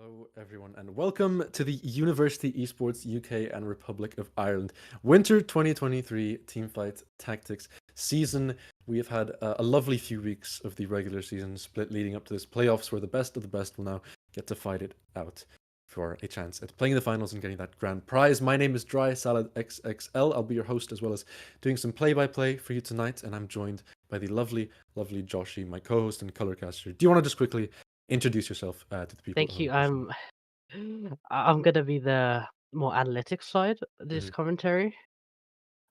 Hello, everyone, and welcome to the University Esports UK and Republic of Ireland Winter 2023 Teamfight Tactics season. We have had a lovely few weeks of the regular season split leading up to this playoffs where the best of the best will now get to fight it out for a chance at playing the finals and getting that grand prize. My name is Dry Salad XXL. I'll be your host as well as doing some play-by-play for you tonight, and I'm joined by the lovely Joshi, my co-host and colorcaster. Do you want to just quickly introduce yourself to the people at Thank home? you. I'm gonna be the more analytics side of this Mhm. commentary.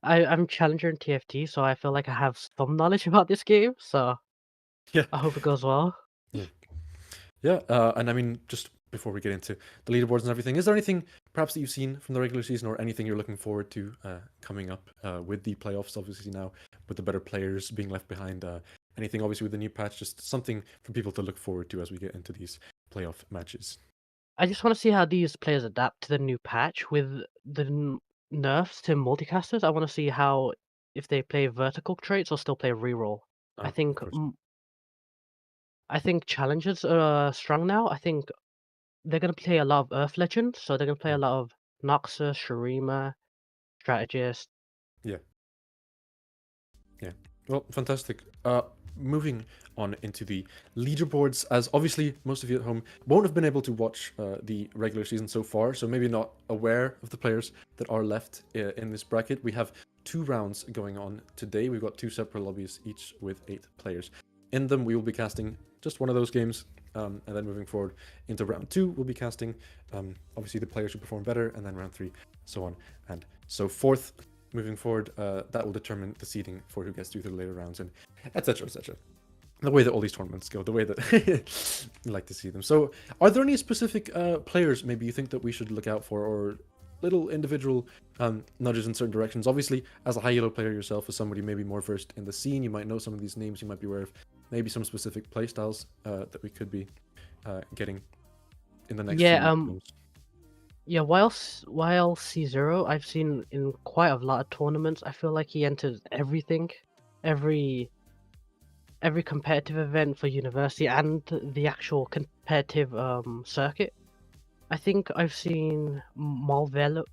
I'm challenger in TFT, so I feel like I have some knowledge about this game. So Yeah, I hope it goes well. yeah, yeah. And I mean, just before we get into the leaderboards and everything, is there anything perhaps that you've seen from the regular season, or anything you're looking forward to coming up with the playoffs? Obviously now, with the better players being left behind. Anything obviously with the new patch, just something for people to look forward to as we get into these playoff matches. I just want to see how these players adapt to the new patch with the nerfs to multicasters. I want to see how if they play vertical traits or still play reroll. I Of think course. I think challengers are strong now. I think they're gonna play a lot of Earth Legends, so they're gonna play a Mm. lot of Noxus, Shurima, Strategist. Yeah. Yeah. Well, fantastic. Moving on into the leaderboards, as obviously most of you at home won't have been able to watch the regular season so far, so maybe not aware of the players that are left in this bracket. We have 2 rounds going on today. We've got 2 separate lobbies, each with 8 players. In them, we will be casting just one of those games, and then moving forward into round 2, we'll be casting obviously the players who perform better, and then round 3, so on and so forth. Moving forward, that will determine the seeding for who gets through the later rounds, and etc. etc. The way that all these tournaments go, the way that you like to see them. So, are there any specific players maybe you think that we should look out for, or little individual nudges in certain directions? Obviously, as a high elo player yourself, as somebody maybe more versed in the scene, you might know some of these names, you might be aware of maybe some specific playstyles that we could be getting in the next few Yeah, games. Yeah, while C0, I've seen in quite a lot of tournaments. I feel like he enters everything, every every competitive event for university and the actual competitive circuit. I think I've seen Marvelo,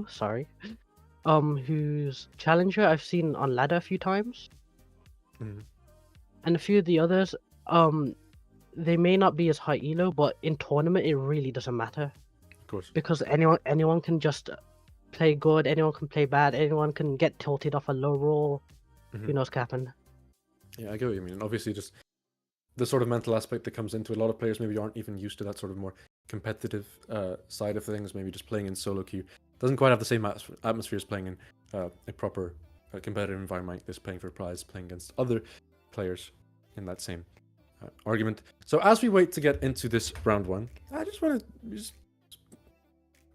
sorry, who's challenger I've seen on ladder a few times, Mhm. and a few of the others. Um, they may not be as high elo, but in tournament it really doesn't matter Of course. because anyone can just play good, anyone can play bad, anyone can get tilted off a low roll. Mhm. Who knows can happen? Yeah, I get what you mean. And obviously, just the sort of mental aspect that comes into it. A lot of players maybe aren't even used to that sort of more competitive side of things. Maybe just playing in solo queue doesn't quite have the same atmosphere as playing in a proper competitive environment like this, playing for a prize, playing against other players in that same argument. So as we wait to get into this round 1, I just want to just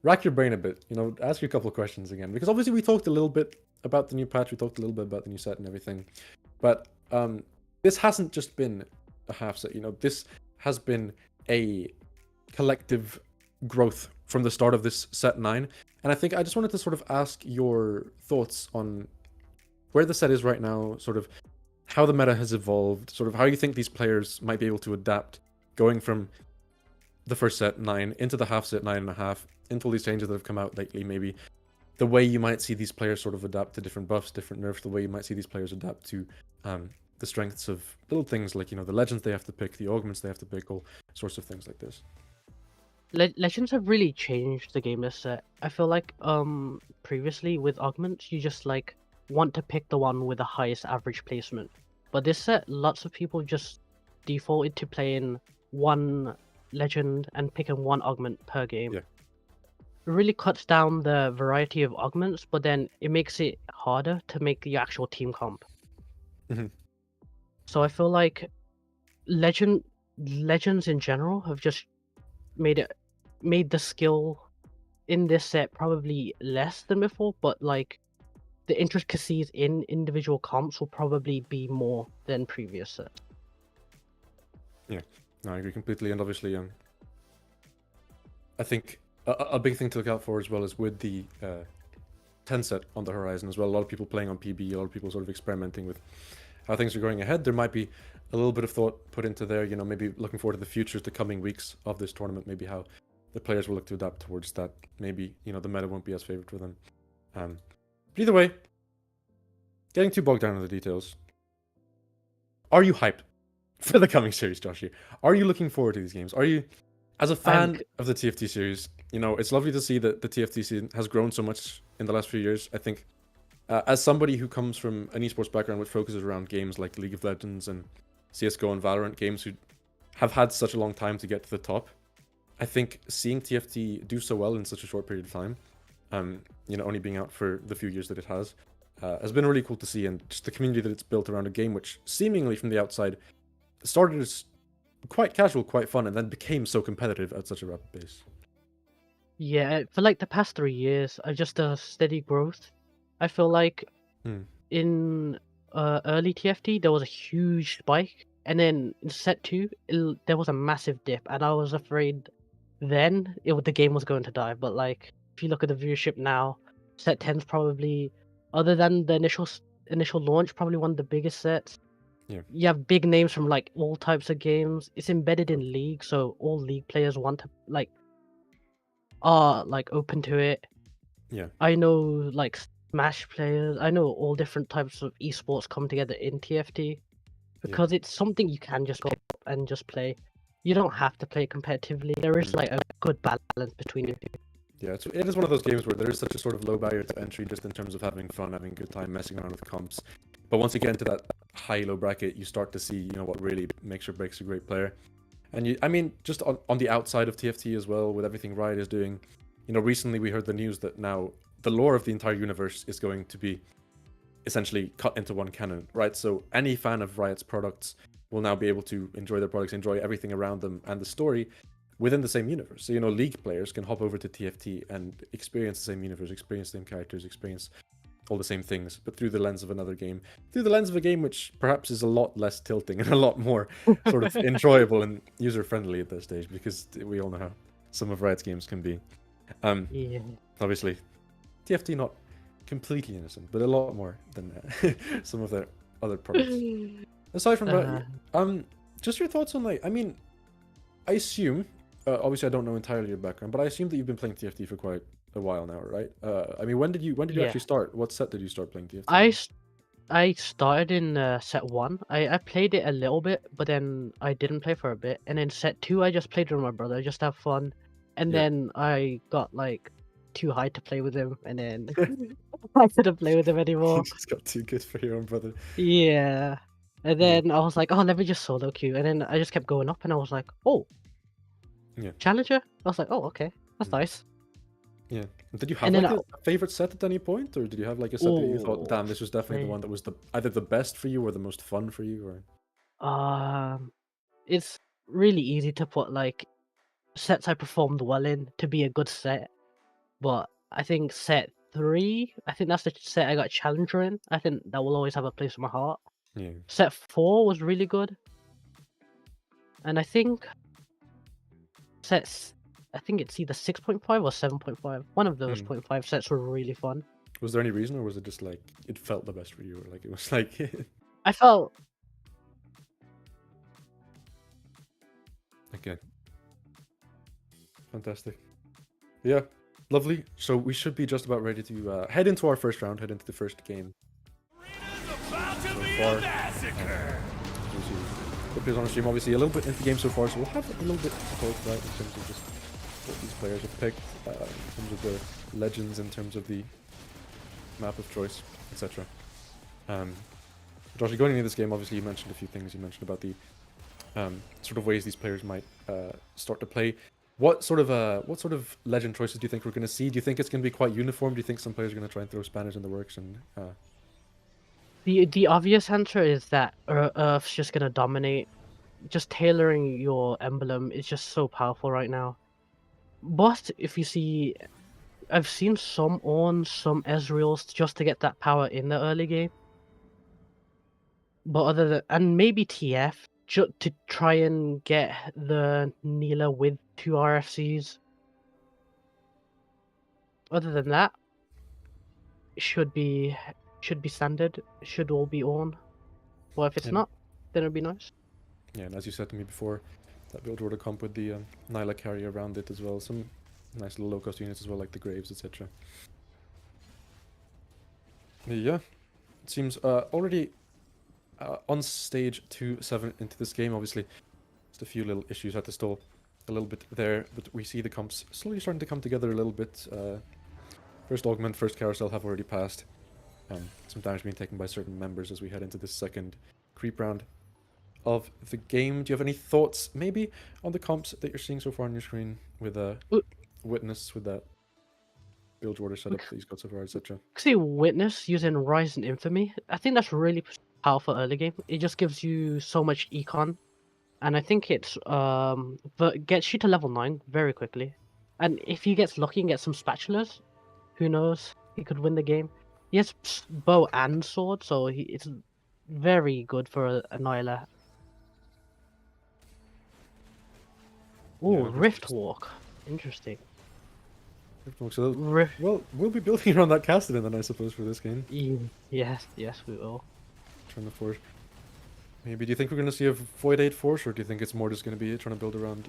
rack your brain a bit, ask you a couple of questions again, because obviously we talked a little bit about the new patch, we talked a little bit about the new set and everything, but this hasn't just been a half set. This has been a collective growth from the start of this set 9, and I think I just wanted to sort of ask your thoughts on where the set is right now, sort of how the meta has evolved, sort of how you think these players might be able to adapt going from the first set 9 into the half set 9.5, into all these changes that have come out lately. Maybe the way you might see these players sort of adapt to different buffs, different nerfs, the way you might see these players adapt to the strengths of little things like, the legends they have to pick, the augments they have to pick, all sorts of things like this. Legends have really changed the game this set. I feel like previously with augments you just like want to pick the one with the highest average placement, but this set lots of people just defaulted to playing one legend and picking one augment per game. Yeah. It really cuts down the variety of augments, but then it makes it harder to make the actual team comp. Mhm. So I feel like legends in general have just made the skill in this set probably less than before, but like the intricacies in individual comps will probably be more than previous sets. Yeah, no, I agree completely. And obviously, I think a big thing to look out for as well is with the 10 set on the horizon as well. A lot of people playing on PB, a lot of people sort of experimenting with how things are going ahead. There might be a little bit of thought put into there. Maybe looking forward to the future, the coming weeks of this tournament, maybe how the players will look to adapt towards that. Maybe, the meta won't be as favored for them. But either way, getting too bogged down in the details. Are you hyped for the coming series, Joshi? Are you looking forward to these games? Are you, as a fan of the TFT series, it's lovely to see that the TFT scene has grown so much in the last few years. I think, as somebody who comes from an esports background which focuses around games like League of Legends and CSGO and Valorant, games who have had such a long time to get to the top, I think seeing TFT do so well in such a short period of time, only being out for the few years that it has been really cool to see, and just the community that it's built around a game which seemingly from the outside started as quite casual, quite fun, and then became so competitive at such a rapid pace. Yeah, for like the past 3 years, just a steady growth. I feel like in early TFT there was a huge spike, and then in set 2 there was a massive dip, and I was afraid then the game was going to die. But like if you look at the viewership now, set 10's probably, other than the initial launch, probably one of the biggest sets. Yeah. You have big names from like all types of games. It's embedded in League, so all League players want to are like open to it. Yeah. I know like Smash players. I know all different types of esports come together in TFT because it's something you can just go up and just play. You don't have to play competitively. There is like a good balance between the two. Yeah, it is one of those games where there is such a sort of low barrier to entry just in terms of having fun, having a good time, messing around with comps. But once you get into that high-low bracket, you start to see, what really makes or breaks a great player. And just on the outside of TFT as well, with everything Riot is doing, recently we heard the news that now the lore of the entire universe is going to be essentially cut into one canon, right? So any fan of Riot's products will now be able to enjoy their products, enjoy everything around them and the story within the same universe. So, League players can hop over to TFT and experience the same universe, experience the same characters, experience all the same things, but through the lens of another game, through the lens of a game which perhaps is a lot less tilting and a lot more sort of enjoyable and user-friendly at this stage, because we all know how some of Riot's games can be. Yeah. Obviously, TFT not completely innocent, but a lot more than some of their other products. Aside from that, just your thoughts on I assume, obviously I don't know entirely your background, but I assume that you've been playing TFT for quite a while now, right? When did you actually start? What set did you start playing TFT? I started in set 1. I played it a little bit, but then I didn't play for a bit. And in set 2, I just played with my brother, just to have fun. And then I got like too high to play with him, and then I couldn't play with him anymore. You just got too good for your own brother. Yeah. And then I was like, oh, let me just solo queue. And then I just kept going up, and I was like, oh, Challenger? I was like, oh, okay, that's nice. Yeah. Did you have a favorite set at any point, or did you have like a set that you thought, damn, this was definitely the one that was either the best for you or the most fun for you, or? It's really easy to put like sets I performed well in to be a good set, but I think set 3, I think that's the set I got Challenger in. I think that will always have a place in my heart. Yeah. Set 4 was really good, and I think it's either 6.5 or 7.5. One of those 0.5 sets were really fun. Was there any reason, or was it just like it felt the best for you, or like it was like? I felt. Okay. Fantastic. Yeah, lovely. So we should be just about ready to head into our first round, head into the first game. Players on stream, obviously a little bit into the game so far, so we'll have a little bit to talk about in terms of just what these players have picked, in terms of the legends, in terms of the map of choice, etc. Josh, going into this game, obviously you mentioned a few things. You mentioned about the sort of ways these players might start to play. What sort of legend choices do you think we're going to see? Do you think it's going to be quite uniform? Do you think some players are going to try and throw spanners in the works? And The obvious answer is that Earth's just gonna dominate. Just tailoring your emblem is just so powerful right now. But if you see, I've seen some Ornns, some Ezreals just to get that power in the early game. But and maybe TF just to try and get the Neela with 2 RFCs. Other than that, it should be standard. It should all be Ornn. Well, if it's not, then it'd be nice. Yeah, and as you said to me before, that build order comp with the Nyla carry around it as well. Some nice little low-cost units as well, like the Graves, etc. Yeah, it seems already on stage 2-7 into this game, obviously. Just a few little issues had to stall a little bit there, but we see the comps slowly starting to come together a little bit. First Augment, first Carousel have already passed. Some damage being taken by certain members as we head into this second creep round of the game. Do you have any thoughts, maybe, on the comps that you're seeing so far on your screen with Ooh, Witness, with that build order we setup that he's got so far, etc.? see Witness using Rise and Infamy. I think that's really powerful early game. It just gives you so much econ, and I think it's but gets you to level 9 very quickly. And if he gets lucky and gets some spatulas, who knows? He could win the game. He has bow and sword, so it's very good for a Nyla. Yeah, Ooh, it's Rift just Walk. Interesting. so Rift. well, we'll be building around that Cassidy then, I suppose, for this game. Yes, yes, we will. Trying to force. Maybe do you think we're going to see a Void 8 force, or do you think it's more just going to be trying to build around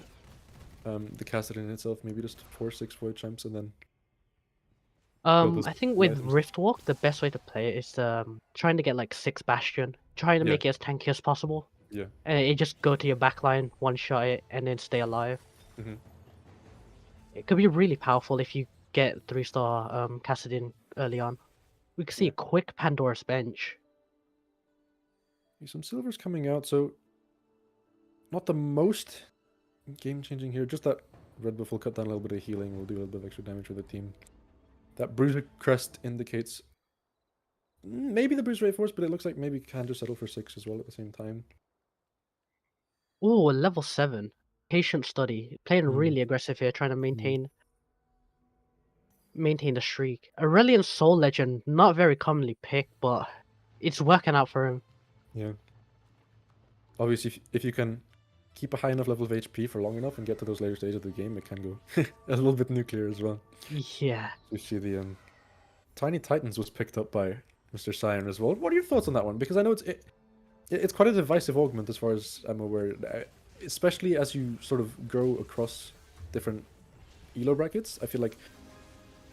the Cassidy in itself? Maybe just 4-6 Void Champs and then build those I think key with items. Riftwalk, the best way to play it is trying to get like 6 Bastion, trying to Yeah, make it as tanky as possible, yeah. and it just go to your backline, one shot it, and then stay alive. Mm-hmm. It could be really powerful if you get 3-star Kassadin early on. We could see Yeah. a quick Pandora's Bench. Some silvers coming out, so not the most game-changing here. Just that Red Buff will cut down a little bit of healing, will do a little bit of extra damage for the team. That Bruiser Crest indicates maybe the Bruiser 8 force, but it looks like maybe can just settle for 6 as well at the same time. Ooh, level 7. Patient Study. Playing Mm. really aggressive here, trying to Mm. maintain the streak. Aurelian Soul Legend, not very commonly picked, but it's working out for him. Yeah. Obviously, if you can keep a high enough level of HP for long enough and get to those later stages of the game, it can go a little bit nuclear as well. Yeah. You see the Tiny Titans was picked up by Mr. Siren as well. What are your thoughts on that one? Because I know it's quite a divisive augment as far as I'm aware, especially as you sort of grow across different elo brackets. I feel like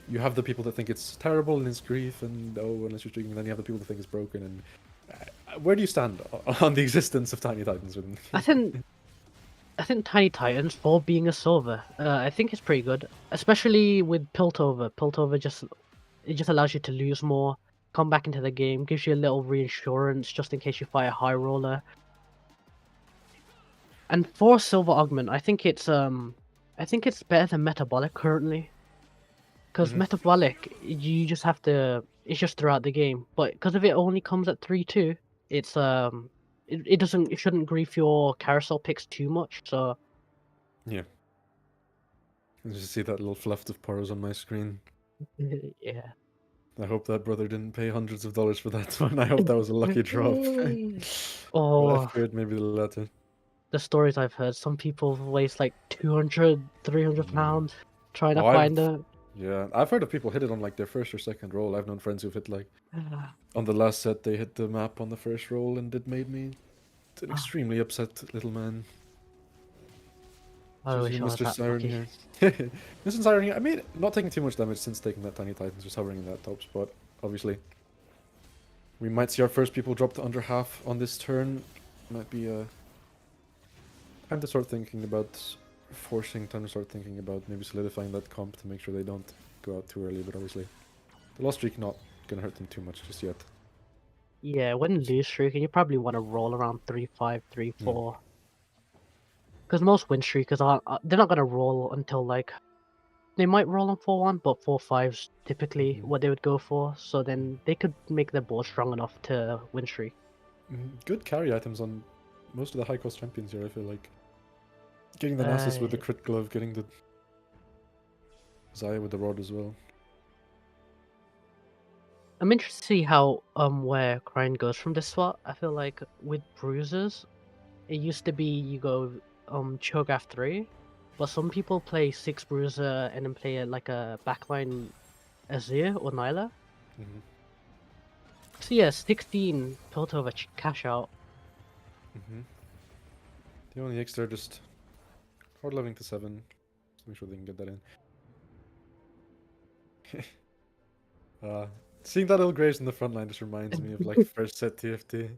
you have the people that think it's terrible and it's grief and oh, unless you're streaking, and then you have the people that think it's broken. And where do you stand on the existence of Tiny Titans? I think Tiny Titans, for being a silver, I think it's pretty good, especially with Piltover. Piltover just allows you to lose more, come back into the game, gives you a little reinsurance just in case you fight a high roller. And for silver augment, I think it's better than metabolic currently, because metabolic you just have to, it's just throughout the game, but because if it only comes at 3-2, it's it shouldn't grief your carousel picks too much. So Yeah. I just see that little fluff of poros on my screen. yeah. I hope that brother didn't pay hundreds of dollars for that one. I hope that was a lucky drop. But I Oh, feared maybe the latter. the stories I've heard, some people waste like 200, 300 Yeah. pounds trying to Oh, find a. yeah, I've heard of people hit it on like their first or second roll. I've known friends who've hit like on the last set they hit the map on the first roll, and it made me an extremely upset little man. I So wish see I was Mr. that Siren lucky. here. Mr. Siren here. I mean, not taking too much damage since taking that Tiny Titans, just hovering in that top spot. Obviously, we might see our first people drop to under half on this turn. Might be time to start thinking about forcing, time to start thinking about maybe solidifying that comp to make sure they don't go out too early, but obviously the lost streak not gonna hurt them too much just yet. Yeah, when lose streaking, you probably want to roll around 3-5, 3-4. Because most win streakers they're not gonna roll until like, they might roll on 4-1, but 4-5's typically what they would go for. So then they could make their board strong enough to win streak. Good carry items on most of the high cost champions here, I feel like. Getting the Nasus with the crit glove, getting the Zaya with the rod as well. I'm interested to see how where Crane goes from this spot. I feel like with bruisers, it used to be you go Cho'Gath 3, but some people play 6 bruiser and then play it like a backline Azir or Nyla. So yeah, 16 Piltover cash out. The only X there just hard leveling to 7. Just make sure they can get that in. Seeing that little Graves in the front line just reminds me of like first set TFT.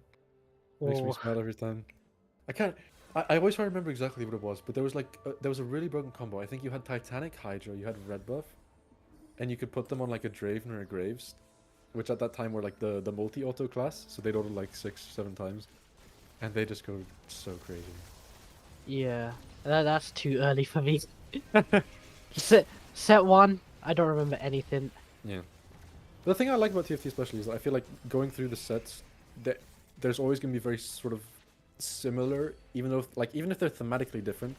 Makes me Oh, smile every time. I can't. I always try to remember exactly what it was, but there was like there was a really broken combo. I think you had Titanic Hydra, you had Red Buff, and you could put them on like a Draven or a Graves, which at that time were like the multi auto class, so they'd auto like 6-7 times, and they just go so crazy. yeah. That's too early for me. Set 1, I don't remember anything. Yeah. The thing I like about TFT especially is that I feel like going through the sets, that there's always gonna be very sort of similar, even though even if they're thematically different,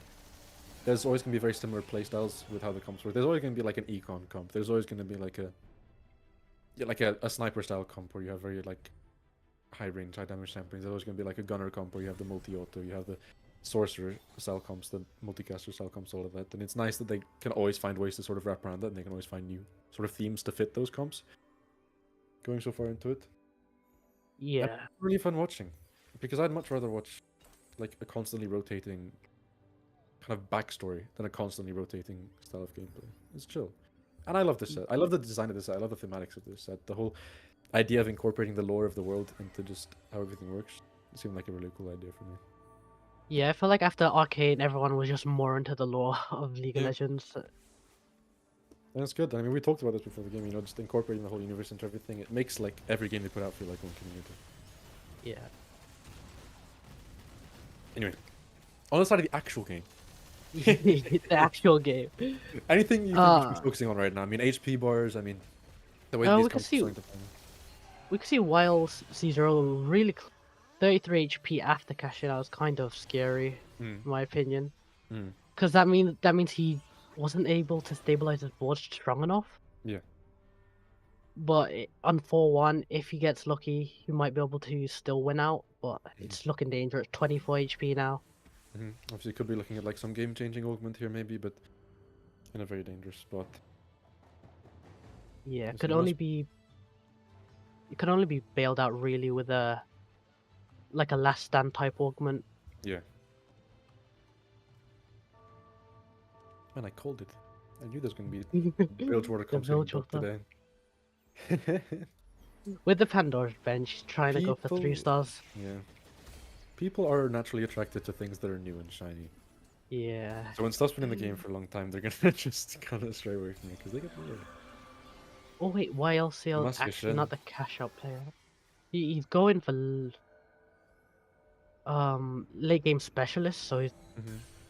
there's always gonna be very similar playstyles with how the comps work. There's always gonna be like an econ comp. There's always gonna be like a sniper style comp where you have very like high range, high damage sampling. There's always gonna be like a gunner comp where you have the multi auto, you have the sorcerer style comps, the multicaster style comps, all of that. And it's nice that they can always find ways to sort of wrap around that, and they can always find new sort of themes to fit those comps. Going so far into it. Yeah. Really fun watching, because I'd much rather watch like a constantly rotating kind of backstory than a constantly rotating style of gameplay. It's chill, and I love this set. I love the design of this set. I love the thematics of this set. The whole idea of incorporating the lore of the world into just how everything works. It seemed like a really cool idea for me. Yeah, I feel like after Arcane, everyone was just more into the lore of League of Yeah. Legends. And it's good. I mean, we talked about this before the game. You know, just incorporating the whole universe into everything. It makes like every game they put out feel like one community. Yeah. Anyway, on the side of the actual game, The actual game. anything you think we should be focusing on right now? I mean, HP bars. I mean, the way these we can comps are see starting to play. we can see Wiles C0 really 33 HP after cashing out is kind of scary, in my opinion. Mm. Because that means he wasn't able to stabilize his board strong enough. Yeah. But on 4-1, if he gets lucky, he might be able to still win out. But it's looking dangerous. 24 HP now. Obviously, could be looking at like some game-changing augment here, maybe, but in a very dangerous spot. Yeah, Yes, could he only must- be. It could only be bailed out really with a like a last stand type augment. Yeah. Man, I called it. I knew there's going to be Bilgewater The comps getting Bilgewater. bugged today. With the Pandora's Bench, he's trying to go for 3 People- stars. Yeah. People are naturally attracted to things that are new and shiny. Yeah. So when stuff's been in the game for a long time, they're gonna just kind of stray away from it because they get bored. Oh wait, YLCL Must be actually Shen. not the cash out player. He's going for late game specialist, so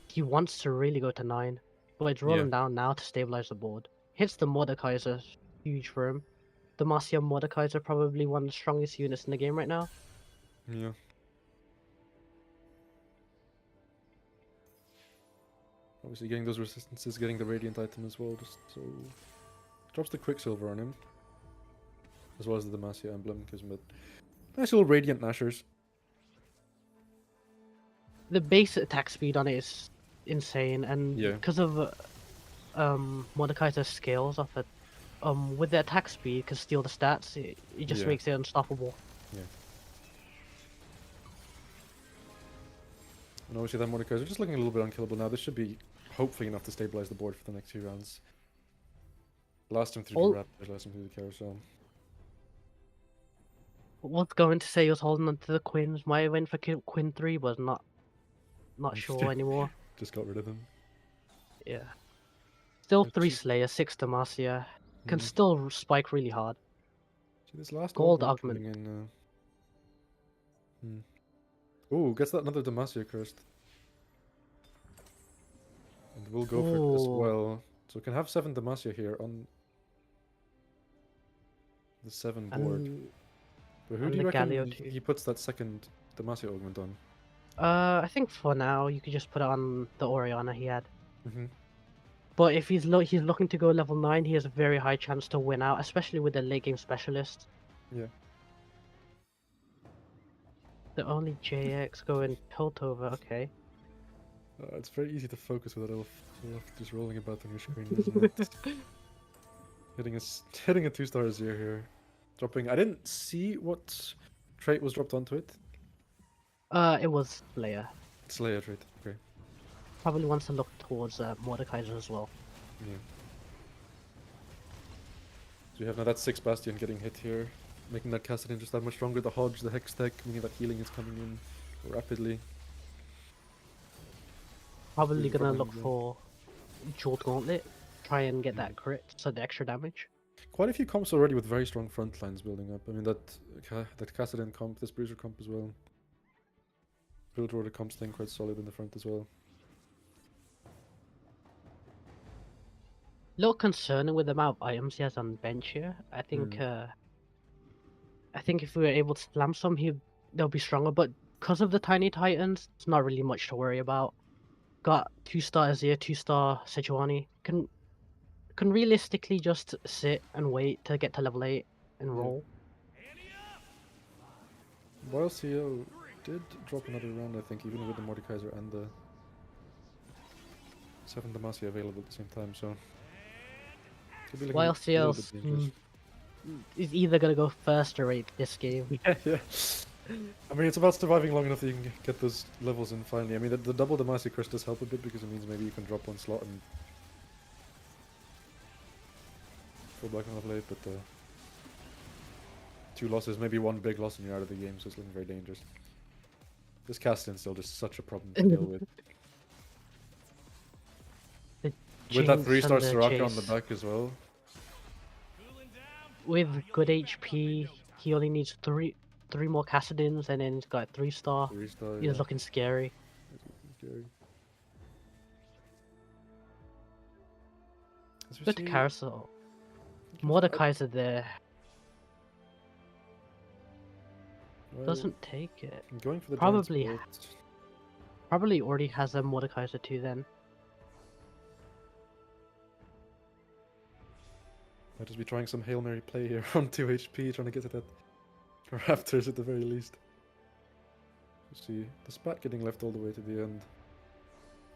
he wants to really go to 9. But it's rolling down now to stabilize the board. Hits the Mordekaiser, huge for him. The Marcia Mordekaiser probably one of the strongest units in the game right now. Yeah. Obviously getting those resistances, getting the Radiant item as well, just so... Drops the Quicksilver on him. As well as the Demacia emblem, gives him a nice little Radiant Nashers. The base attack speed on it is insane, and Yeah. because of Mordekaiser's skills off it, with the attack speed, can steal the stats. It just Yeah. makes it unstoppable. Yeah. And obviously that Mordekaiser just looking a little bit unkillable now. This should be hopefully enough to stabilize the board for the next 2 rounds. Last him through All- the Raptors, last him through the Carousel. Was going to say he was holding on to the Quins. Might have went for Quinn 3, but not sure anymore. Just got rid of him. Yeah. Still Let's 3 see. Slayer, 6 Demacia. Can Mhm. still spike really hard. See this last Gold augment coming in. Ooh, gets that another Demacia cursed. And we'll go for it as Ooh. well. So we can have 7 Demacia here on the 7 board. And But who and do you the reckon Galio too. he puts that second Demacia augment on? I think for now you could just put it on the Oriana he had. Mm-hmm. But if he's looking to go level 9, he has a very high chance to win out, especially with the late game specialist. Yeah. The only JX going Piltover, okay. It's very easy to focus with that elf just rolling about on your screen, isn't it? hitting a 2-star Azir here. Dropping. I didn't see what trait was dropped onto it. It was Slayer. Slayer trait. probably wants to look towards Mordekaiser as well. Yeah. So we have now that 6 Bastion getting hit here, making that Kassadin just that much stronger. The Hodge, the Hex Tech, meaning that healing is coming in rapidly. Probably Really gonna recovering look again. for Jeweled Gauntlet, try and get that crit, so the extra damage. Quite a few comps already with very strong front lines building up. I mean, that Kassadin comp, this Bruiser comp as well. Build order comp staying quite solid in the front as well. Little concerning with the amount of items he has on bench here. I think if we were able to slam some, they'll be stronger. But because of the tiny titans, it's not really much to worry about. Got 2-star Azir, 2-star Sejuani. Can realistically just sit and wait to get to level 8 and Yeah. roll. While CO did drop another round, I think, even with the Mordekaiser and the 7 Demacia available at the same time, so could be looking While a little bit CL's dangerous. is either gonna go first or 8 this game. Yeah. I mean, it's about surviving long enough that you can get those levels in finally. I mean, the double Demacia curse does help a bit because it means maybe you can drop one slot and full black on level 8, but 2 losses, maybe 1 big loss and you're out of the game, so it's looking very dangerous. This Castin's still just such a problem to deal with. With that Jinx 3-star and the Soraka on the chase. back as well. With good HP, he only needs three more Cassadins, and then he's got 3-star. 3-star, He's yeah. looking scary. It's looking scary. As we Good see, carousel. Mordekaiser there. well, Doesn't take it. I'm going for the Probably Giant's Bolt. Probably already has a Mordekaiser too then. Might just be trying some Hail Mary play here on 2 HP, trying to get to that Raptors at the very least. You see, the spat getting left all the way to the end.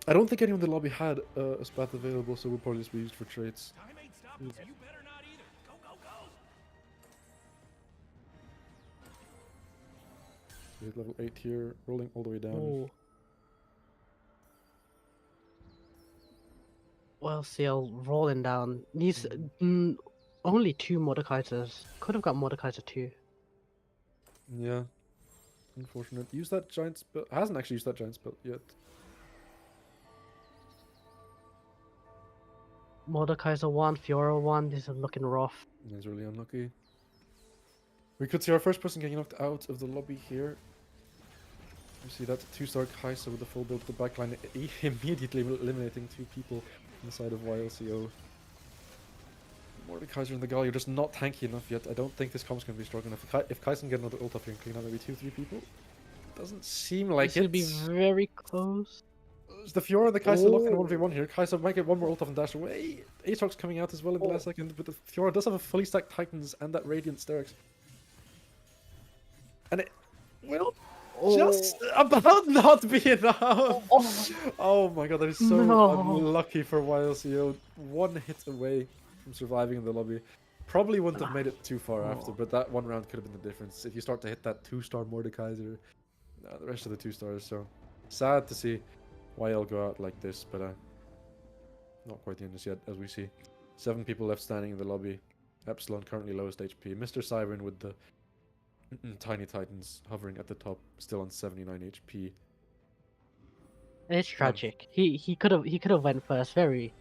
I don't think anyone in the lobby had a spat available, so we'll probably just be used for traits. Time ain't stopping, so you better not either. Go, go, go! We hit level 8 here, rolling all the way down. Ooh. Well, CL rolling down. Needs only 2 Mordekaisers. Could have got Mordekaiser too. Yeah. Unfortunate. Use that giant spell. Hasn't actually used that giant spell yet. Mordekaiser 1, Fiora 1. This is looking rough. He's really unlucky. We could see our first person getting knocked out of the lobby here. You see that 2-star Kaisa with the full build to the backline, immediately eliminating 2 people inside of YLCO. Mordekaiser and the Gal, you're just not tanky enough yet. I don't think this comp's going to be strong enough. If Kaisa can get another ult off here and clean out maybe 2-3 people, doesn't seem like This it. will be very close. It's the Fiora and the Kaisa locked in Oh. 1v1 here. Kaisa might get one more ult off and dash away. Aatrox coming out as well in the last second, but the Fiora does have a fully stacked Titans and that Radiant Sterix. And it will just about not be enough. Oh my god, that is so No. unlucky for YLCO. 1 hit away from surviving in the lobby. Probably wouldn't have made it too far after, but that 1 round could have been the difference. If you start to hit that 2-star Mordekaiser, the rest of the 2-stars, so sad to see YL go out like this, but not quite the end just yet, as we see. 7 people left standing in the lobby. Epsilon currently lowest HP. Mr. Siren with the Tiny Titans hovering at the top, still on 79 HP. It's tragic. He could have went first very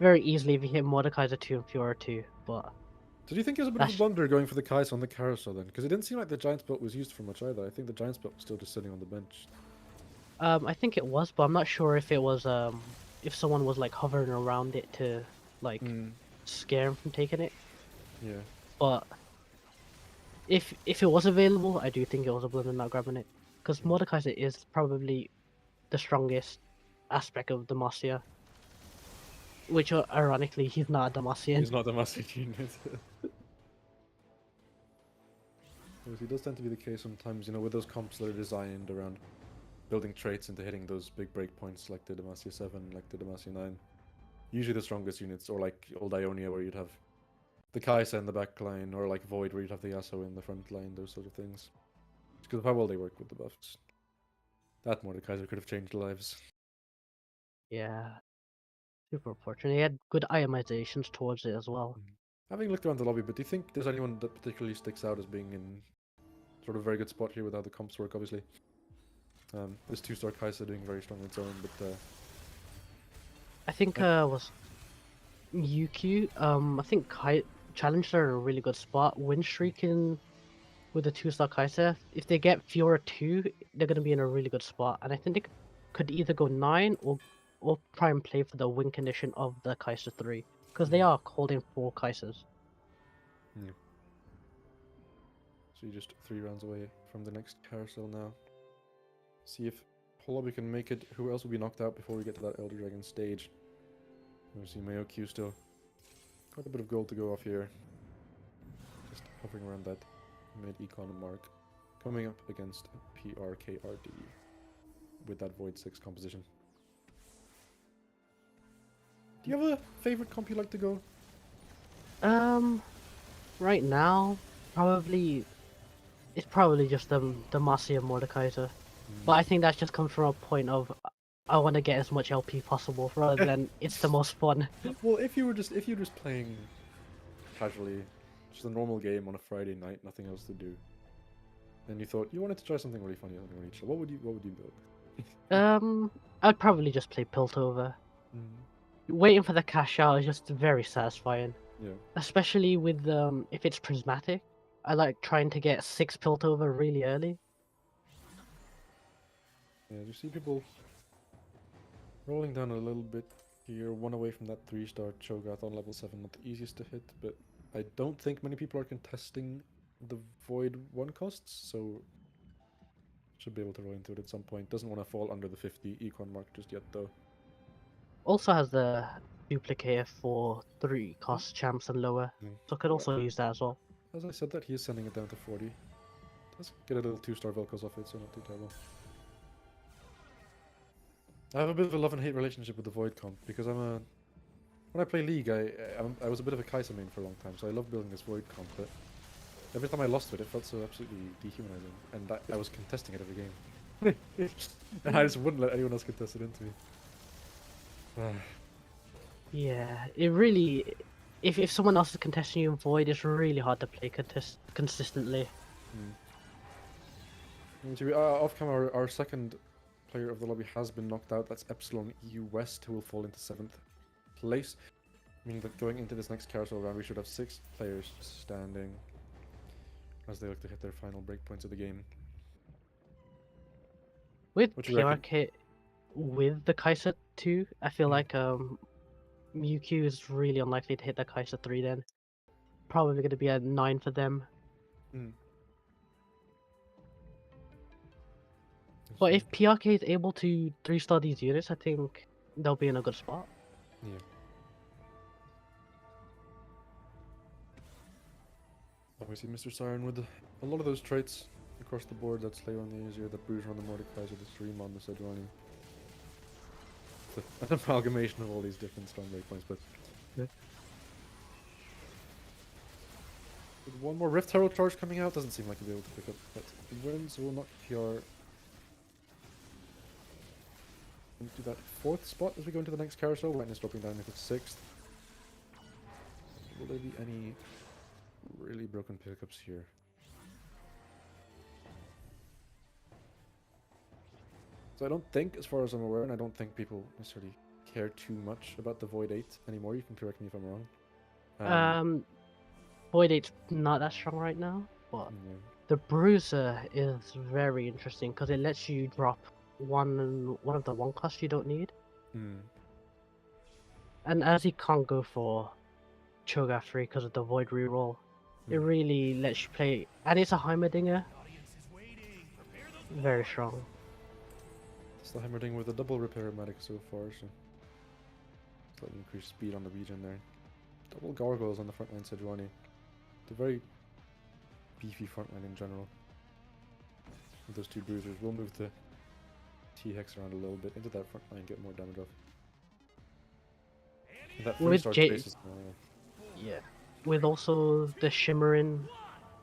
easily if he hit Mordekaiser 2 and Fiora 2, but Did you think it was a bit of a blunder going for the Kai'Sa on the carousel then? Because it didn't seem like the Giant's Belt was used for much either. I think the Giant's Belt was still just sitting on the bench. I think it was, but I'm not sure if it was if someone was like hovering around it to like scare him from taking it. Yeah. But if it was available, I do think it was a blunder not grabbing it, because Mordekaiser is probably the strongest aspect of Demacia. Which, ironically, he's not a Demacian. He's not a massive unit. It does tend to be the case sometimes, you know, with those comps that are designed around building traits into hitting those big breakpoints like the Demacia 7, like the Demacia 9. Usually the strongest units, or like old Ionia where you'd have the Kaisa in the back line, or like Void where you'd have the Yasuo in the front line, those sort of things. Because of how well they work with the buffs. That Mordekaiser could have changed lives. Yeah, super unfortunate. He had good itemizations towards it as well. Having looked around the lobby, but do you think there's anyone that particularly sticks out as being in sort of a very good spot here with how the comps work, obviously? This 2-star Kai'Sa doing very strong on its own, but I think was UQ. I think Challengers are in a really good spot. Win streaking with the 2-star Kai'Sa. If they get Fiora 2, they're gonna be in a really good spot. And I think they could either go 9 or try and play for the win condition of the Kai'Sa 3. Because they are holding 4 Kaisers. yeah. So you're just 3 rounds away from the next carousel now. See if Holoby can make it. Who else will be knocked out before we get to that Elder Dragon stage? We see Mayo Q still. Quite a bit of gold to go off here. Just hovering around that mid-econ mark. Coming up against PRKRD with that Void 6 composition. Do you have a favorite comp you like to go? Right now, it's probably just the Marcia Mordekaiser. But I think that just comes from a point of I want to get as much LP possible rather than it's the most fun. Well, if you were just playing casually, just a normal game on a Friday night, nothing else to do, and you thought you wanted to try something really funny, something really chill, what would you build? I'd probably just play Piltover. Waiting for the cash out is just very satisfying. Yeah. Especially with if it's prismatic. I like trying to get 6 Piltover really early. Yeah, you see people rolling down a little bit here, one away from that 3-star Cho'Gath on level 7, not the easiest to hit, but I don't think many people are contesting the Void 1 costs, so should be able to roll into it at some point. Doesn't want to fall under the 50 econ mark just yet, though. Also has the duplicator for 3 cost champs and lower, so could also use that as well. As I said that, he is sending it down to 40. Does get a little 2-star Velcos off it, so not too terrible. I have a bit of a love and hate relationship with the Void comp because when I play League, I was a bit of a Kai'Sa main for a long time, so I love building this Void comp. But every time I lost it felt so absolutely dehumanizing, and I was contesting it every game, and I just wouldn't let anyone else contest it into me. Yeah, it really. If someone else is contesting you in Void, it's really hard to play consistently. Off camera, our second player of the lobby has been knocked out. That's Epsilon EU West, who will fall into 7th place. Meaning that going into this next carousel round, we should have 6 players standing as they look to hit their final breakpoints of the game. With PRK, with the Kai'Sa 2, I feel like Mewtwo is really unlikely to hit the Kai'Sa 3 then. Probably going to be a 9 for them. But if PRK is able to 3-star these units, I think they'll be in a good spot. Yeah. Obviously, Mr. Siren with a lot of those traits across the board. That Slayer on the Azir, the Bruiser on the Mordekaiser, the Stream on the Sejuani. It's an amalgamation of all these different strong breakpoints, but... Yeah. With one more Rift Herald charge coming out, doesn't seem like you'll be able to pick up that win, so we'll knock PR into that 4th spot as we go into the next carousel. Lightness dropping down into 6th. Will there be any really broken pickups here? So I don't think, as far as I'm aware, and I don't think people necessarily care too much about the Void 8 anymore. You can correct me if I'm wrong. Void 8's not that strong right now, but the Bruiser is very interesting because it lets you drop one of the 1 costs you don't need. And as he can't go for Cho'Gath 3 because of the Void reroll, it really lets you play, and it's a Heimerdinger. Very strong. It's the Heimerdinger with a double repair medic so far, so slightly increased speed on the regen there. Double gargoyles on the front line Sejuani. It's a very beefy front line in general. With those 2 bruisers, we'll move the T-Hex around a little bit into that front line, get more damage off. And that 3-star chase is yeah. With also the Shimmering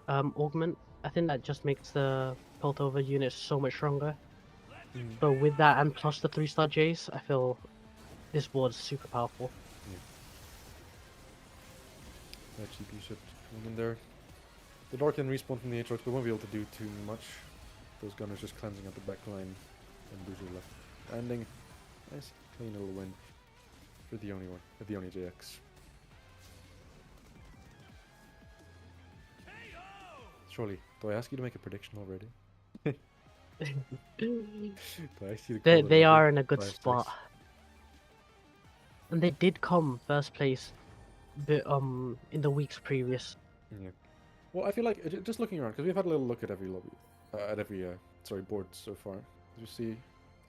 augment, I think that just makes the Piltover unit so much stronger. But with that and plus the 3-star Jace, I feel this board's super powerful. That GP should come in there. The Dark can respawn from the Aatrox, but won't be able to do too much. Those gunners just cleansing out the back line. And Boozer left. Landing. Nice, clean little win. For the only one. For the only JX. Surely, do I ask you to make a prediction already? Do I ask you to call it They like are in a good 5-6? spot. And they did come first place in the weeks previous. Yeah. Well, I feel like just looking around, because we've had a little look at every lobby, board so far. You see,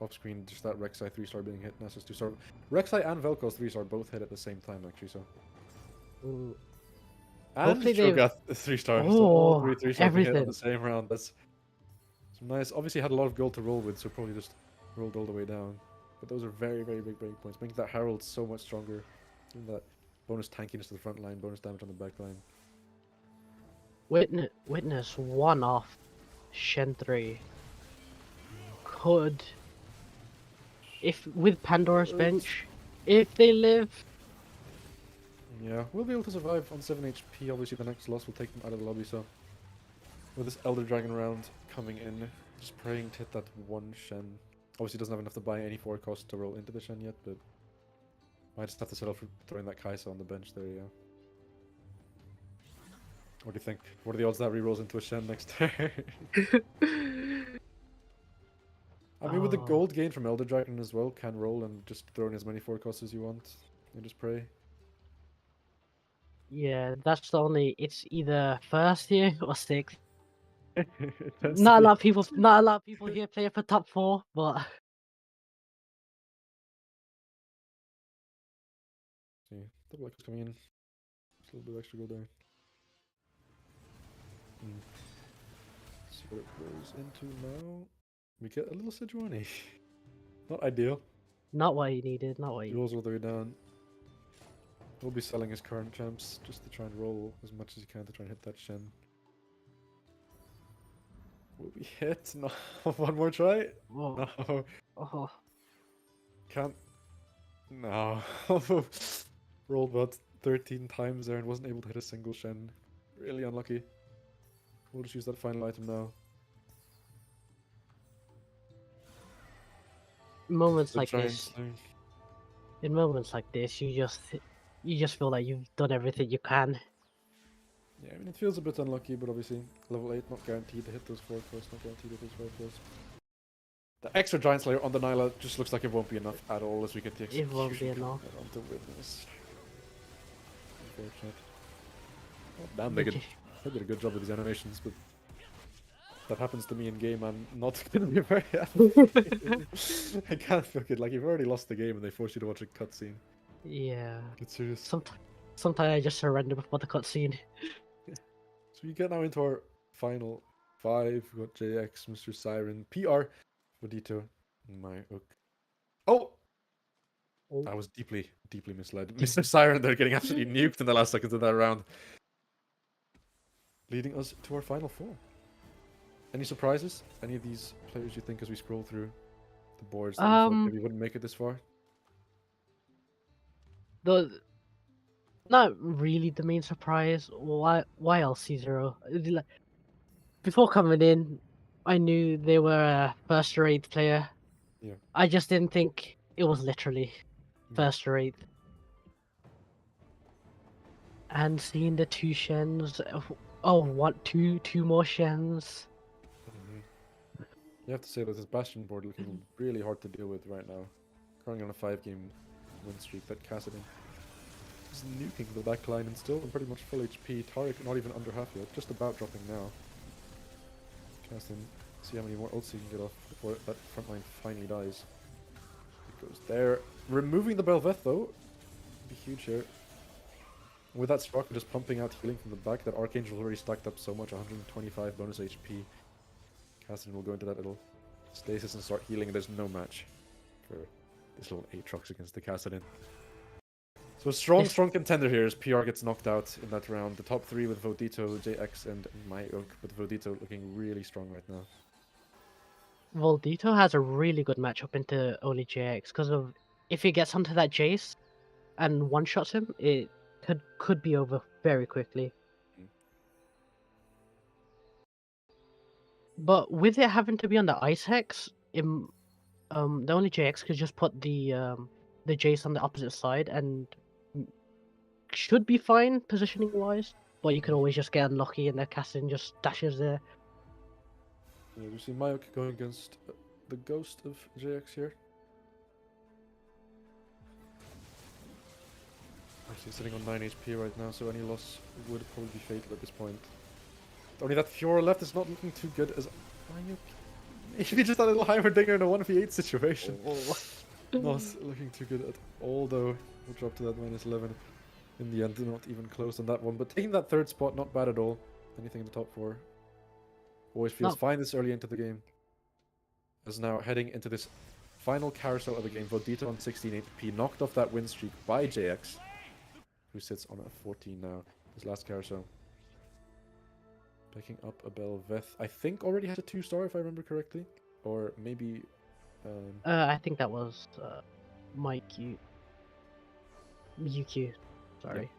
off screen, just that Rek'Sai 3-star being hit, Nessus 2-star. Rek'Sai and Vel'Koz 3-star both hit at the same time, actually. So. Mm. And Hopefully they- Shogat 3-star. So all Oh, 3-stars being hit on everything. the same round. That's some nice. Obviously, had a lot of gold to roll with, so probably just rolled all the way down. But those are very, very big break points, making that Herald so much stronger. And that bonus tankiness to the front line, bonus damage on the back line. Witness one off Shen 3 could, if with Pandora's bench, if they live. Yeah, we'll be able to survive on 7 HP. Obviously, the next loss will take them out of the lobby. So, with this Elder Dragon round coming in, just praying to hit that one Shen. Obviously, doesn't have enough to buy any 4 cost to roll into the Shen yet, but might just have to settle for throwing that Kaisa on the bench there. Yeah. What do you think? What are the odds that re-rolls into a Shen next turn? I mean, with the Oh. gold gain from Elder Dragon as well, can roll and just throw in as many 4 costs as you want and just pray. Yeah, that's the only. It's either first year or sixth. It tends to Not a be- lot of people. Not a lot of people here play for top 4, but See, double X coming in. Just a little bit of extra gold there. See what it rolls into now. We get a little Sejuani. Not ideal. not what he needed. Not what He he. rolls all the way down. He'll be selling his current champs just to try and roll as much as he can to try and hit that Shen. Will we hit? No. One more try? Oh, No. oh. Can't. No. Rolled about 13 times there and wasn't able to hit a single Shen. Really unlucky. We'll just use that final item now. Moments The like giant this. sling. In moments like this, you just feel like you've done everything you can. Yeah, I mean, it feels a bit unlucky, but obviously, level 8, not guaranteed to hit those 4 costs, not guaranteed to hit those 5 costs. The extra Giant Slayer on the Nyla just looks like it won't be enough at all as we get the It execution. won't be enough. Onto Witness. Unfortunate. Oh, damn, they did a good job with these animations, but that happens to me in game. I'm not going to be very happy. I can't feel good. Like, you've already lost the game and they force you to watch a cutscene. Yeah. Get serious. Sometimes I just surrender before the cutscene. So we get now into our final 5. We've got JX, Mr. Siren, PR, Vodito, and my Ook. Oh! Oh. I was deeply, deeply misled. Mr. Siren, they're getting absolutely nuked in the last seconds of that round. Leading us to our final 4. Any surprises? Any of these players you think as we scroll through the boards that you thought maybe wouldn't make it this far? Not really the main surprise. Why LC0? Before coming in, I knew they were a first-rate player. Yeah. I just didn't think it was literally first-rate. And seeing the 2 Shens, two more Shens. You have to say that this Bastion board looking really hard to deal with right now. Currently on a 5-game win streak. That Kassadin is nuking the back line and still pretty much full HP. Tariq not even under half yet, just about dropping now. Kassadin, see how many more ults he can get off before that front line finally dies. It goes there. Removing the Belveth though. Be huge here. With that Sprocket just pumping out healing from the back, that Archangel already stacked up so much, 125 bonus HP. Kassadin will go into that little stasis and start healing, and there's no match for this little Aatrox against the Kassadin. So strong contender here as PR gets knocked out in that round. The top 3 with Vodito, JX, and Myok, but Vodito looking really strong right now. Voldito has a really good matchup into only JX because of if he gets onto that Jace and one-shots him, it could be over very quickly. Mm. But with it having to be on the Ice Hex, the only JX could just put the Jace on the opposite side and should be fine positioning wise. But you could always just get unlucky and their casting just dashes there. Yeah, we see Mayok going against the ghost of JX here. Actually sitting on 9 HP right now, so any loss would probably be fatal at this point. Only that Fiora left is not looking too good as Mayok. Maybe just a little Heimerdinger in a 1v8 situation. Oh. Not looking too good at all, though. We'll drop to that -11 in the end. Not even close on that one, but taking that third spot, not bad at all. Anything in the top 4. Always feels fine this early into the game. As now heading into this final carousel of the game, Vodito on 16 HP, knocked off that win streak by JX, who sits on a 14 now, this last carousel. Picking up a Belveth, I think already has a 2-star if I remember correctly. Or maybe... I think that was UQ. Sorry.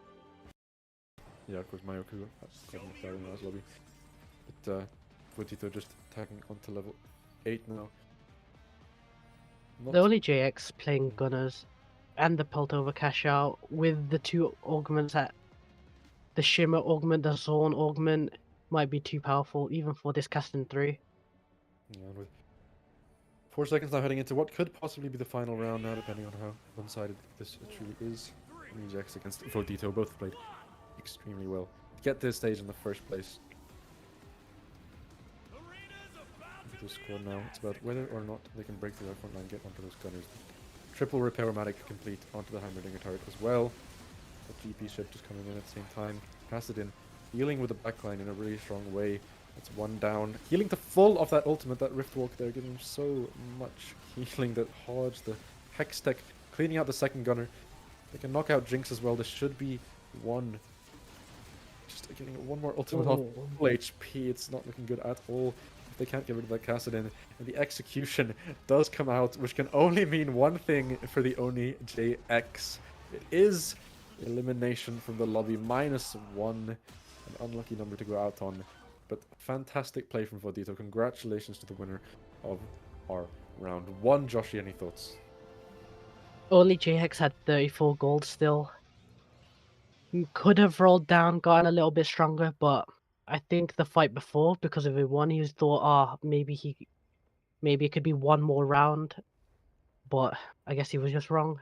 Yeah, of course, Mayoku got knocked out in the last lobby. But Vodito just tagging onto level 8 now. The only JX playing Gunners and the Peltover cash out with the 2 augments at the Shimmer augment, the Zorn augment might be too powerful even for this casting 3. Yeah, and with 4 seconds now heading into what could possibly be the final round now, depending on how one-sided this truly is. JX against Vodito both played extremely well to get to this stage in the first place. The score now, it's about whether or not they can break through that front line, get onto those gunners. Triple Repair-O-Matic complete onto the Heimerdinger turret as well. The GP ship just coming in at the same time. Pass it in, healing with the backline in a really strong way. That's 1 down. Healing to full of that ultimate, that Rift Walk there, giving him so much healing that Hodge, the Hex Tech, cleaning out the second gunner. They can knock out Jinx as well. This should be 1. Just getting 1 more ultimate off full HP. It's not looking good at all. They can't get rid of that Kassadin, and the execution does come out, which can only mean one thing for the Oni JX. It is elimination from the lobby, -1, an unlucky number to go out on, but fantastic play from Vodito. Congratulations to the winner of our round 1. Joshi, any thoughts? Only JX had 34 gold still. Could have rolled down, gotten a little bit stronger, but I think the fight before, because of it won, he thought, maybe it could be 1 more round, but I guess he was just wrong.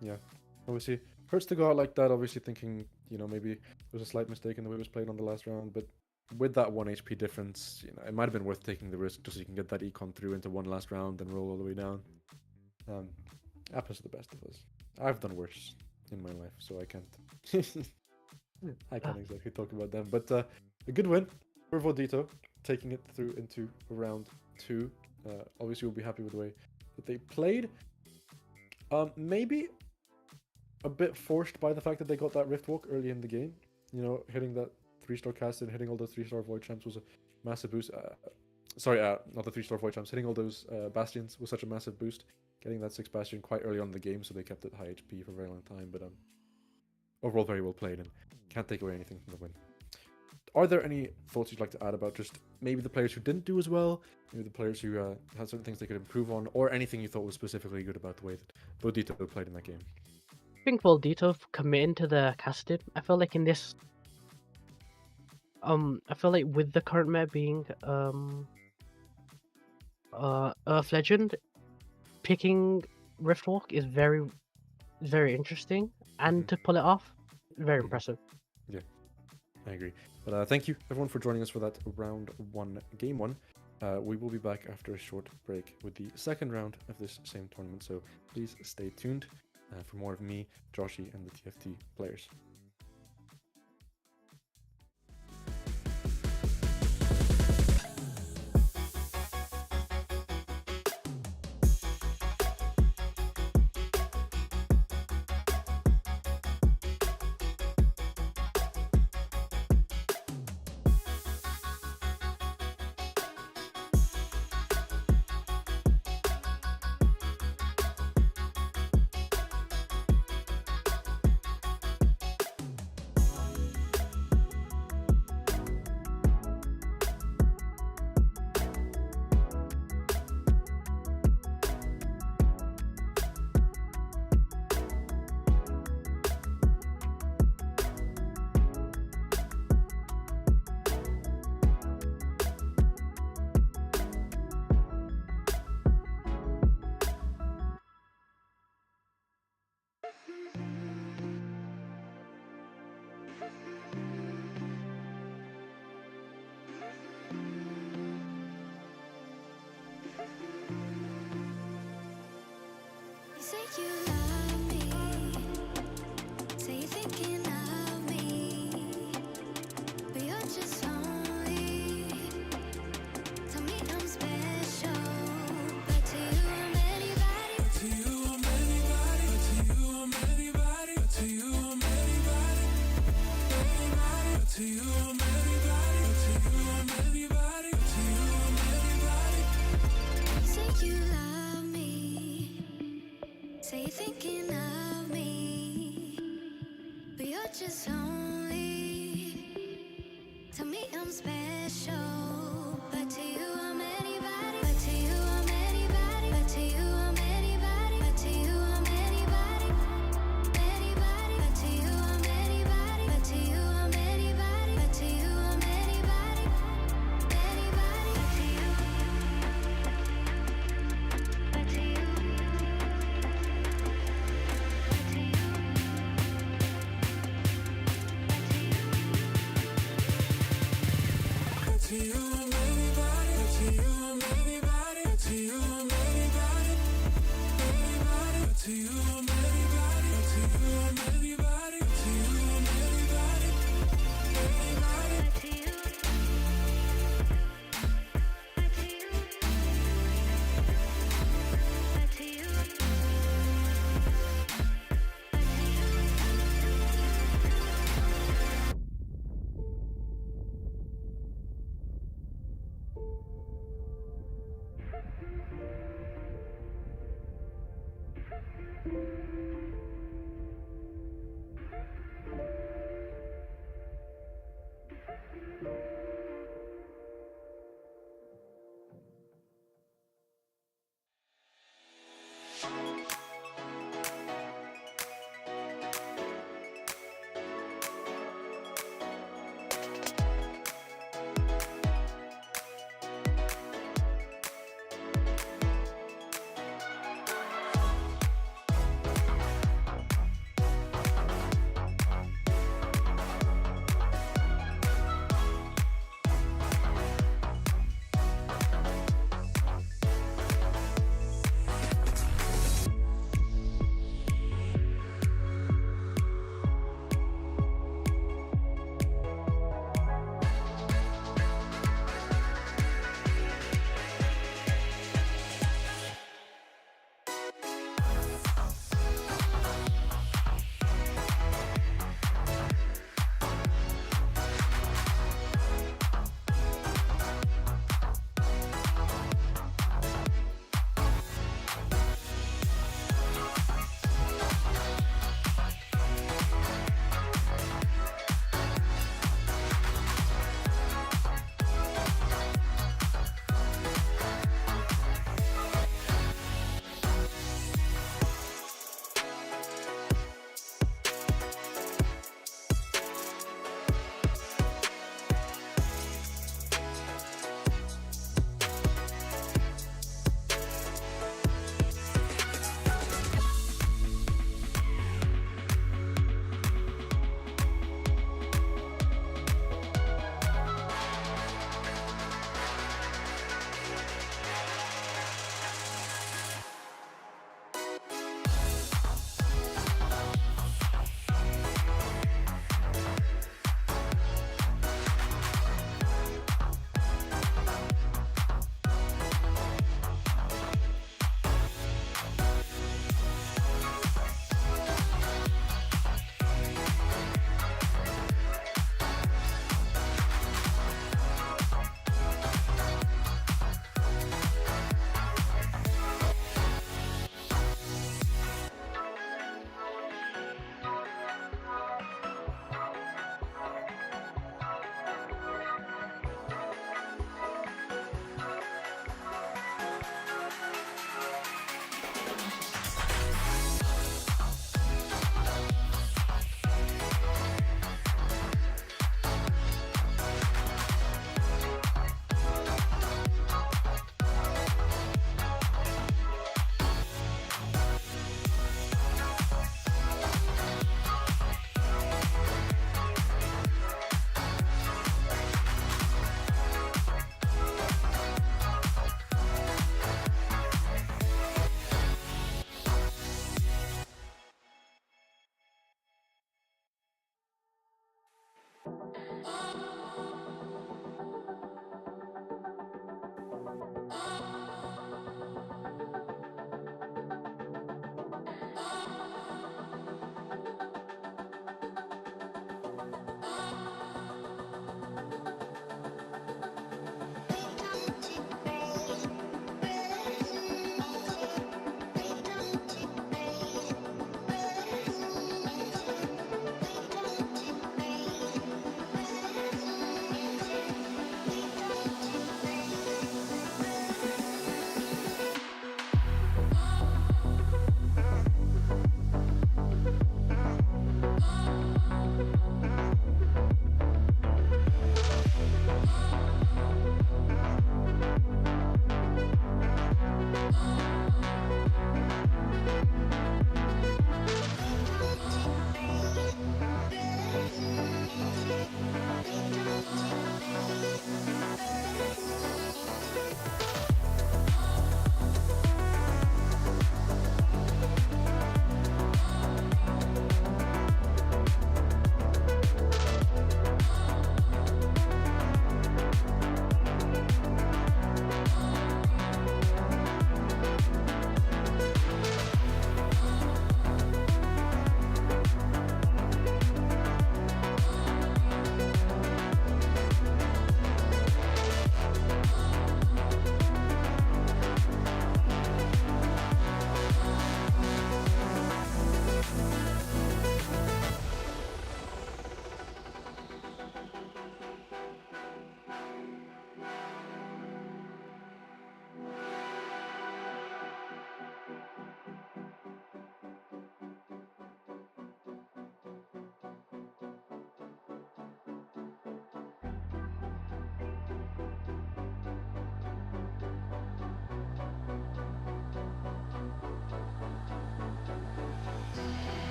Yeah, obviously hurts to go out like that. Obviously thinking, you know, maybe there's a slight mistake in the way it was played on the last round, but with that 1 HP difference, you know, it might have been worth taking the risk just so you can get that econ through into 1 last round and roll all the way down. Happens to the best of us. I've done worse in my life, so I can't. I can't exactly talk about them, but a good win for Vodito, taking it through into round 2. Obviously, we'll be happy with the way that they played. Maybe a bit forced by the fact that they got that Rift Walk early in the game. You know, hitting that 3-star cast and hitting all those 3-star Void Champs was a massive boost. Sorry, not the 3-star Void Champs. Hitting all those Bastions was such a massive boost. Getting that 6 Bastion quite early on in the game, so they kept it high HP for a very long time. But overall, very well played, and can't take away anything from the win. Are there any thoughts you'd like to add about just maybe the players who didn't do as well, maybe the players who had certain things they could improve on, or anything you thought was specifically good about the way that Vodito played in that game? I think Vodito committing to the casted. I feel like in this, I feel like with the current meta being Earth Legend, picking Riftwalk is very, very interesting, and to pull it off, very impressive. Yeah, I agree. But thank you everyone for joining us for that round 1, game 1. We will be back after a short break with the second round of this same tournament, so please stay tuned for more of me, Joshi, and the TFT players. You say you love me, say you're thinking of me, but you're just lonely. Tell me I'm special, but to you I'm anybody. But to you I'm anybody. But to you I'm anybody. But to you I'm anybody. Anybody. But to you I'm anybody. But to you I'm anybody. But to you I'm anybody. You say you love me, say you're thinking of me, but you're just lonely. Tell me I'm special, but to you I'm anybody. But to you I'm anybody. But to you I'm anybody. But to you I'm anybody. Anybody. But to you I'm anybody. But to you I'm anybody. But to you I'm anybody. Anybody. But to you. But to you. But to you.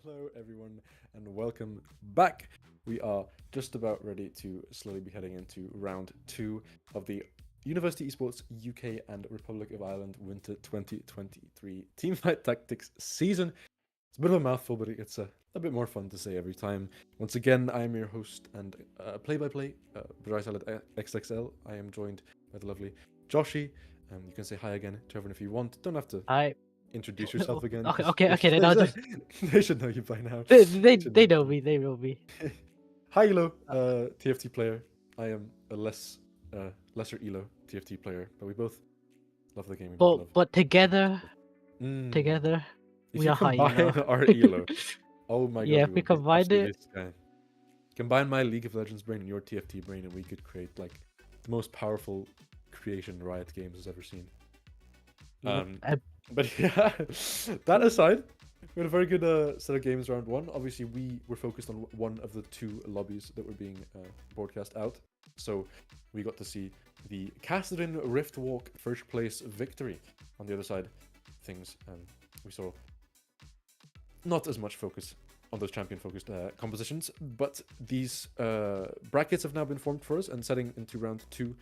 Hello, everyone, and welcome back. We are just about ready to slowly be heading into round 2 of the University Esports UK and Republic of Ireland Winter 2023 Teamfight Tactics season. It's a bit of a mouthful, but it's a bit more fun to say every time. Once again, I am your host and play-by-play, Brysalad XXL. I am joined by the lovely Joshi. You can say hi again to everyone if you want. Don't have to Hi. introduce yourself again. Okay, 'cause okay. they, Then I'll should, just they should know you by now. they know me. They know me. Hi, Elo, TFT player. I am a lesser Elo TFT player, but we both love the game. We both love. But together, Mm. together, If we you are high combine elo. our Elo, oh my god, Yeah, if we we would be combine absolutely it, sky. Combine my League of Legends brain and your TFT brain, and we could create like the most powerful creation Riot Games has ever seen. But yeah, that aside, we had a very good set of games round 1. Obviously, we were focused on one of the 2 lobbies that were being broadcast out. So we got to see the Cassidy Rift Walk first place victory. On the other side, things we saw not as much focus on those champion-focused compositions, but these brackets have now been formed for us, and setting into round 2.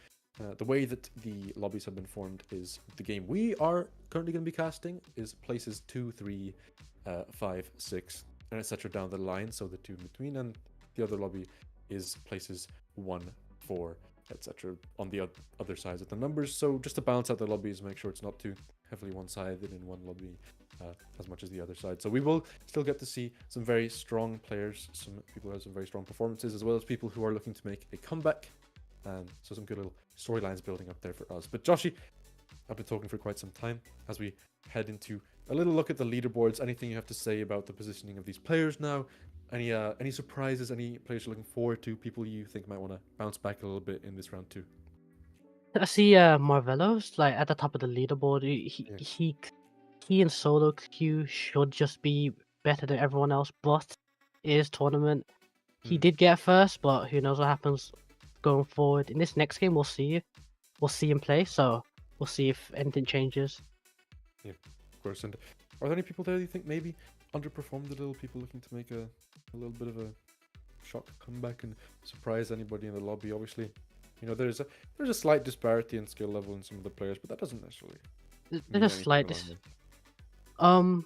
The way that the lobbies have been formed is the game we are currently going to be casting is places 2, 3, 5, 6, and etc. down the line, so the 2 in between, and the other lobby is places 1, 4, etc. on the other sides of the numbers. So just to balance out the lobbies, make sure it's not too heavily one-sided in one lobby as much as the other side. So we will still get to see some very strong players, some people who have some very strong performances, as well as people who are looking to make a comeback. So some good little storylines building up there for us. But Joshi, I've been talking for quite some time. As we head into a little look at the leaderboards, anything you have to say about the positioning of these players now? Any surprises? Any players you're looking forward to? People you think might want to bounce back a little bit in this round 2? I see Marvelo's like at the top of the leaderboard. He and solo queue should just be better than everyone else, but it is tournament. He did get first, but who knows what happens going forward. In this next game, we'll see. We'll see him play, so we'll see if anything changes. Yeah, of course. And are there any people there you think maybe underperformed a little? People looking to make a little bit of a shock comeback and surprise anybody in the lobby? Obviously, you know, there's a slight disparity in skill level in some of the players, but that doesn't necessarily mean There's a anything slight. alarming.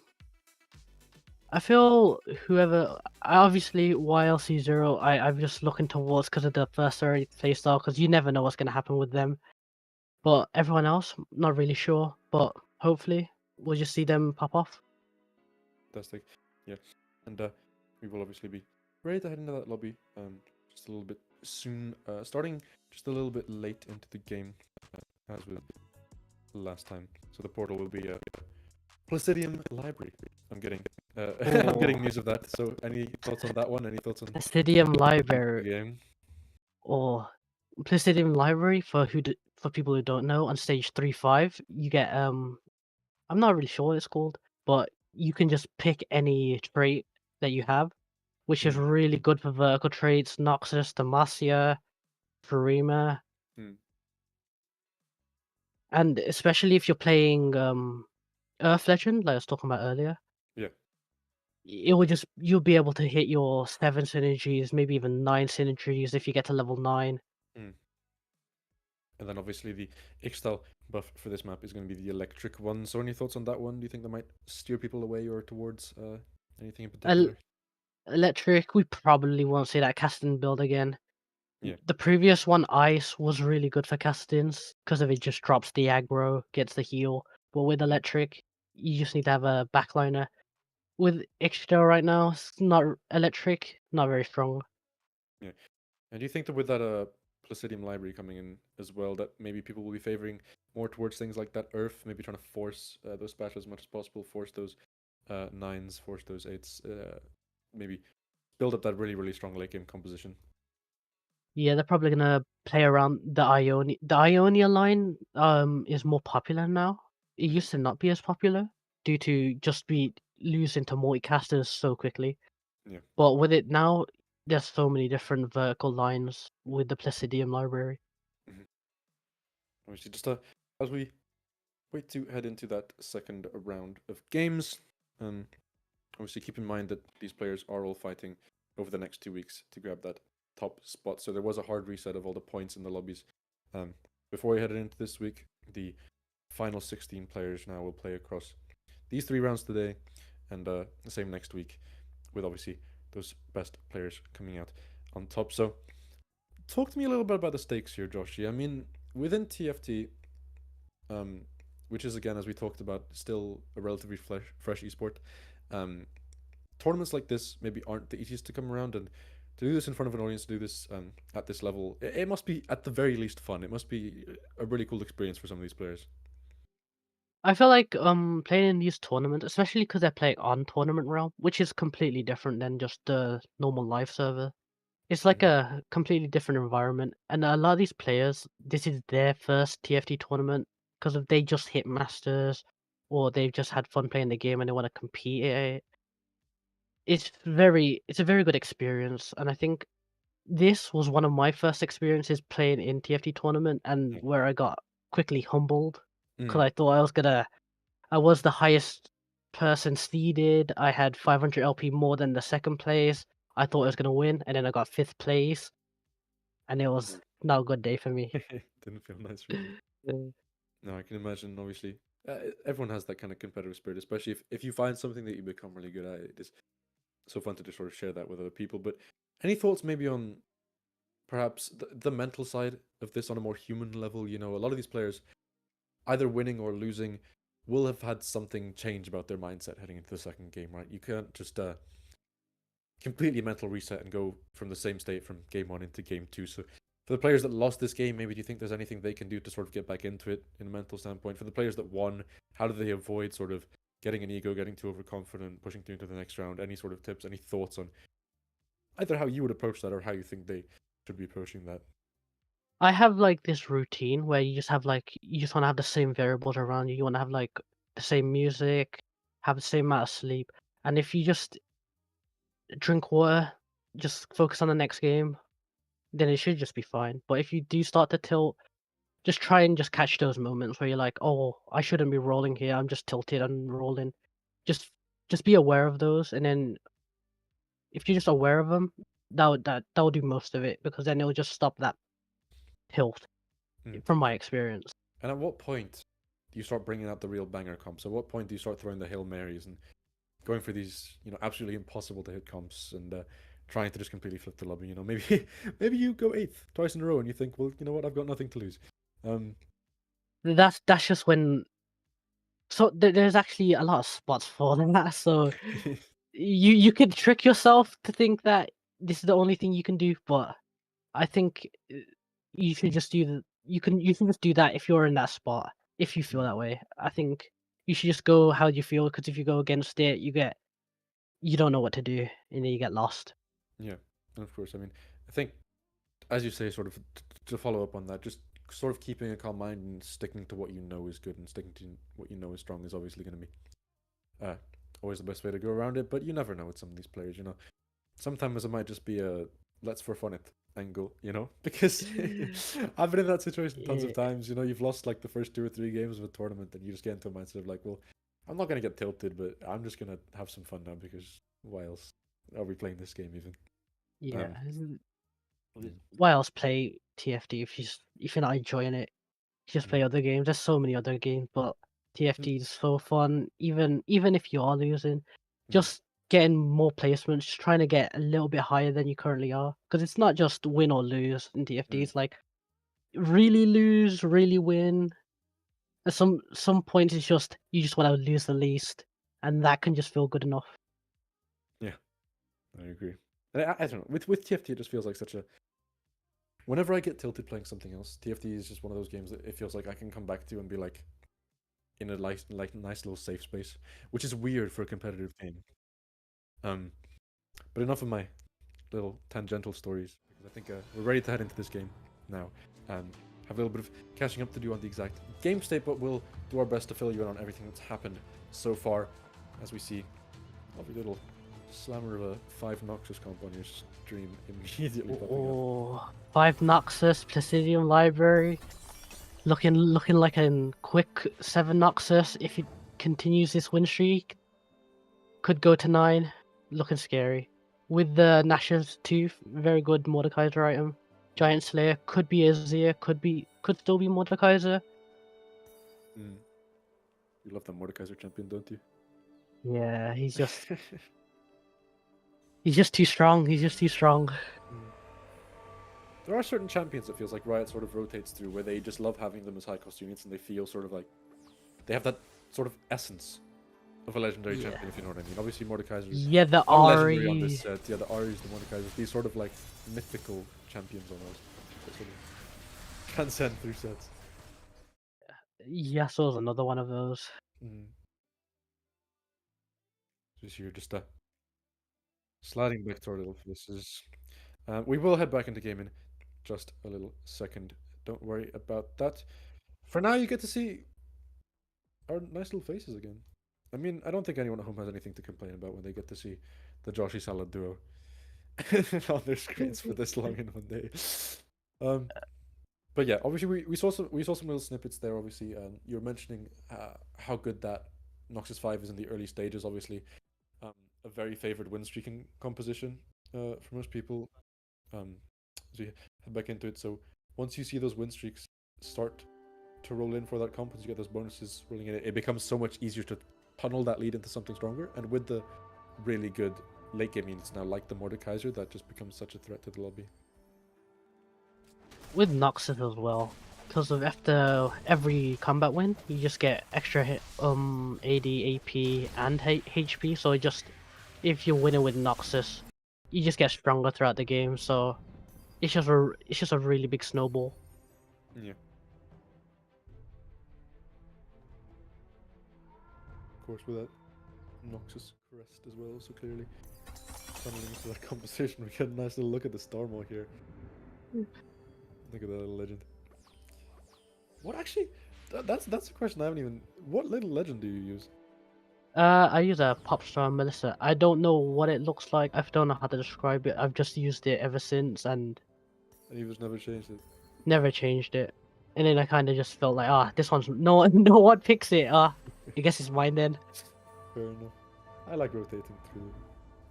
I feel whoever, obviously YLC0, I'm just looking towards because of the first playstyle, because you never know what's going to happen with them. But everyone else, not really sure. But hopefully, we'll just see them pop off. Fantastic. Yeah. And we will obviously be ready to head into that lobby just a little bit soon. Starting just a little bit late into the game, as with last time. So the portal will be Placidium Library. I'm getting I'm getting news of that. So any thoughts on that one? Any thoughts on The Stadium the Library, game? or Placidium Library, for people who don't know, on stage 3-5, you get I'm not really sure what it's called, but you can just pick any trait that you have, which is really good for vertical traits, Noxus, Demacia, Farima, and especially if you're playing Earth Legend, like I was talking about earlier. Yeah. You'll be able to hit your 7 synergies, maybe even 9 synergies if you get to level 9. And then obviously the Ixtal buff for this map is going to be the electric one. So any thoughts on that one? Do you think that might steer people away or towards anything in particular? Electric, we probably won't see that casting build again. Yeah. The previous one, Ice, was really good for castings because of it just drops the aggro, gets the heal. But with Electric, you just need to have a backliner. With Ixtal right now, it's not Electric, not very strong. Yeah. And do you think that with that Placidium library coming in as well, that maybe people will be favoring more towards things like that Earth, maybe trying to force those spats as much as possible, force those 9s, force those 8s, maybe build up that really, really strong late game composition? Yeah, they're probably gonna play around the Ionia. The Ionia line is more popular now. It used to not be as popular due to just be losing to multicasters so quickly. Yeah. But with it now, there's so many different vertical lines with the Placidium library. Obviously, just as we wait to head into that second round of games, obviously keep in mind that these players are all fighting over the next 2 weeks to grab that top spot. So there was a hard reset of all the points in the lobbies. Before we headed into this week, the final 16 players now will play across these 3 rounds today, and the same next week, with obviously those best players coming out on top. So talk to me a little bit about the stakes here, Joshy. I mean, within TFT, which is, again, as we talked about, still a relatively fresh esport, tournaments like this maybe aren't the easiest to come around, and to do this in front of an audience, to do this at this level, it must be at the very least fun. It must be a really cool experience for some of these players. I feel like playing in these tournaments, especially because they're playing on Tournament Realm, which is completely different than just the normal live server. It's like a completely different environment, and a lot of these players, this is their first TFT tournament because of they just hit Masters, or they've just had fun playing the game and they want to compete at it. It's a very good experience, and I think this was one of my first experiences playing in TFT tournament, and where I got quickly humbled because I thought I was the highest person seeded. I had 500 LP more than the second place. I thought I was gonna win, and then I got 5th place, and it was not a good day for me. Didn't feel nice for you. Uh, No, I can imagine. Obviously, everyone has that kind of competitive spirit, especially if you find something that you become really good at. It is so fun to just sort of share that with other people. But any thoughts maybe on perhaps the mental side of this on a more human level? You know, a lot of these players, either winning or losing, will have had something change about their mindset heading into the second game, right? You can't just completely mental reset and go from the same state from game 1 into game 2. So for the players that lost this game, maybe do you think there's anything they can do to sort of get back into it in a mental standpoint? For the players that won, how do they avoid sort of getting an ego, getting too overconfident, pushing through into the next round? Any sort of tips, any thoughts on either how you would approach that or how you think they should be approaching that? I have like this routine where you just have like you just want to have the same variables around you. You want to have like the same music, have the same amount of sleep, and if you just drink water, just focus on the next game, then it should just be fine. But if you do start to tilt, just try and just catch those moments where you're like, "Oh, I shouldn't be rolling here. I'm just tilted. I'm rolling." Just just be aware of those, and then if you're just aware of them, that will do most of it because then it'll just stop that tilt. Mm. From my experience. And at what point do you start bringing out the real banger comps? At what point do you start throwing the Hail Marys and going for these, absolutely impossible to hit comps and trying to just completely flip the lobby? Maybe maybe you go 8th twice in a row and you think, well, you know what, I've got nothing to lose. That's just when. So there's actually a lot of spots for that. So you could trick yourself to think that this is the only thing you can do, but I think you should just do the. You can just do that if you're in that spot. If you feel that way, I think you should just go how you feel. Because if you go against it, you don't know what to do, and then you get lost. Yeah, and of course, I mean, I think, as you say, sort of to follow up on that, just sort of keeping a calm mind and sticking to what you know is good and sticking to what you know is strong is obviously going to be always the best way to go around it. But you never know with some of these players, Sometimes it might just be a let's for fun it angle, because I've been in that situation tons of times. You've lost like the first 2 or 3 games of a tournament and you just get into a mindset of like, well, I'm not going to get tilted, but I'm just going to have some fun now because why else are we playing this game even? Yeah. Yeah. Why else play TFT if you're not enjoying it? Just play other games. There's so many other games, but TFT is so fun. Even if you are losing, just getting more placements, just trying to get a little bit higher than you currently are. Because it's not just win or lose in TFT. It's like really lose, really win. At some points, it's just you just want to lose the least, and that can just feel good enough. Yeah, I agree. And I don't know. With TFT, it just feels like such a. Whenever I get tilted playing something else, TFT is just one of those games that it feels like I can come back to and be like, in a nice little safe space, which is weird for a competitive game. But enough of my little tangential stories, because I think we're ready to head into this game now. Have a little bit of catching up to do on the exact game state, but we'll do our best to fill you in on everything that's happened so far, as we see lovely little slammer of a 5 Noxus comp on your stream immediately popping up. Oh, 5 Noxus, Placidium Library, looking like a quick 7 Noxus if he continues this win streak. could go to 9, looking scary. With the Nash's Tooth, very good Mordekaiser item. Giant Slayer could be Azir, could still be Mordekaiser. Mm. You love the Mordekaiser champion, don't you? Yeah, he's just too strong. He's just too strong. There are certain champions that feels like Riot sort of rotates through where they just love having them as high cost units and they feel sort of like they have that sort of essence of a legendary Yeah. champion, if you know what I mean. Obviously Mordekaiser Yeah, the legendary on Ari. this set. Yeah, the Aries, the Mordekaisers, these sort of like mythical champions almost. That sort of transcend through sets. Yasuo's another one of those. Just here, just sliding back to our little faces. We will head back into gaming just a little second. Don't worry about that. For now, you get to see our nice little faces again. I mean, I don't think anyone at home has anything to complain about when they get to see the Joshy Salad duo on their screens for this long in one day. But yeah, obviously we saw some little snippets there. Obviously, you were mentioning how good that Noxus 5 is in the early stages. Obviously, a very favored win streaking composition for most people. As we head back into it, so once you see those win streaks start to roll in for that comp, once you get those bonuses rolling in, it becomes so much easier to tunnel that lead into something stronger. And with the really good late game units now, like the Mordekaiser, that just becomes such a threat to the lobby. With Noxus as well, because of after every combat win, you just get extra hit, AD, AP, and HP. So it just, if you're winning with Noxus, you just get stronger throughout the game. So it's just a really big snowball. Yeah. Of course, with that Noxus crest as well, so clearly funneling into that conversation, we get a nice little look at the Stormo here. Look at that little legend. What actually? That's a question I haven't even. What little legend do you use? I use a Popstar Melissa. I don't know what it looks like. I don't know how to describe it. I've just used it ever since and And you've just never changed it. never changed it. And then I kind of just felt like, this one's no one picks it. I guess it's mine then. Fair enough. I like rotating through,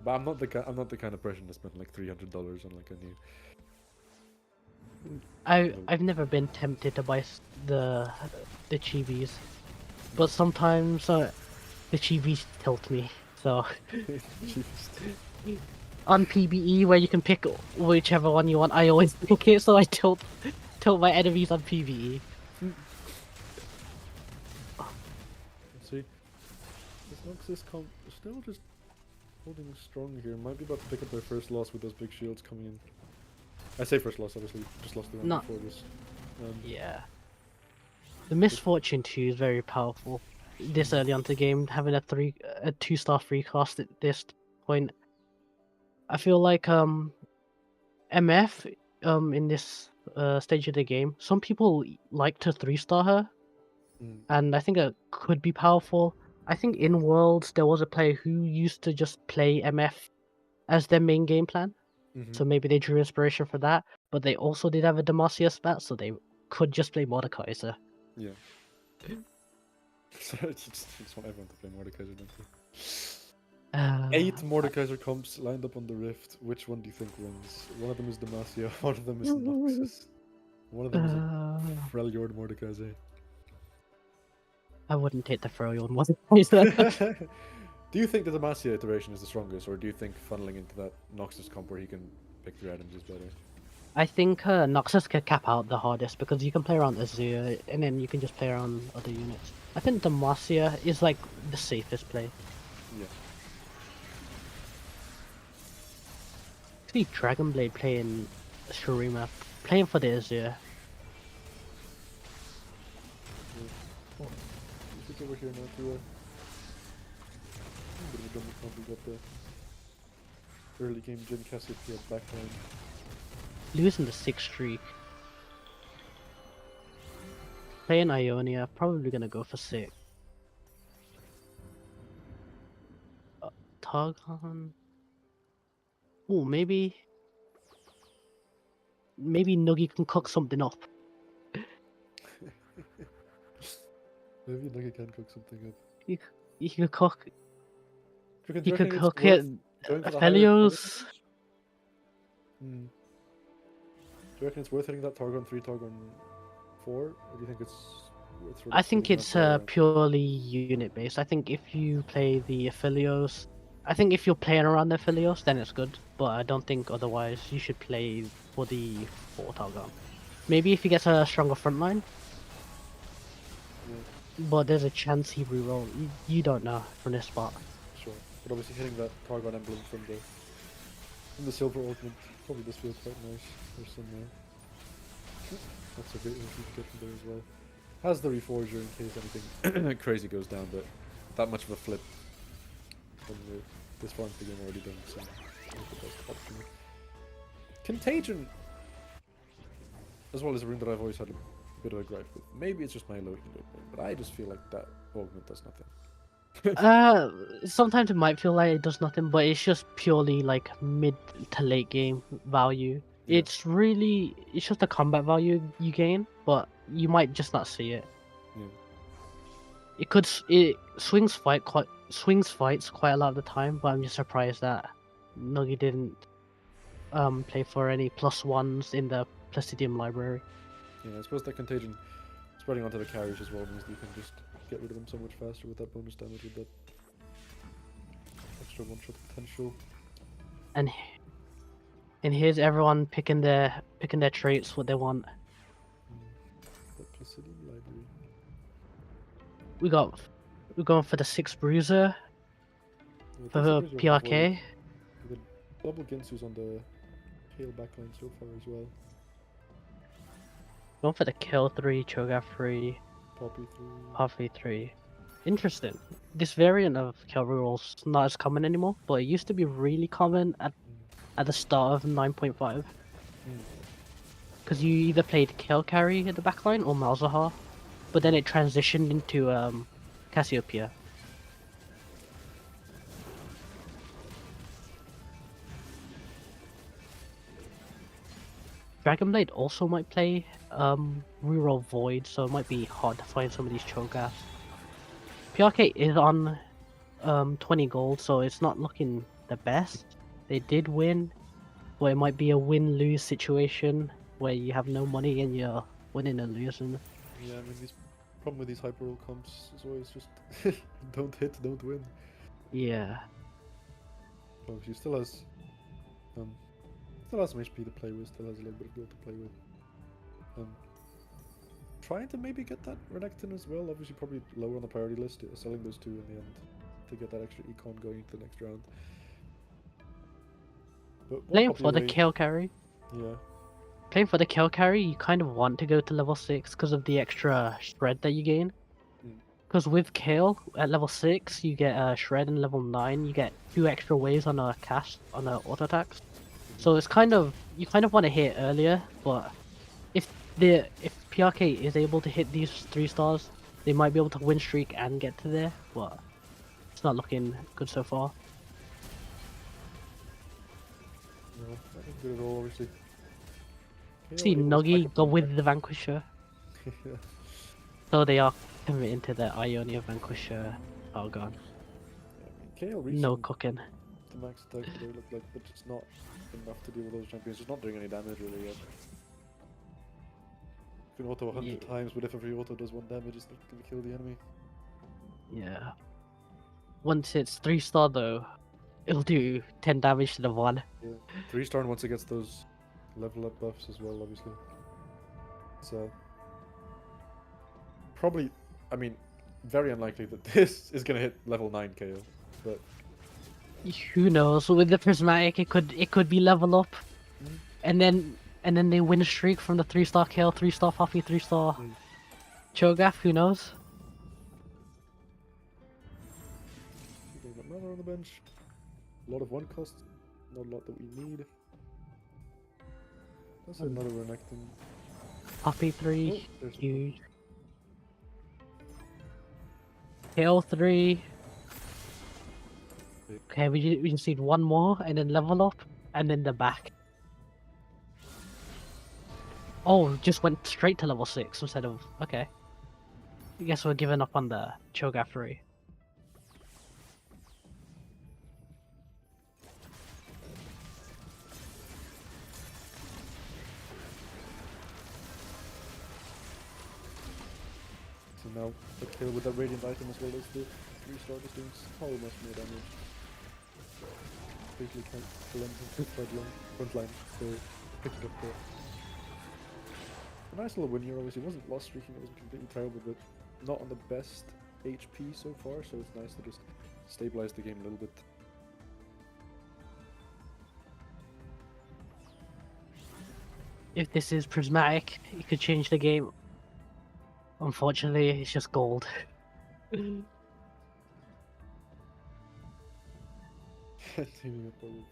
but I'm not the kind of person to spend like $300 on like a new. I've never been tempted to buy the chibis, but sometimes the chibis tilt me. So on PBE where you can pick whichever one you want, I always pick it. So I tilt my enemies on PBE. See, this Noxus comp still just holding strong here. Might be about to pick up their first loss with those big shields coming in. I say first loss, obviously. Just lost the round before this. Yeah. The Misfortune 2 is very powerful. This early on the game, having a 2-star free cast at this point. I feel like MF in this stage of the game, some people like to 3-star her, and I think it could be powerful. I think in Worlds there was a player who used to just play MF as their main game plan. So maybe they drew inspiration for that, but they also did have a Demacia spat, so they could just play Mordekaiser. Yeah. Sorry, I just want everyone to play Mordekaiser, don't you? 8 Mordekaiser comps lined up on the Rift. Which one do you think wins? One of them is Demacia, one of them is Noxus. One of them is a Freljord Mordekaiser. I wouldn't take the Freljord Mordekaiser. Do you think the Demacia iteration is the strongest, or do you think funneling into that Noxus comp where he can pick 3 items is better? I think Noxus can cap out the hardest because you can play around Azir and then you can just play around other units. I think Demacia is like the safest play. Yeah. See Dragonblade playing Shurima, playing for the Azir. You think over here now too? Bit of a dummy comp, we got the early game Jin Cassiopeia backline. Losing the 6 streak. Playing Ionia, probably gonna go for 6. Targon. Oh, maybe Nuggy can cook something up. Maybe Nugget can cook something up. You can cook. Do You you could reckon it's cook it. worth going for the higher Aphelios. Hmm. Do you reckon it's worth hitting that Targon 3, Targon 4? Or do you think it's worth sort I of think saving it's that for purely unit based. I think if you play the Aphelios, I think if you're playing around the Aphelios, then it's good. But I don't think otherwise you should play for the 4 Targon. Maybe if he gets a stronger front line, Yeah, but there's a chance he reroll. You don't know from this spot. sure. But obviously hitting that Targon emblem from the silver augment probably does feel quite nice. There's some that's a great one to get from there as well. Has the reforger in case anything crazy goes down, but that much of a flip from this far into the game already done, so not the best option. Contagion, as well as a rune that I've always had a bit of a gripe with. Maybe it's just my low elo, but I just feel like that augment does nothing. Sometimes it might feel like it does nothing, but it's just purely like mid to late game value. Yeah. It's just a combat value you gain, but you might just not see it. Yeah. It swings fights quite a lot of the time, but I'm just surprised that Nuggy didn't play for any +1s in the Placidium library. Yeah, I suppose that contagion spreading onto the carriers as well means that you can just get rid of them so much faster with that bonus damage, with that extra one-shot potential. And here's everyone picking their traits, what they want. That Placidium library. We're going for the 6 Bruiser Yeah, for that's the the reason PRK. avoided. The double Ginsu's on the tail backline so far as well. Going for the Kill 3, Cho'Gath 3, Poppy 3. Puffy 3. Interesting. This variant of Kill rerolls not as common anymore, but it used to be really common at the start of 9.5. Mm. Because you either played Kill carry at the backline or Malzahar, but then it transitioned into Cassiopeia. Dragonblade also might play reroll Void, so it might be hard to find some of these Cho'Gaths. PRK is on 20 gold, so it's not looking the best. They did win, but it might be a win-lose situation where you have no money and you're winning and losing. Yeah, I mean, this problem with these hyper roll comps is always just don't hit, don't win. Yeah. Obviously, still has some HP to play with, still has a little bit of gold to play with. Trying to maybe get that Renekton as well, obviously probably lower on the priority list, selling those two in the end to get that extra econ going into the next round. But Playing for the kill carry. Yeah. Playing for the kill carry, you kind of want to go to level 6 because of the extra shred that you gain. Because with kill at level 6, you get a shred, and level 9, you get 2 extra waves on a cast, on a auto attacks. So it's kind of, you kind of want to hit earlier, but if PRK is able to hit these 3 stars, they might be able to win streak and get to there, but it's not looking good so far. No, that isn't good at all, obviously. See Nuggy go with the Vanquisher. Yeah. So they are committing to the Ionia Vanquisher Argon. KL No cooking. The max attack today looked like, but it's not enough to deal with those champions. It's not doing any damage really yet. You can auto 100 times, but if every auto does 1 damage, it's not going to kill the enemy. Yeah. Once it's 3-star though, it'll do 10 damage to the 1. Yeah. 3-star, and once it gets those level up buffs as well, obviously. So probably, I mean, very unlikely that this is going to hit level 9 KO, but Who knows? With the prismatic, it could be level up, and then they win a streak from the 3-star kill, 3-star Puffy, 3-star Cho'Gath. Who knows? Keeping that mana on the bench. A lot of 1 cost, not a lot that we need. That's another Renekton. Puffy 3, Oh, there's a huge. Kill 3. Okay, we just need 1 more and then level up, and then the back. Oh, just went straight to level 6 instead of, okay. I guess we're giving up on the Cho'Gath 3. And now the kill with that radiant item as well as the 3-star just doing so much more damage. Basically can't kill anything too front line, so pick it up there. A nice little win here, obviously. It wasn't lost streaking, it wasn't completely terrible, but not on the best HP so far, so it's nice to just stabilize the game a little bit. If this is prismatic, it could change the game. Unfortunately, it's just gold. Teaming up all over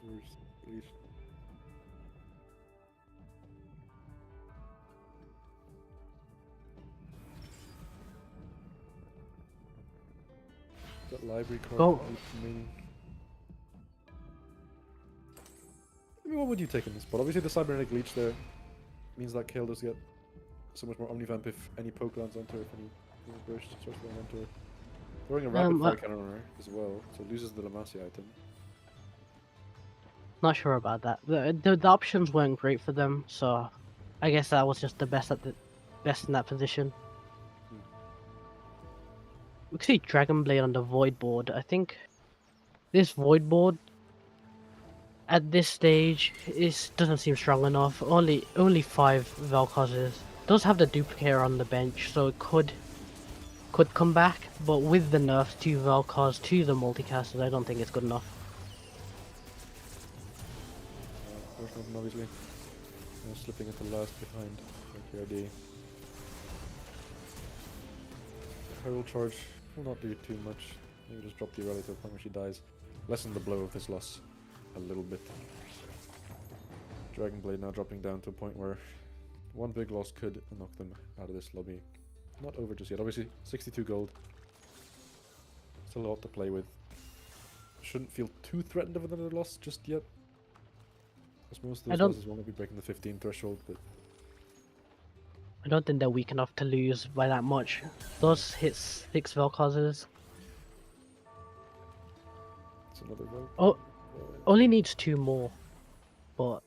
please. That library card Go. out for me. I mean, what would you take in this spot? Obviously the cybernetic leech there means that Kale does get so much more omnivamp if any poke lands onto her, if any burst starts going onto her. Throwing a rapid fire cannon on her as well, so it loses the Lamasia item. Not sure about that. The options weren't great for them, so I guess that was just the best in that position. We can see Dragon Blade on the Void board. I think this Void board at this stage doesn't seem strong enough. Only 5 Vel'Kozes. Does have the duplicator on the bench, so it could come back, but with the nerfs to Vel'Koz to the multicasters, I don't think it's good enough. First one, obviously. Slipping into last behind KRD. Herald charge will not do too much. Maybe just drop the Aurelia to a point where she dies. Lessen the blow of this loss a little bit. Dragon Blade now dropping down to a point where one big loss could knock them out of this lobby. Not over just yet. Obviously, 62 gold. Still a lot to play with. Shouldn't feel too threatened of another loss just yet. Because most of those losses won't be breaking the 15 threshold, but I don't think they're weak enough to lose by that much. Those hit 6 Vel'Kozes. it's another vote. Oh, only needs 2 more, but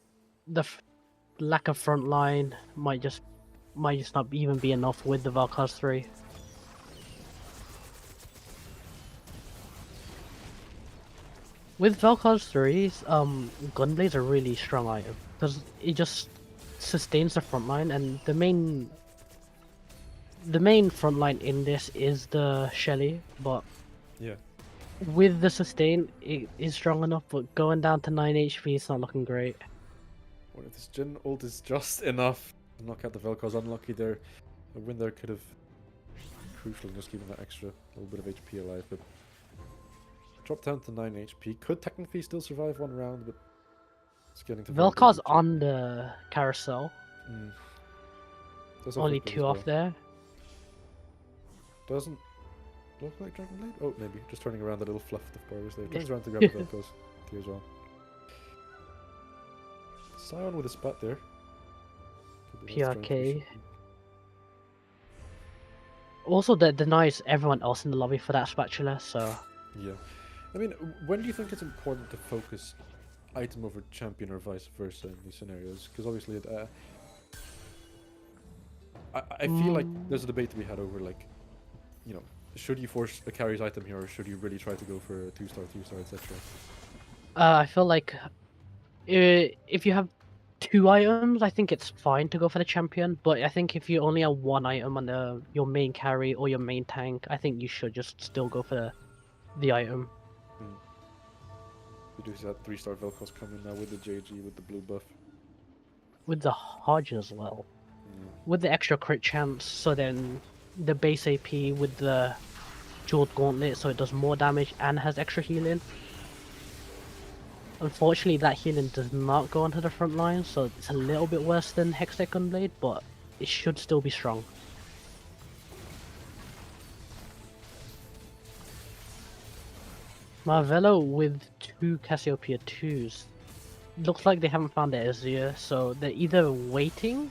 the lack of front line might just not even be enough with the Vel'Koz 3. With Vel'Koz 3's, Gunblade's a really strong item because it just sustains the front line, and the main front line in this is the Shelly, but Yeah. with the sustain, it is strong enough, but going down to 9 HP, it's not looking great. What if this Jin ult is just enough to knock out the Vel'Koz? Unlucky there. A win there could have crucial in just keeping that extra little bit of HP alive, but drop down to 9 HP. Could technically still survive one round, but it's getting to Vel'Koz on the carousel. Does Only look good 2 as off well. there. Doesn't look like Dragon Blade? Oh, maybe. Just turning around the little fluff of barbers there. Turns around to grab the Vel'Koz too as well. Sion with a spat there. Could be nice to try and PRK. push it. Also, that denies everyone else in the lobby for that spatula, so... Yeah. I mean, when do you think it's important to focus item over champion or vice versa in these scenarios? Because obviously, I feel like there's a debate to be had over, like, you know, should you force a carry's item here, or should you really try to go for a 2-star, 3-star, etc.? I feel like if you have 2 items, I think it's fine to go for the champion, but I think if you only have 1 item on your main carry or your main tank, I think you should just still go for the item. We do see that 3-star Vel'Koz coming now with the JG, with the blue buff. With the Hodge as well. With the extra crit chance, so then the base AP with the jeweled gauntlet, so it does more damage and has extra healing. Unfortunately, that healing does not go onto the front line, so it's a little bit worse than Hextech Gunblade, but it should still be strong. Marvello with 2 Cassiopeia 2s. Looks like they haven't found the Azir, so they're either waiting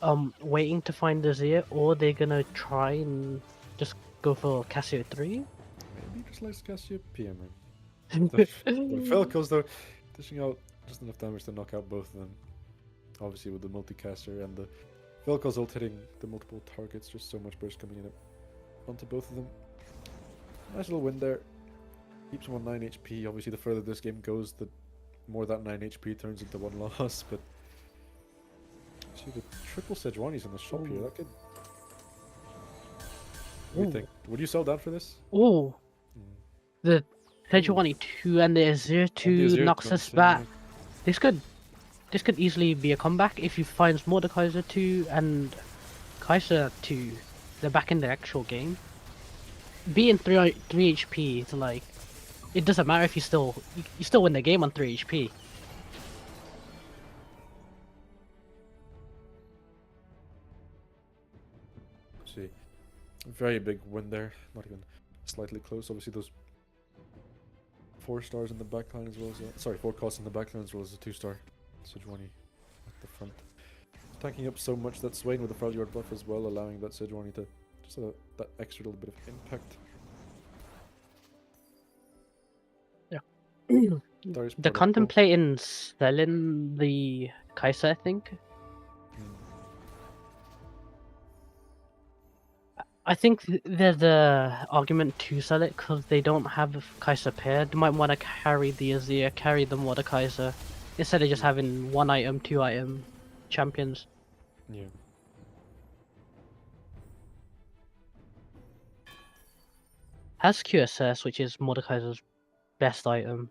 to find the Azir, or they're gonna try and just go for Cassio 3. Maybe just like Cassiopeia, man. The Vel'Koz, though, dishing out just enough damage to knock out both of them. Obviously, with the multicaster and the Vel'Koz ult hitting the multiple targets, just so much burst coming in onto both of them. Nice little win there. Keeps him on 9 HP. Obviously, the further this game goes, the more that 9 HP turns into 1 loss. But see the triple Sejuani's in the shop here. That could. What do you think? Would you sell that for this? Oh, the Sejuani 2 and the Azir 2 Azir knocks us 2, back. This could easily be a comeback if he finds Mordekaiser 2 and Kaiser 2. They're back in the actual game. Being 3 HP is like, it doesn't matter if you still win the game on 3 HP. See, very big win there. Not even slightly close. Obviously, those 4 stars in the backline as well as sorry, 4 costs in the backline as well as a 2-star Sejuani at the front. Tanking up so much that Swain with the Freljord buff as well, allowing that Sejuani to just have that extra little bit of impact. Darius They're brought up contemplating selling the Kaiser, I think. I think there's a argument to sell it because they don't have Kaiser paired. They might want to carry the Azir, carry the Mordekaiser, instead of just having 1 item, 2 item champions. Yeah. Has QSS, which is Mordekaiser's best item,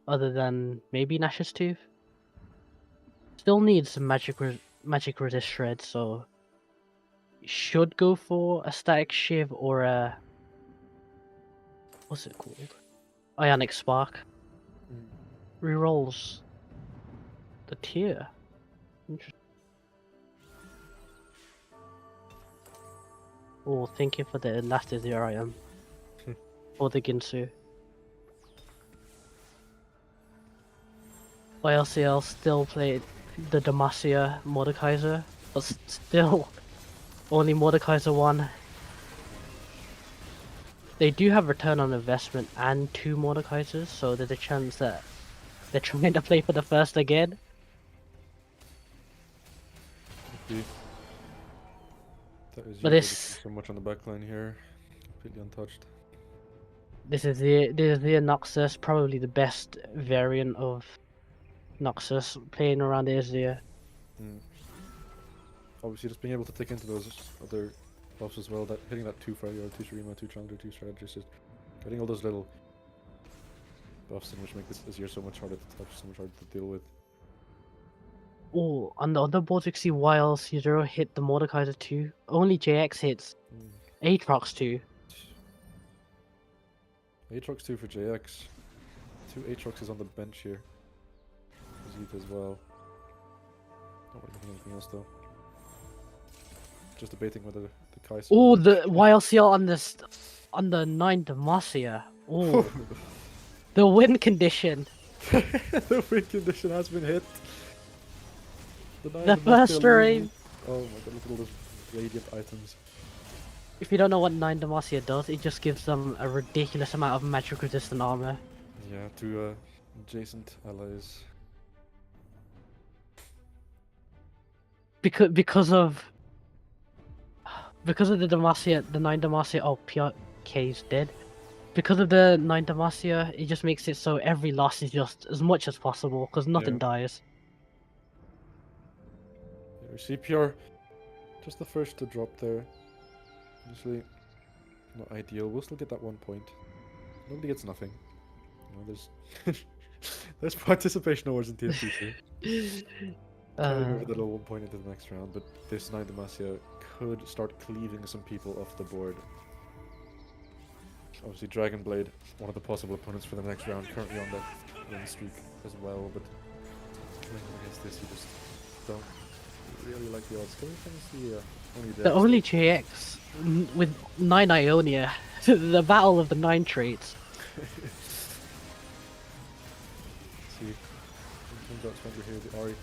other than maybe Nash's Tooth. Still needs magic resist shred, so should go for a static shiv or a what's it called? Ionic spark. Rerolls the tier. Interesting. Oh, thinking for the last Azir item. Or the Ginsu. YLCL still played the Demacia Mordekaiser, but still only Mordekaiser 1. They do have return on investment and 2 Mordekaisers, so there's a chance that they're trying to play for the first again. But this so much on the backline here, completely untouched. This is the Noxus, probably the best variant of Noxus playing around the Azir. Obviously, just being able to take into those other buffs as well, that hitting that 2 Freljord, 2 Shurima, 2 Challenger, 2 Strategist, just getting all those little buffs in which make this Azir so much harder to touch, so much harder to deal with. Oh, on the other boards you see YL0 hit the Mordekaiser 2. Only JX hits Aatrox 2. Aatrox 2 for JX. 2 Aatroxes on the bench here. Zeta as well. Not really hitting anything else though. Just debating whether the Kaiser. Oh, the YLCL on the 9 Demacia. Oh, the win condition. The win condition has been hit. The first raid. Oh my god, look at all those radiant items. If you don't know what 9 Demacia does, it just gives them a ridiculous amount of magic resistant armor. Yeah, to adjacent allies. Because of the Demacia, the 9 Demacia. Oh, PRK's dead. Because of the 9 Demacia, it just makes it so every loss is just as much as possible, because nothing dies. Yeah, we see PR just the first to drop there. Obviously, not ideal. We'll still get that 1 point. Nobody gets nothing. You know, there's participation awards in TFT too. Carrying over the little 1 point into the next round, but this 9 Demacia could start cleaving some people off the board. Obviously, Dragonblade, one of the possible opponents for the next round, currently on that win streak as well, but playing against this, you just don't really like the odds. Can we see only JX with 9 Ionia, the battle of the 9 traits. See, turns out Spender here, the Ari, a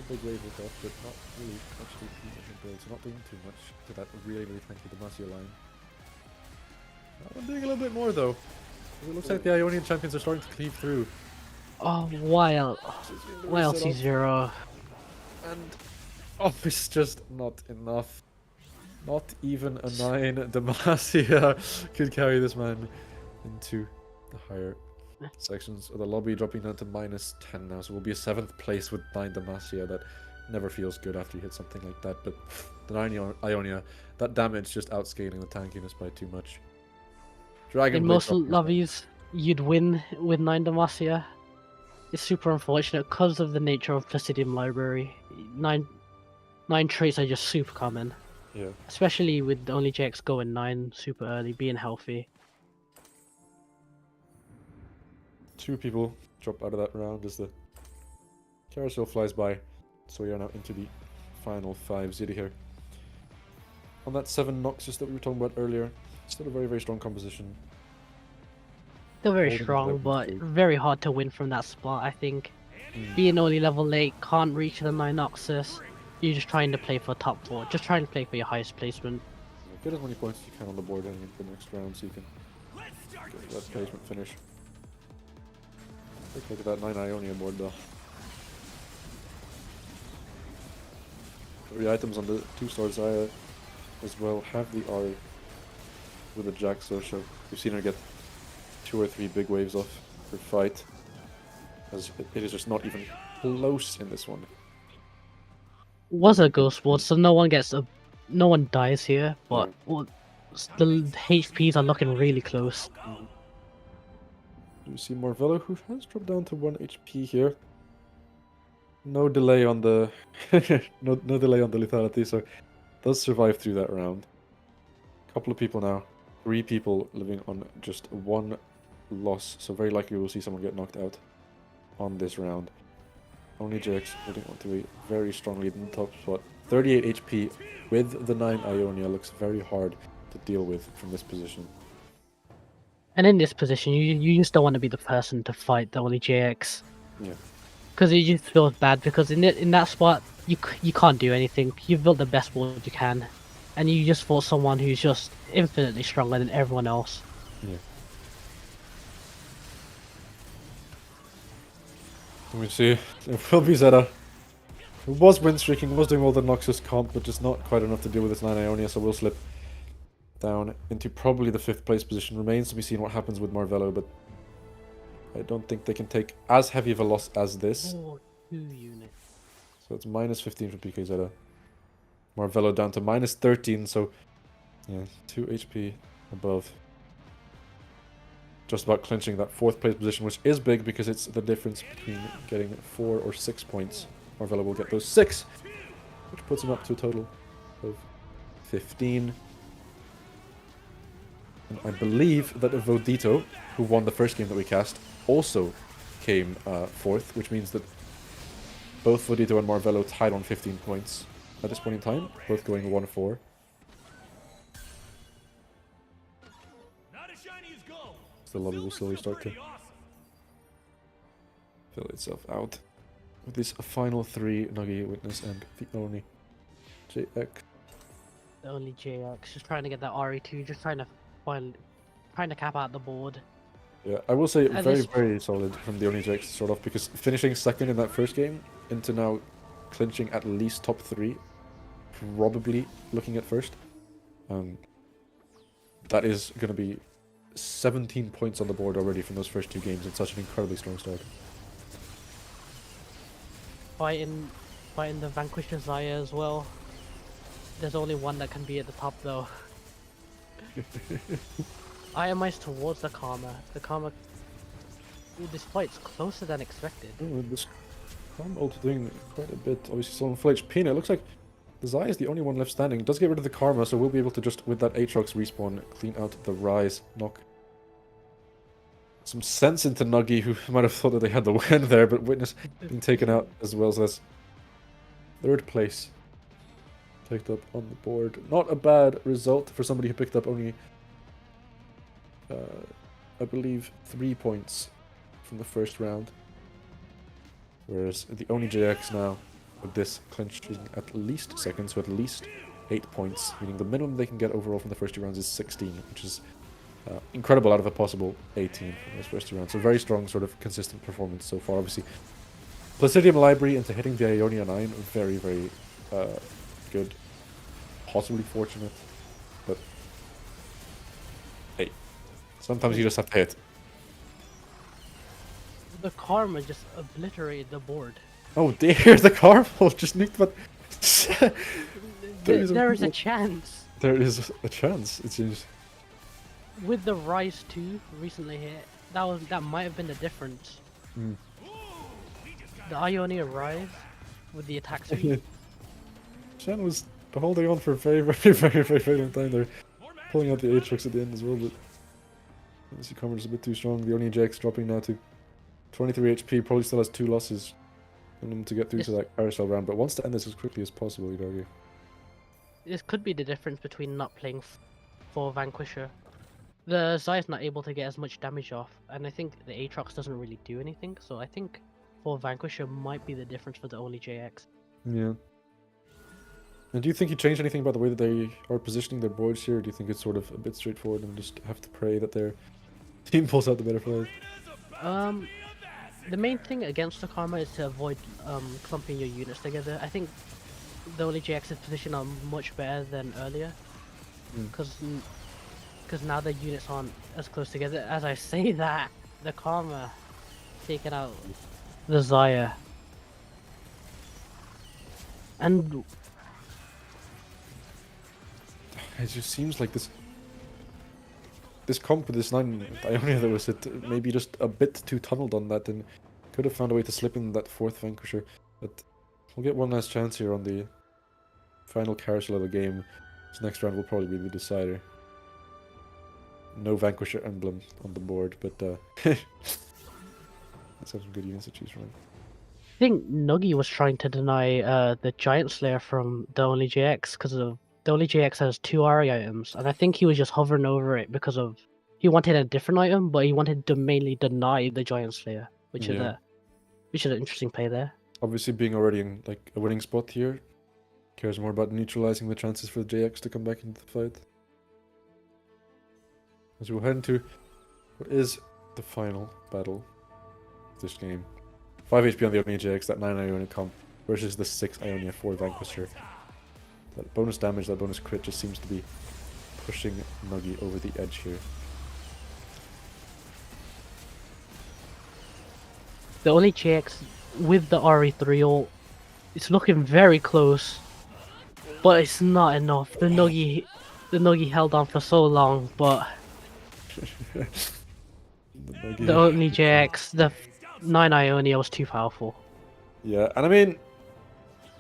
big wave with that, but not really actually too much in build, so not doing too much to that really tanky Demacia line. I'm doing a little bit more though. It looks like the Ionian champions are starting to cleave through. Oh, YLC0. And Oh, it's just not enough. Not even a 9. Demacia could carry this man into the higher sections of the lobby, dropping down to -10 now. So we'll be a 7th place with 9 Demacia. That never feels good after you hit something like that. But the 9 Ionia, that damage just outscaling the tankiness by too much. Dragon In Blade most dropping as well. lobbies, you'd win with 9 Demacia. It's super unfortunate because of the nature of Placidium Library. 9 traits are just super common. Yeah. Especially with only JX going 9 super early, being healthy. 2 people drop out of that round as the carousel flies by. So we are now into the final 5 Ziti here. On that 7 Noxus that we were talking about earlier, still a very, very strong composition. Still very Holding strong, level but 3. very hard to win from that spot, I think. Being only level 8, can't reach the 9 Noxus. You're just trying to play for top 4, just trying to play for your highest placement. Get as many points as you can on the board heading into the next round so you can get that placement finish. Take a look at that 9 Ionia board though. 3 items on the 2-star Zaya as well have the R with the Jack, so we've seen her get 2 or 3 big waves off her fight, as it is just not even close in this one. Was a ghost ward, so no one dies here, but well, the HPs are looking really close. You see Morvello, who has dropped down to 1 HP here. No delay on the no delay on the lethality, so does survive through that round. Couple of people now, 3 people living on just 1 loss, so very likely we'll see someone get knocked out on this round. Only JX holding on to a very strong lead in the top spot. 38 HP with the 9 Ionia looks very hard to deal with from this position. And in this position, you just don't want to be the person to fight the only JX. Yeah. Because it just feels bad, because in that spot, you can't do anything. You've built the best board you can. And you just fought someone who's just infinitely stronger than everyone else. Yeah. Let me see. It will be Zeta. Who was win streaking, was doing all the Noxus comp, but just not quite enough to deal with this 9 Ionia, so we'll slip down into probably the 5th place position. Remains to be seen what happens with Marvello, but I don't think they can take as heavy of a loss as this. Oh, 2 units. So it's -15 for PK Zeta. Marvello down to -13, so yeah, 2 HP above. Just about clinching that 4th place position, which is big because it's the difference between getting 4 or 6 points. Marvello will get those 6, which puts him up to a total of 15. And I believe that Vodito, who won the first game that we cast, also came 4th, which means that both Vodito and Marvello tied on 15 points at this point in time, both going 1-4. Not as shiny as gold. The lobby will slowly Silver's start to pretty awesome. fill itself out with these final 3, Nuggy, Witness, and the only JX. The only JX, just trying to get that RE2, just trying to cap out the board. Yeah, I will say At very, this- very solid from the only JX to start off, because finishing 2nd in that first game into now clinching at least top 3, probably looking at 1st. That is going to be 17 points on the board already from those first 2 games in such an incredibly strong start. Fighting the Vanquished Zaya as well. There's only one that can be at the top though. Itemized towards the Karma. The Karma... Ooh, this fight's closer than expected. Oh, this Calm ult doing quite a bit. Obviously still on full HP, and it looks like the Zai is the only one left standing. Does get rid of the Karma, so we'll be able to just, with that Aatrox respawn, clean out the Rise, knock some sense into Nuggy, who might have thought that they had the win there, but Witness being taken out as well, so that's 3rd place picked up on the board. Not a bad result for somebody who picked up only, I believe, 3 points from the first round. Whereas the Oni JX now, with this clinching at least 2nd, so at least 8 points, meaning the minimum they can get overall from the first 2 rounds is 16, which is incredible out of a possible 18 from those first 2 rounds. So very strong, sort of consistent performance so far. Obviously, Placidium Library into hitting the Ionia 9, very, very good, possibly fortunate, but hey, sometimes you just have to hit. The karma just obliterated the board. Oh dear, the Carvel just nicked, but There is a chance. There is a chance. It seems. With the Rise 2 recently hit, that might have been the difference. Mm. The Ionia Rise with the attack speed. Shen was holding on for a very long time there. Pulling out the Aatrox at the end as well, but obviously Commerce is a bit too strong. The Oni Jax dropping now to 23 HP, probably still has 2 losses in him to get through to that carousel round, but wants to end this as quickly as possible, you'd argue. This could be the difference between not playing for Vanquisher. The Zaya's not able to get as much damage off, and I think the Aatrox doesn't really do anything, so I think for Vanquisher might be the difference for the only JX. Yeah. And do you think you changed anything about the way that they are positioning their boards here? Or do you think it's sort of a bit straightforward and just have to pray that their team pulls out the better fight? The main thing against the Karma is to avoid clumping your units together. I think the only JX's position are much better than earlier, because now the units aren't as close together. As I say that, the Karma taking out the Zaya. And it just seems like this comp with this 9 Ionia that was maybe just a bit too tunneled on that, and could have found a way to slip in that 4th Vanquisher. But we'll get one last chance here on the final carousel of the game. This next round will probably be the decider. No Vanquisher emblem on the board, but let's have some good units to choose from. I think Nuggy was trying to deny the Giant Slayer from the only JX because of the only JX has 2 Ari items, and I think he was just hovering over it because of he wanted a different item, but he wanted to mainly deny the Giant Slayer, which is an interesting play there. Obviously, being already in like a winning spot here, cares more about neutralizing the chances for the JX to come back into the fight. As we'll head into what is the final battle of this game. 5 HP on the Ionia JX, that 9 Ionia comp, versus the 6 Ionia 4 Vanquisher. That bonus damage, that bonus crit just seems to be pushing Nuggy over the edge here. The only JX with the RE3 ult, it's looking very close, but it's not enough. The Nuggy held on for so long, but the only JX, the 9 Ionia was too powerful. Yeah, and I mean,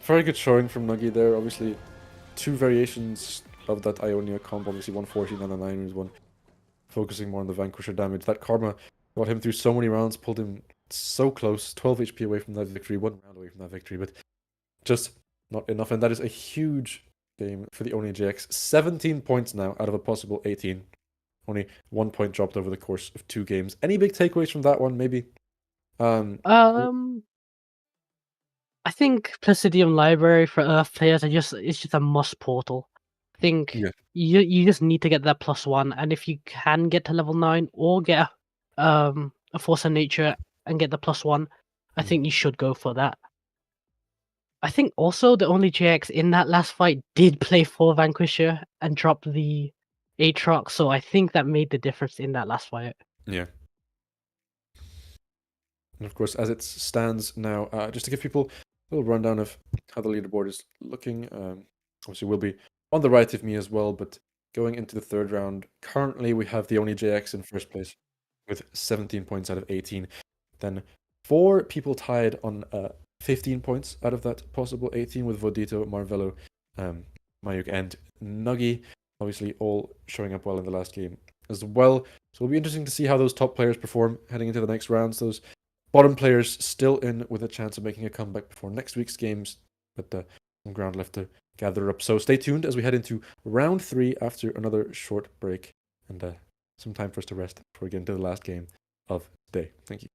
very good showing from Nuggy there. Obviously, 2 variations of that Ionia comp. Obviously, 114 and the 9 is one focusing more on the Vanquisher damage. That Karma got him through so many rounds, pulled him so close, 12 HP away from that victory, 1 round away from that victory, but just not enough. And that is a huge game for the Oni JX. 17 points now out of a possible 18. Only 1 point dropped over the course of 2 games. Any big takeaways from that one, maybe? I think Placidium Library for Earth players it's just a must portal. I think you just need to get that +1, and if you can get to level 9 or get a Force of Nature and get the +1, I think you should go for that. I think also the only JX in that last fight did play for Vanquisher and drop the Aatrox, so I think that made the difference in that last fight. Yeah. And of course, as it stands now, just to give people a little rundown of how the leaderboard is looking, obviously we'll be on the right of me as well, but going into the 3rd round, currently we have the only JX in 1st place with 17 points out of 18. Then 4 people tied on 15 points out of that possible 18 with Vodito, Marvello, Mayuk, and Nuggy. Obviously, all showing up well in the last game as well. So it'll be interesting to see how those top players perform heading into the next rounds. Those bottom players still in with a chance of making a comeback before next week's games, but some ground left to gather up. So stay tuned as we head into round 3 after another short break and some time for us to rest before we get into the last game of the day. Thank you.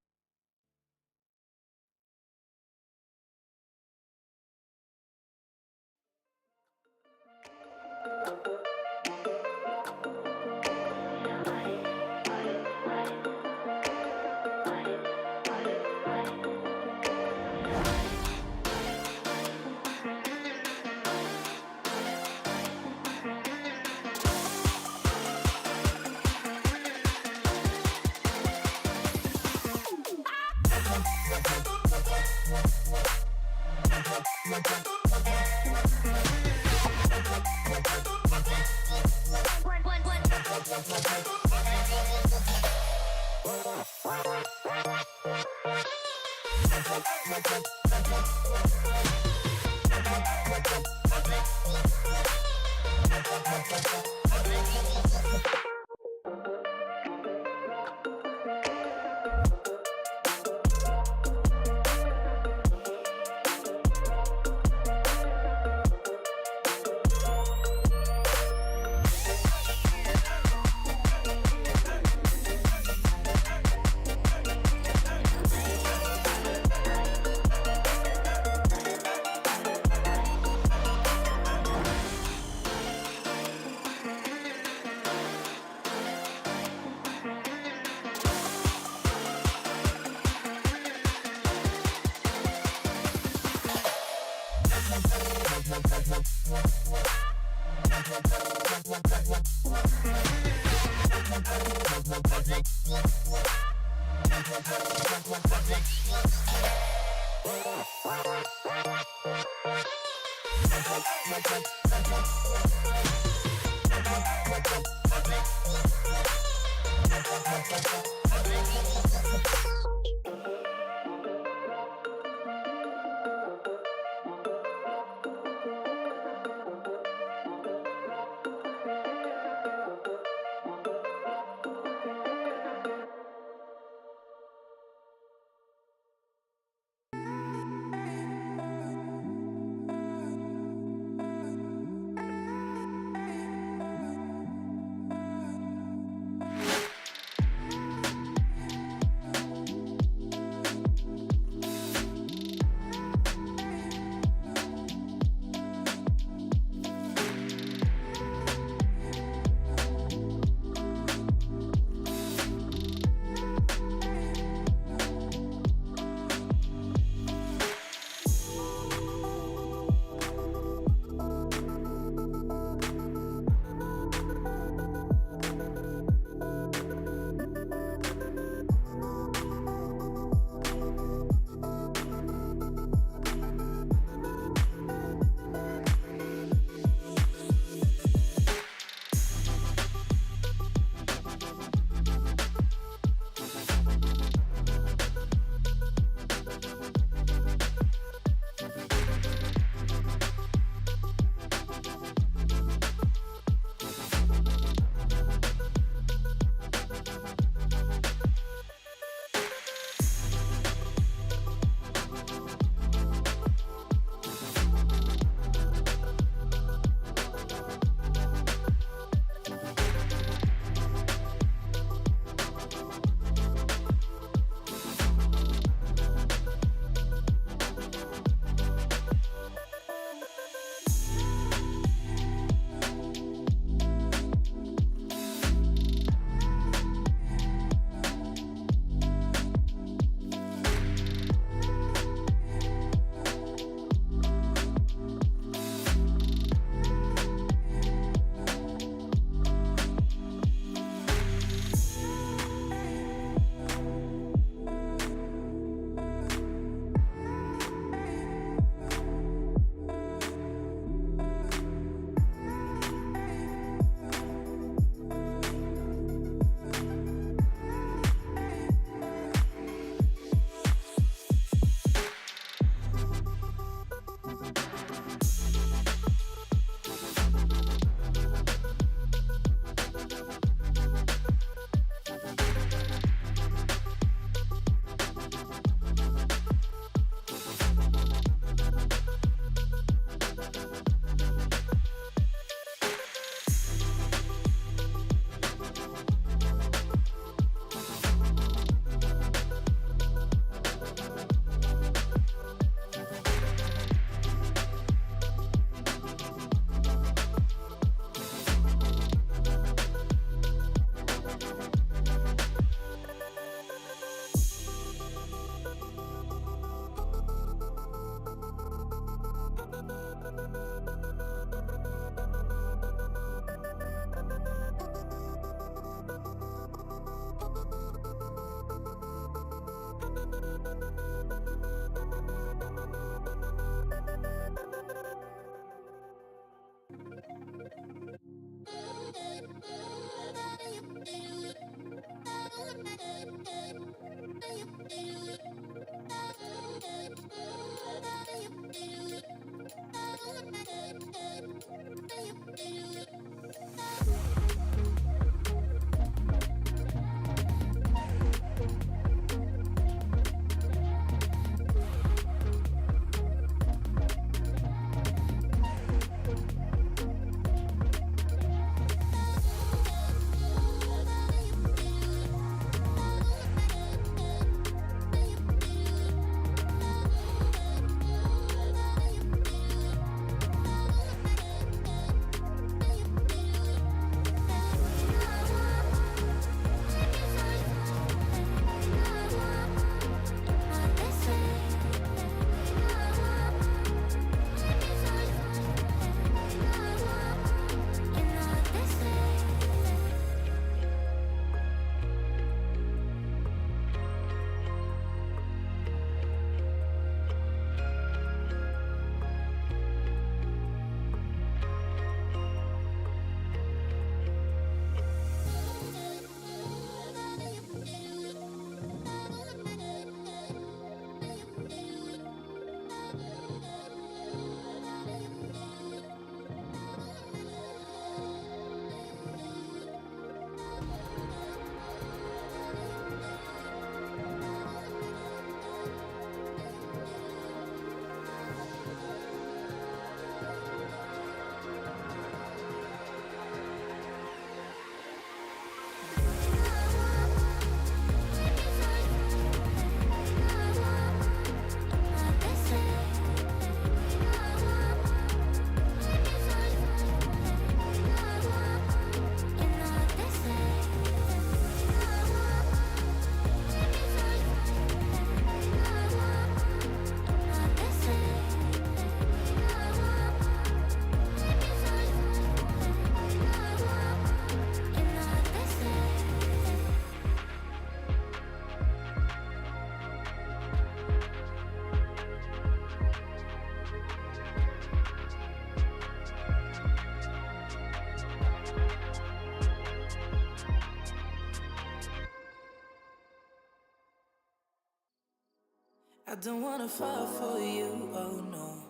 I don't wanna fall for you, oh no.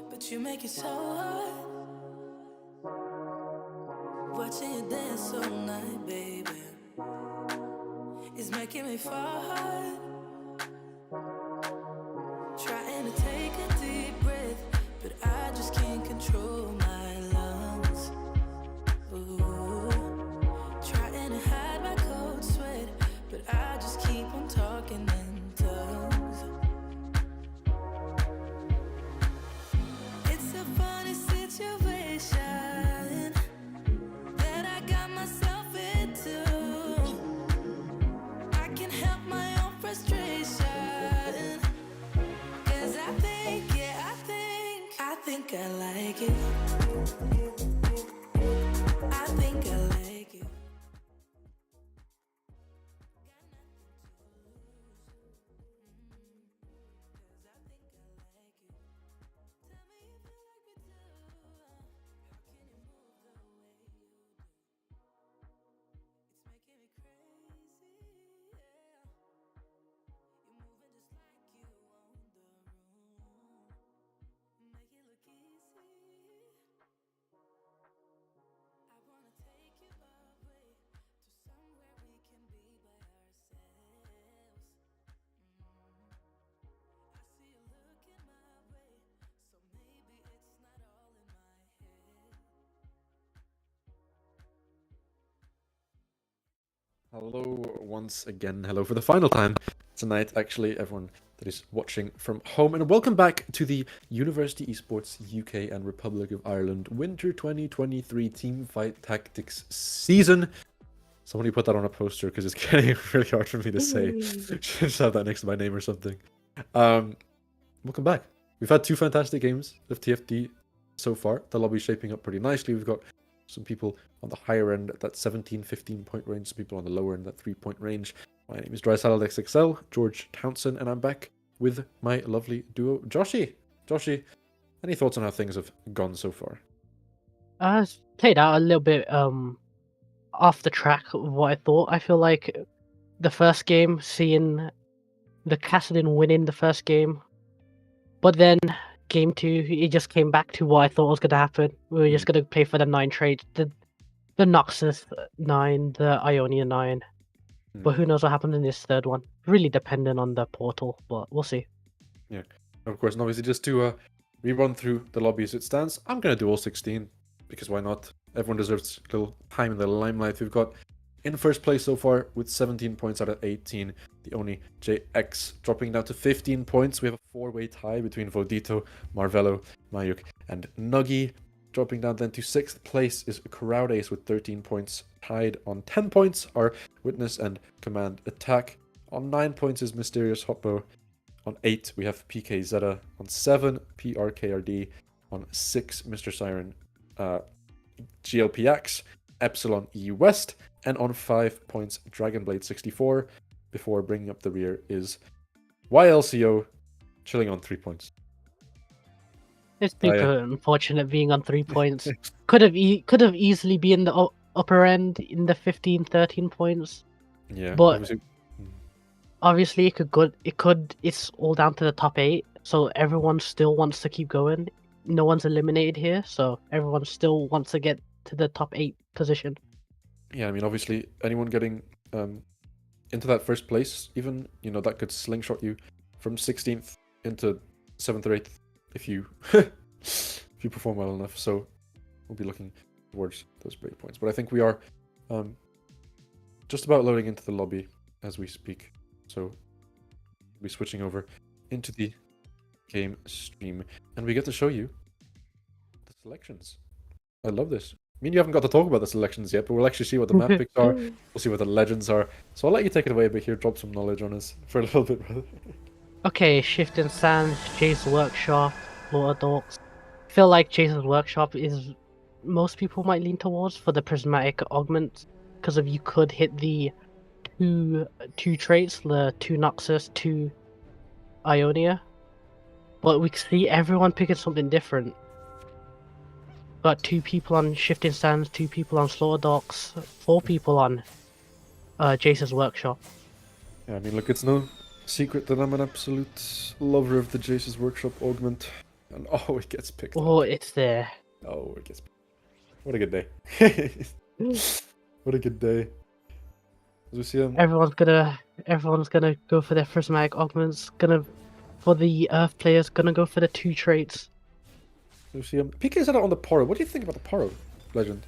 But you make it so hard. Watching you dance all night, baby, is making me fall hard. Trying to take a deep breath, but I just can't control my lungs. Ooh. Trying to hide my cold sweat, but I just keep on talking in tongues. It's a funny situation that I got myself into. I can't help my own frustration, 'cause I think, yeah, I think I like it. I think I like it. Hello once again. Hello for the final time tonight, actually, everyone that is watching from home. And welcome back to the University Esports UK and Republic of Ireland Winter 2023 Teamfight Tactics season. Somebody put that on a poster because it's getting really hard for me to say. Just have that next to my name or something. Welcome back. We've had 2 fantastic games of TFT so far. The lobby's shaping up pretty nicely. We've got some people on the higher end at that 17-15 point range, some people on the lower end at 3-point range. My name is DrySaladXXL, George Townsend, and I'm back with my lovely duo, Joshy. Joshy, any thoughts on how things have gone so far? Played out a little bit off the track of what I thought. I feel like the first game, seeing the Kassadin winning the first game, but then game 2, it just came back to what I thought was going to happen. We were just going to play for the 9 trades, the Noxus 9, the Ionia 9. But who knows what happened in this third one. Really dependent on the portal, but we'll see. Yeah, of course, and obviously just to rerun through the lobby as it stands, I'm going to do all 16, because why not? Everyone deserves a little time in the limelight. We've got in first place so far with 17 points out of 18, the only JX dropping down to 15 points. We have a 4-way tie between Vodito, Marvello, Mayuk, and Nuggy. Dropping down then to 6th place is Crowd Ace with 13 points, tied on 10 points are Witness and Command Attack. On 9 points is Mysterious Hotbo. On 8 we have PK Zeta. On 7 PRKRD. On 6 Mr. Siren GLPX, Epsilon E West, and on 5 points Dragonblade 64. Before bringing up the rear is YLCO, chilling on 3 points. It's super unfortunate being on 3 points. Could have easily been in the upper end in the 15-13 points. Yeah, but obviously it's all down to the top 8, so everyone still wants to keep going. No one's eliminated here, so everyone still wants to get to the top 8 position. Yeah, I mean, obviously anyone getting into that first place, even, you know, that could slingshot you from 16th into 7th or 8th if you if you perform well enough. So we'll be looking towards those break points. But I think we are just about loading into the lobby as we speak. So we'll be switching over into the game stream, and we get to show you the selections. I love this. I mean, you haven't got to talk about the selections yet, but we'll actually see what the map picks are. We'll see what the legends are. So I'll let you take it away a bit here, drop some knowledge on us for a little bit, brother. Okay, Shifting Sands, Jay's Workshop, Water Dorks. I feel like Jay's Workshop is most people might lean towards for the prismatic augment, because of you could hit the two traits, the 2 Noxus, 2 Ionia. But we can see everyone picking something different. Got 2 people on Shifting Sands, 2 people on Slaughter Docks, 4 people on Jace's Workshop. Yeah, I mean, look, it's no secret that I'm an absolute lover of the Jace's Workshop augment. And oh, it gets picked up. Oh, it's there. Oh, it gets. What a good day. What a good day. As we see him. Everyone's gonna go for their prismatic augments. For the Earth players, gonna go for the 2 traits. You see him. PK said it on the Poro. What do you think about the Poro legend?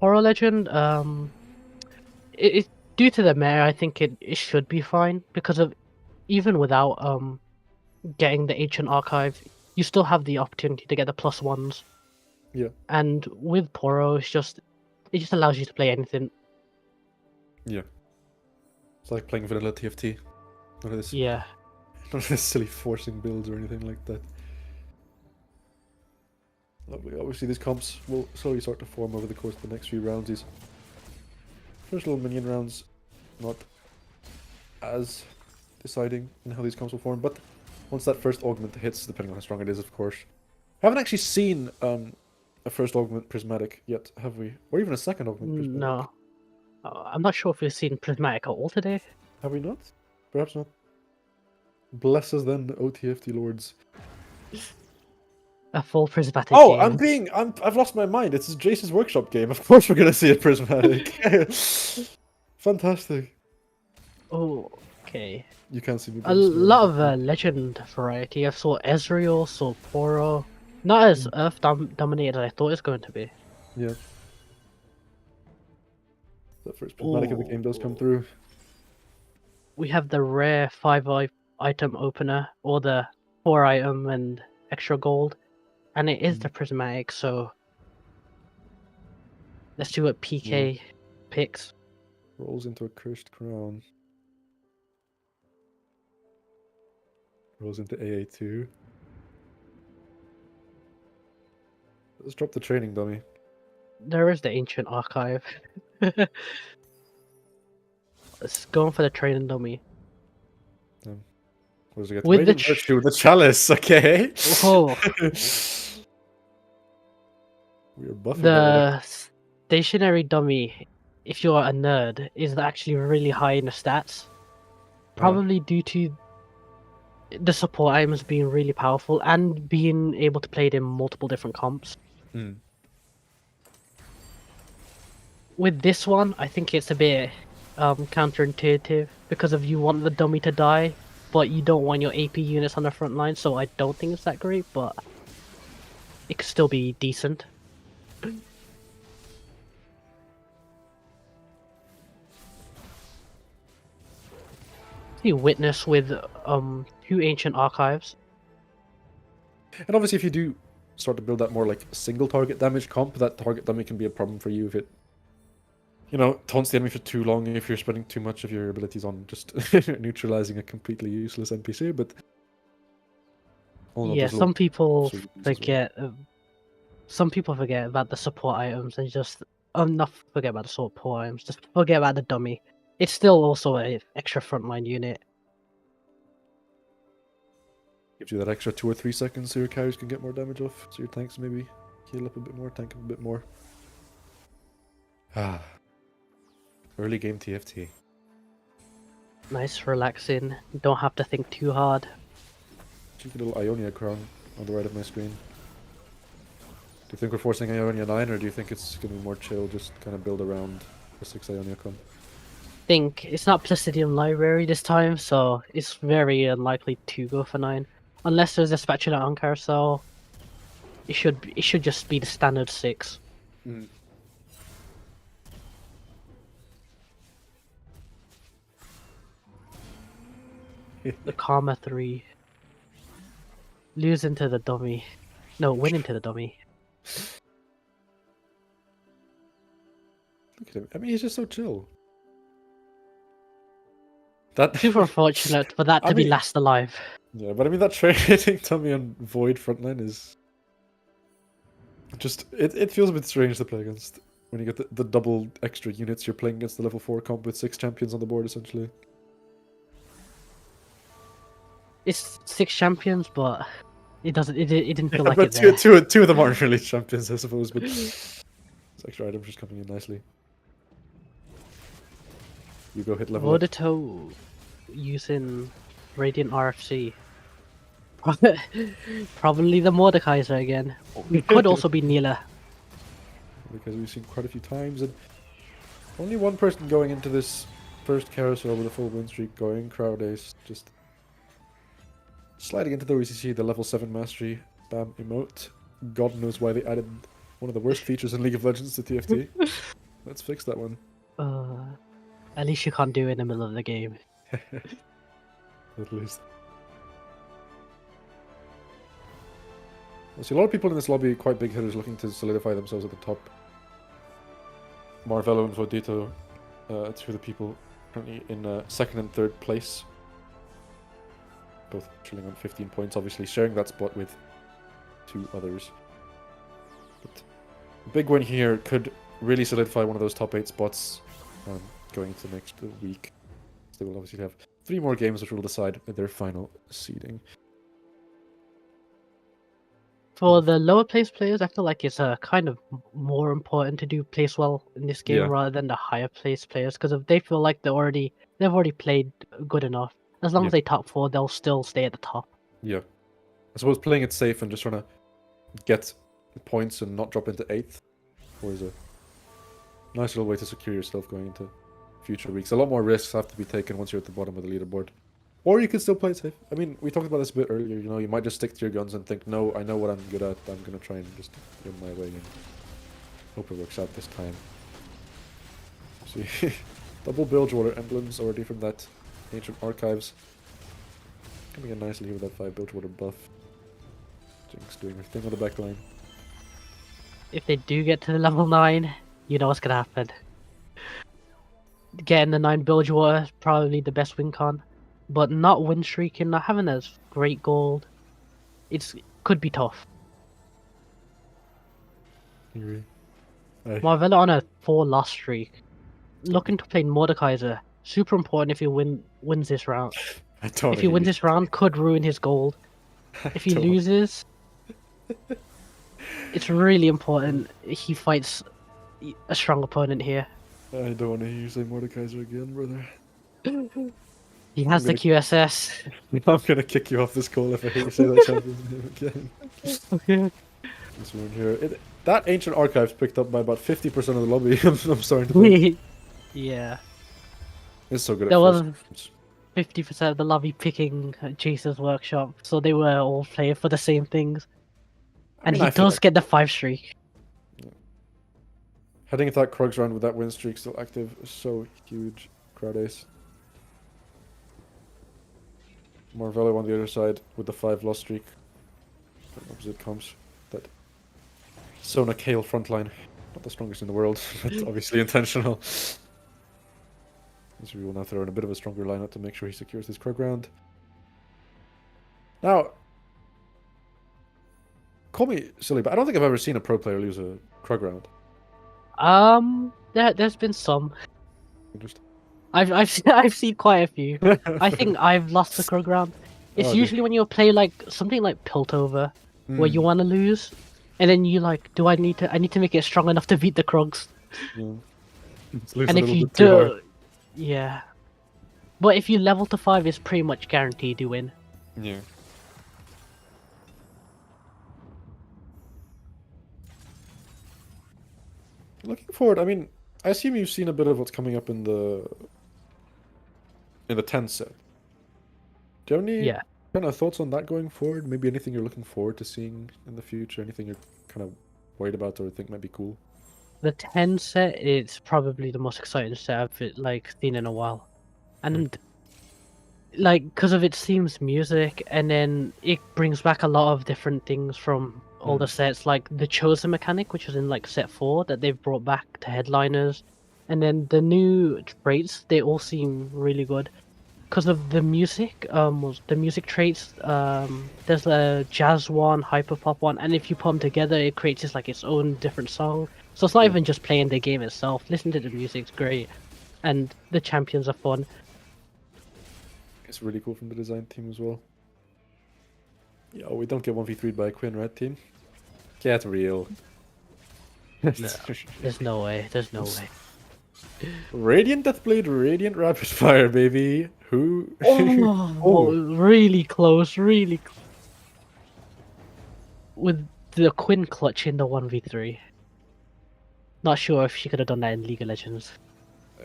Horror Legend, it due to the meta, I think it should be fine because of even without getting the ancient archive, you still have the opportunity to get the +1s. Yeah. And with Poro, it just allows you to play anything. Yeah. It's like playing vanilla TFT. None of this. Yeah. None of this silly forcing builds or anything like that. Lovely. Obviously, these comps will slowly start to form over the course of the next few rounds. These first little minion rounds, not as deciding in how these comps will form, but once that first augment hits, depending on how strong it is, of course. I haven't actually seen a first augment prismatic yet, have we? Or even a second augment prismatic. No. I'm not sure if we've seen prismatic at all today. Have we not? Perhaps not. Bless us then, OTFT lords. A full prismatic Oh, game. I've lost my mind. It's Jace's Workshop game. Of course we're gonna see a prismatic. Fantastic. Oh, okay. You can't see me. A lot of legend variety. I saw Ezreal, saw Poro. Not as Earth dominated as I thought it was going to be. Yeah. The first prismatic of the game does come through. We have the rare 5 item opener, or the 4 item and extra gold. And it is the prismatic, so let's see what PK picks. Rolls into a cursed crown. Rolls into AA2. Let's drop the training dummy. There is the ancient archive. Let's go on for the training dummy. What does it get? With the Radiant Virtue, the chalice, okay. Oh, We are buffing the stationary dummy, if you're a nerd, is actually really high in the stats. Probably due to the support items being really powerful and being able to play it in multiple different comps. Mm. With this one, I think it's a bit counterintuitive because of you want the dummy to die, but you don't want your AP units on the front line, so I don't think it's that great, but it could still be decent. You witness with 2 ancient archives. And obviously, if you do start to build that more like single target damage comp, that target dummy can be a problem for you if it, you know, taunts the enemy for too long, if you're spending too much of your abilities on just neutralizing a completely useless NPC. But Yeah, some people forget. forget. Some people forget about the support items and just not forget about the support items. Just forget about the dummy. It's still also an extra frontline unit. Gives you that extra 2 or 3 seconds so your carries can get more damage off, so your tanks maybe heal up a bit more, tank up a bit more. Ah. Early game TFT. Nice, relaxing. Don't have to think too hard. Cheeky little Ionia crown on the right of my screen. Do you think we're forcing Ionia 9, or do you think it's going to be more chill, just kind of build around the 6 Ionia crown? Think it's not Placidium Library this time, so it's very unlikely to go for 9. Unless there's a spatula on carousel, it should just be the standard 6. Mm. The Karma 3. Lose into the dummy. No, win into the dummy. Look at him. I mean, he's just so chill. That Super unfortunate for that to be last alive. Yeah, but I mean that trading dummy on Void frontline is just it feels a bit strange to play against when you get the double extra units you're playing against the level 4 comp with 6 champions on the board essentially. It's 6 champions, but it doesn't. It didn't feel like but it. two of them aren't really champions, I suppose. But this extra item's just coming in nicely. You go hit level up. Vodito. using Radiant RFC. Probably the Mordekaiser again. It could also be Neela. Because we've seen quite a few times, and only one person going into this first carousel with a full win streak going. Crowd Ace just sliding into the OECC, the level 7 mastery spam emote. God knows why they added one of the worst features in League of Legends to TFT. Let's fix that one. At least you can't do it in the middle of the game. At least. I see a lot of people in this lobby, quite big hitters, looking to solidify themselves at the top. Marvello and Vodito, two of the people currently in second and third place. Both chilling on 15 points, obviously sharing that spot with 2 others. But a big win here could really solidify one of those top 8 spots going into the next week. They will obviously have 3 more games which will decide their final seeding. For the lower place players, I feel like it's kind of more important to do place well in this game Yeah. rather than the higher place players, because if they feel like they've already played good enough, as long Yeah. as they top 4, they'll still stay at the top. Yeah. I suppose playing it safe and just trying to get points and not drop into 8th was a nice little way to secure yourself going into future weeks. A lot more risks have to be taken once you're at the bottom of the leaderboard. Or you can still play it safe. I mean, we talked about this a bit earlier, you know, you might just stick to your guns and think, no, I know what I'm good at, I'm going to try and just win my way and hope it works out this time. See, double Bilgewater emblems already from that Ancient Archives. Coming in nicely here with that 5 Bilgewater buff. Jinx doing her thing on the back line. If they do get to the level 9, you know what's gonna happen. Getting the 9 Bilgewater is probably the best win con, but not win streaking, not having as great gold, could be tough. Agree. Marvello on a 4 loss streak, looking to play Mordekaiser. Super important if he wins this round. I don't If he wins this round, could ruin his gold. If he loses, it's really important he fights a strong opponent here. I don't want to hear you say Mordekaiser again, brother. He has the QSS. I'm gonna kick you off this call if I hear you say that champion's name again. Okay. This one here. That Ancient Archives picked up by about 50% of the lobby. I'm starting to think. Yeah. It's so good at There was first. 50% of the lobby picking Jason's workshop, so they were all playing for the same things. And he does get the 5 streak. Heading into that Krugs round with that win streak still active is so huge. Crowd Ace. Marvello on the other side with the 5 loss streak. Opposite comes that Sona Kale frontline. Not the strongest in the world, but obviously intentional. So we will now throw in a bit of a stronger lineup to make sure he secures this Krug round. Now, call me silly, but I don't think I've ever seen a pro player lose a Krug round. There's been some. Interesting. I've seen quite a few. I think I've lost the Krug round. It's usually when you play like something like Piltover, where you want to lose, and then you like, I need to make it strong enough to beat the Krugs. Yeah. And if you do, yeah. But if you level to 5, it's pretty much guaranteed you win. Yeah. Looking forward, I mean, I assume you've seen a bit of what's coming up in the 10 set. Do you have any kind of thoughts on that going forward? Maybe anything you're looking forward to seeing in the future? Anything you're kind of worried about or think might be cool? The 10 set is probably the most exciting set I've seen in a while, and because of its themes, music, and then it brings back a lot of different things from all the sets, like the Chosen mechanic, which was in like set 4 that they've brought back to headliners, and then the new traits, they all seem really good. Because of the music, the music traits, there's a jazz one, hyper pop one, and if you put them together, it creates just like its own different song. So it's not even just playing the game itself. Listening to the music's great, and the champions are fun. It's really cool from the design team as well. Yeah, we don't get 1v3'd by a Quinn, right, team? Get real. No, there's no way. There's no way. Radiant Deathblade, Radiant Rapid Fire, baby. Who? Oh, really close, really with the Quinn clutch in the 1v3. Not sure if she could have done that in League of Legends.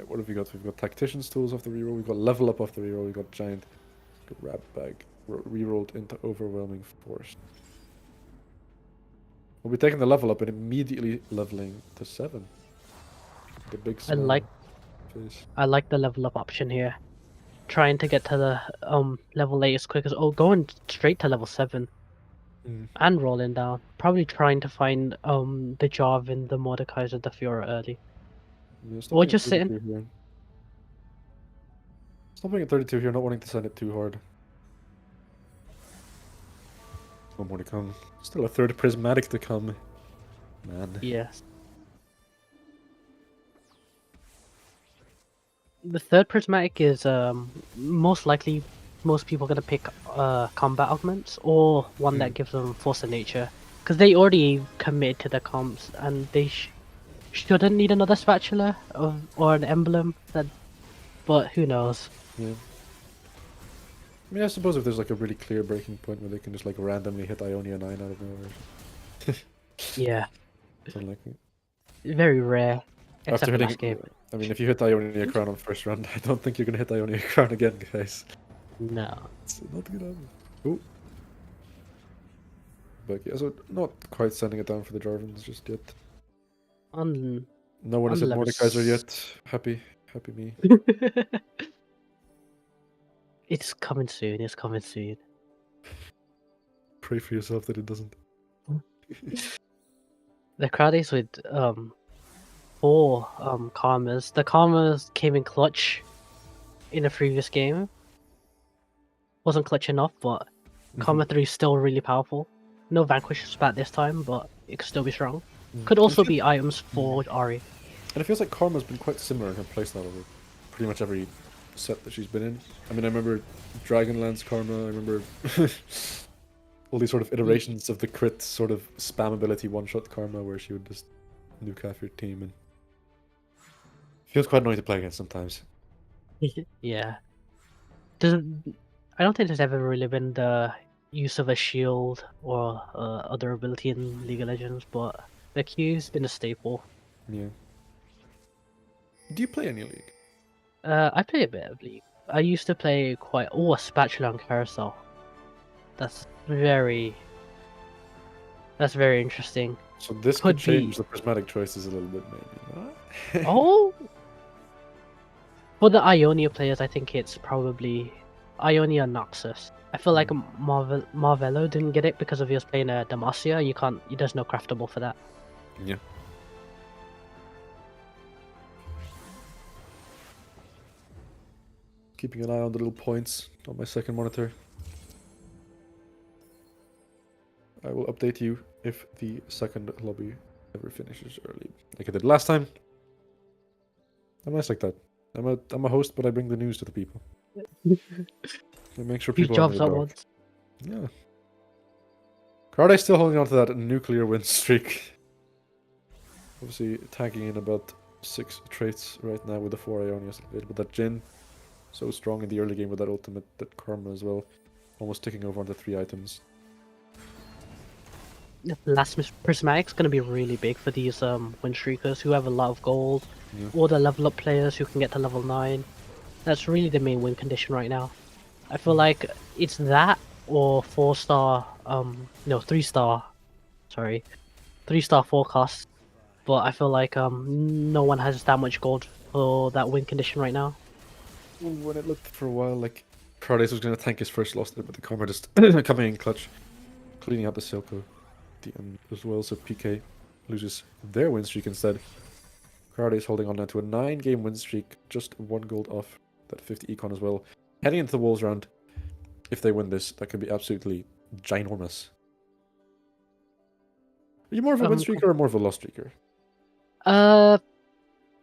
What have we got? We've got Tactician's Tools off the reroll. We've got Level Up off the reroll. We've got Giant Grab Bag rerolled into Overwhelming Force. We'll be taking the level up and immediately leveling to 7. The big I like face. I like the level up option here. Trying to get to the level 8 as quick as going straight to level 7 and rolling down. Probably trying to find the Jarvan, the Mordekaiser, the Fiora early. Yeah, Or just sitting. Here. Stopping at 32 here, not wanting to send it too hard. One more to come. Still a third prismatic to come. Man. Yes. The third prismatic is most likely most people are gonna pick combat augments or one that gives them force of nature, because they already committed to the comps and they shouldn't need another spatula or an emblem. But who knows? Yeah. I mean, I suppose if there's like a really clear breaking point where they can just like randomly hit Ionia 9 out of nowhere. Yeah, It's unlikely. very rare. Except After for hitting, last game. I mean, if you hit Ionia Crown on first round, I don't think you're gonna hit Ionia Crown again, guys. No. It's not gonna happen. Oh. But yeah, so not quite sending it down for the Jarvans just yet. No one has hit Mordekaiser yet. Happy me. It's coming soon. It's coming soon. Pray for yourself that it doesn't. The crowd is with 4 karmas. The karmas came in clutch in the previous game. Wasn't clutch enough, but Karma 3 is still really powerful. No Vanquish spat this time, but it could still be strong. Could also be items for Ari. And it feels like Karma's been quite similar in her playstyle over pretty much every set that she's been in. I mean, I remember Dragonlance Karma, I remember all these sort of iterations of the crit sort of spam ability one-shot Karma where she would just nuke half your team, and feels quite annoying to play against sometimes. Yeah. I don't think there's ever really been the use of a shield or other ability in League of Legends, but the Q's been a staple. Yeah. Do you play any League? I play a bit of League. I used to play quite a spatula on carousel. That's very interesting. So this could change the prismatic choices a little bit, maybe. Oh, for the Ionia players, I think it's probably Ionia Noxus. I feel like Marvello didn't get it because of he was playing a Demacia. There's no craftable for that. Yeah. Keeping an eye on the little points on my second monitor. I will update you if the second lobby ever finishes early, like I did last time. I'm nice like that. I'm a host, but I bring the news to the people. I make sure people jobs at once. Yeah. Karate still holding on to that nuclear win streak. Obviously tagging in about 6 traits right now with the 4 Ionias available. That Jin, so strong in the early game with that ultimate, that Karma as well, almost ticking over onto 3 items. Last Prismatic's going to be really big for these win streakers who have a lot of gold, or the level up players who can get to level 9. That's really the main win condition right now. I feel like it's that or 4-star, 3-star, 3-star forecast. But I feel like no one has that much gold for that win condition right now. When it looked for a while like Proteus was going to tank his first loss there, but the Karma just coming in clutch, cleaning out the Silco at the end as well, so PK loses their win streak instead. Karate is holding on now to a 9-game win streak, just 1 gold off that 50 econ as well. Heading into the Wolves round, if they win this, that could be absolutely ginormous. Are you more of a win streaker or more of a loss streaker?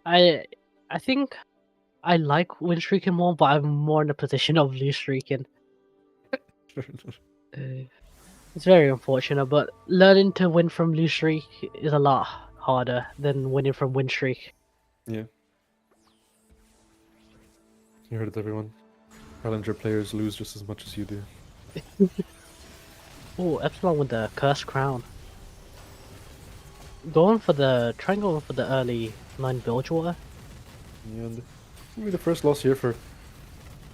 I think I like win streaking more, but I'm more in the position of lose streaking. It's very unfortunate, but learning to win from lose streak is a lot harder than winning from win streak. Yeah. You heard it, everyone. Challenger players lose just as much as you do. Oh, Epsilon with the cursed crown. Try and go for the early 9 Bilgewater. And maybe the first loss here for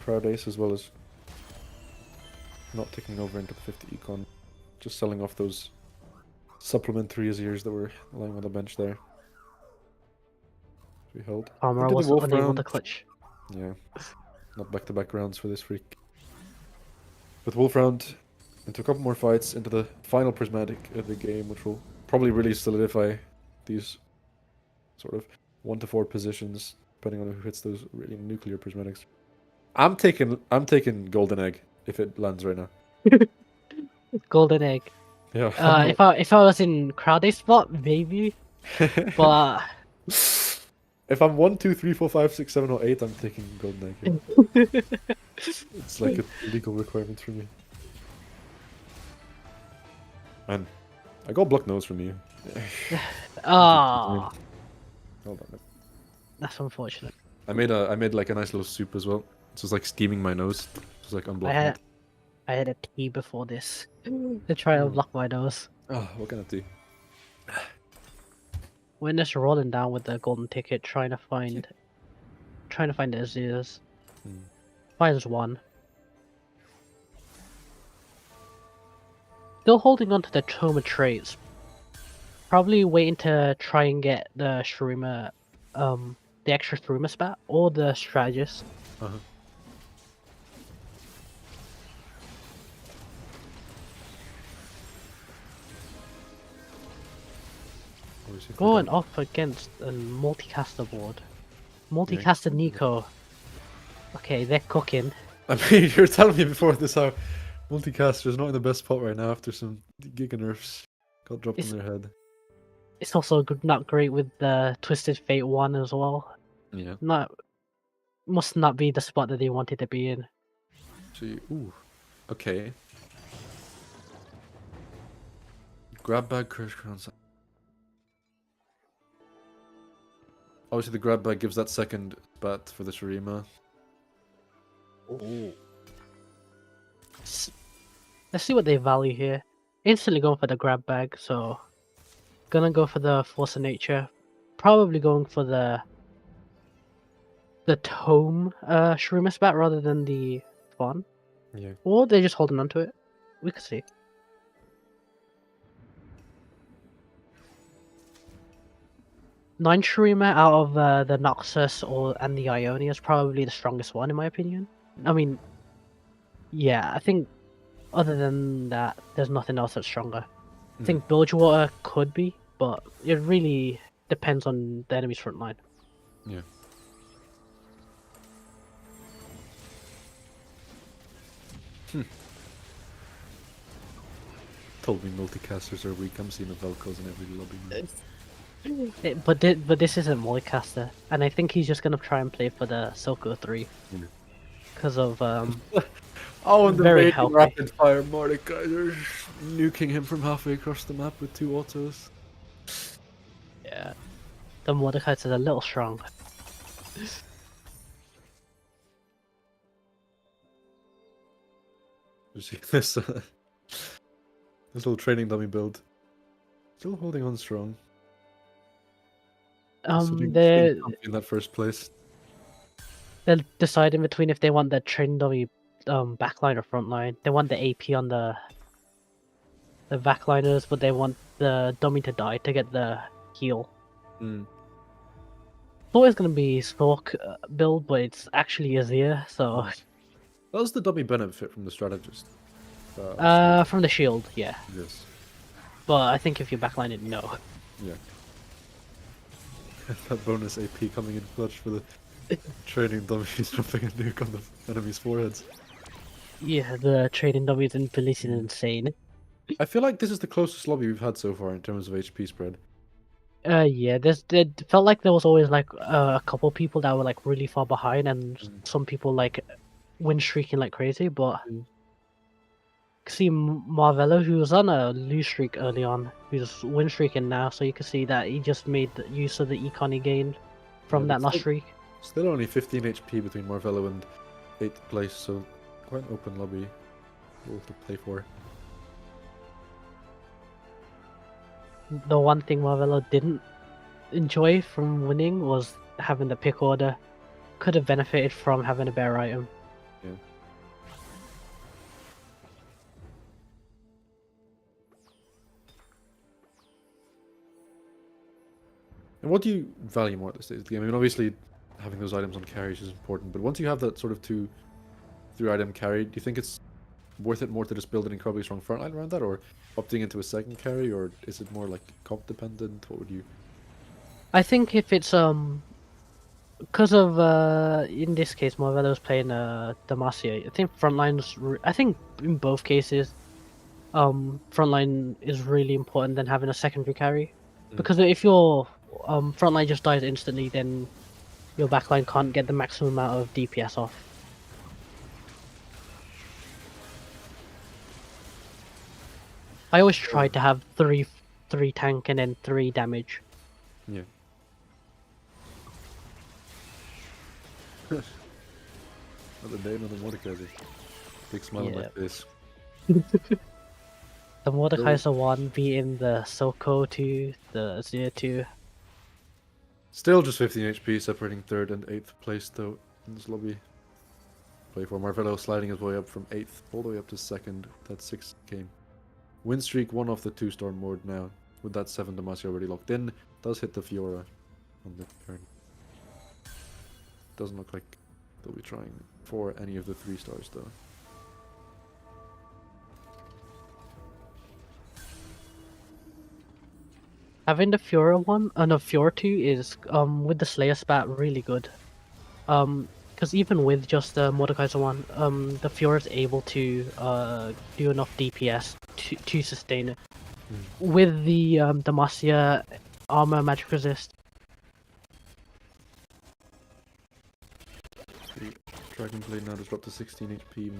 Proud Ace, as well as not taking over into the 50 econ. Just selling off those supplementary Azirs that were lying on the bench there. We held. Armor Into the was Wolf unable round. to clutch. Yeah. Not back-to-back rounds for this freak. With Wolf round, into a couple more fights, into the final prismatic of the game, which will probably really solidify these sort of 1 to 4 positions, depending on who hits those really nuclear prismatics. I'm taking Golden Egg if it lands right now. Golden egg. Yeah. If I was in crowd A spot, maybe. But if I'm 1, 2, 3, 4, 5, 6, 7, or 8, I'm taking Golden Egg. Yeah. It's like a legal requirement for me. And I got block nose from you. ah, Hold on. that's unfortunate. I made like a nice little soup as well. It was like steaming my nose. It was like unblocking. I had a tea before this to try and block my nose. Oh, what kind of tea? We're just rolling down with the golden ticket, trying to find the Azirs. Finds one. Still holding on to the Toma traits. Probably waiting to try and get the Shurima, the extra Shurima spat or the strategist. Uh-huh. Going off against a multicaster board. Multicaster Nico. Okay, they're cooking. I mean, you were telling me before this how multicaster is not in the best spot right now after some giga nerfs got dropped in their head. It's also not great with the Twisted Fate 1 as well. Yeah. Must not be the spot that they wanted to be in. See, ooh, okay. Grab bag, curse crown. Obviously, the grab bag gives that second spat for the Shurima. Ooh. Let's see what they value here. Instantly going for the grab bag, so gonna go for the Force of Nature. Probably going for the Tome Shurima spat rather than the Fawn. Yeah. Or they're just holding on to it. We could see. Nine Shurima out of the Noxus and the Ionia is probably the strongest one in my opinion. I mean, yeah, I think other than that, there's nothing else that's stronger. I think Bilgewater could be, but it really depends on the enemy's front line. Yeah. Told me multicasters are weak. I'm seeing the Velcros in every lobby. But this isn't Multicaster, and I think he's just gonna try and play for the Silco 3 because of Oh, and the very very rapid fire Mordekaiser's nuking him from halfway across the map with 2 autos. Yeah, the Mordekaiser's a little strong. You see this this little training dummy build. Still holding on strong. They're in that first place. they're deciding between if they want the training dummy backline or front line. They want the AP on the backliners, but they want the dummy to die to get the heal. Thought it was gonna be Stalk build, but it's actually Azir, so That was the dummy benefit from the strategist. from the shield, yeah. Yes. But I think if you backline it, no. Yeah. That bonus AP coming in clutch for the training dummies dropping a nuke on the enemy's foreheads. Yeah, the trading dummies and ability is insane. I feel like this is the closest lobby we've had so far in terms of HP spread. Yeah, it felt like there was always like a couple people that were like really far behind, and some people like win streaking like crazy. But see Marvello, who was on a lose streak early on, who's win streaking now, so you can see that he just made use of the econ he gained from that last streak. Still only 15 HP between Marvello and 8th place, so quite an open lobby to play for. The one thing Marvello didn't enjoy from winning was having the pick order. Could have benefited from having a better item. Yeah. And what do you value more at this stage of the game? I mean, obviously, having those items on carries is important, but once you have that sort of 3 item carry, do you think it's worth it more to just build an incredibly strong frontline around that, or opting into a second carry, or is it more like comp dependent? What would you? I think if it's because of in this case Marvello's playing Demacia, I think I think in both cases frontline is really important than having a secondary carry. Because if your frontline just dies instantly, then your backline can't get the maximum amount of DPS off. I always try to have three tank and then 3 damage. Yeah. Another day, another Mordekaiser. Big smile on my Yep. face. The Mordekaiser 1 beating the Silco 2, the Zero 2. Still just 15 HP, separating 3rd and 8th place though in this lobby. Play for Marvello sliding his way up from 8th all the way up to 2nd with that 6th game. Win streak 1 off the 2-star Mord now, with that 7 Demacia already locked in. Does hit the Fiora on the turn. Doesn't look like they'll be trying for any of the 3 stars though. Having the Fiora 1, no, Fiora 2 is, with the Slayer spat, really good. Because even with just the Mordekaiser 1, the Fiora is able to do enough DPS to sustain it. With the Demacia armor magic resist. The Dragon Blade now just dropped to 16 HP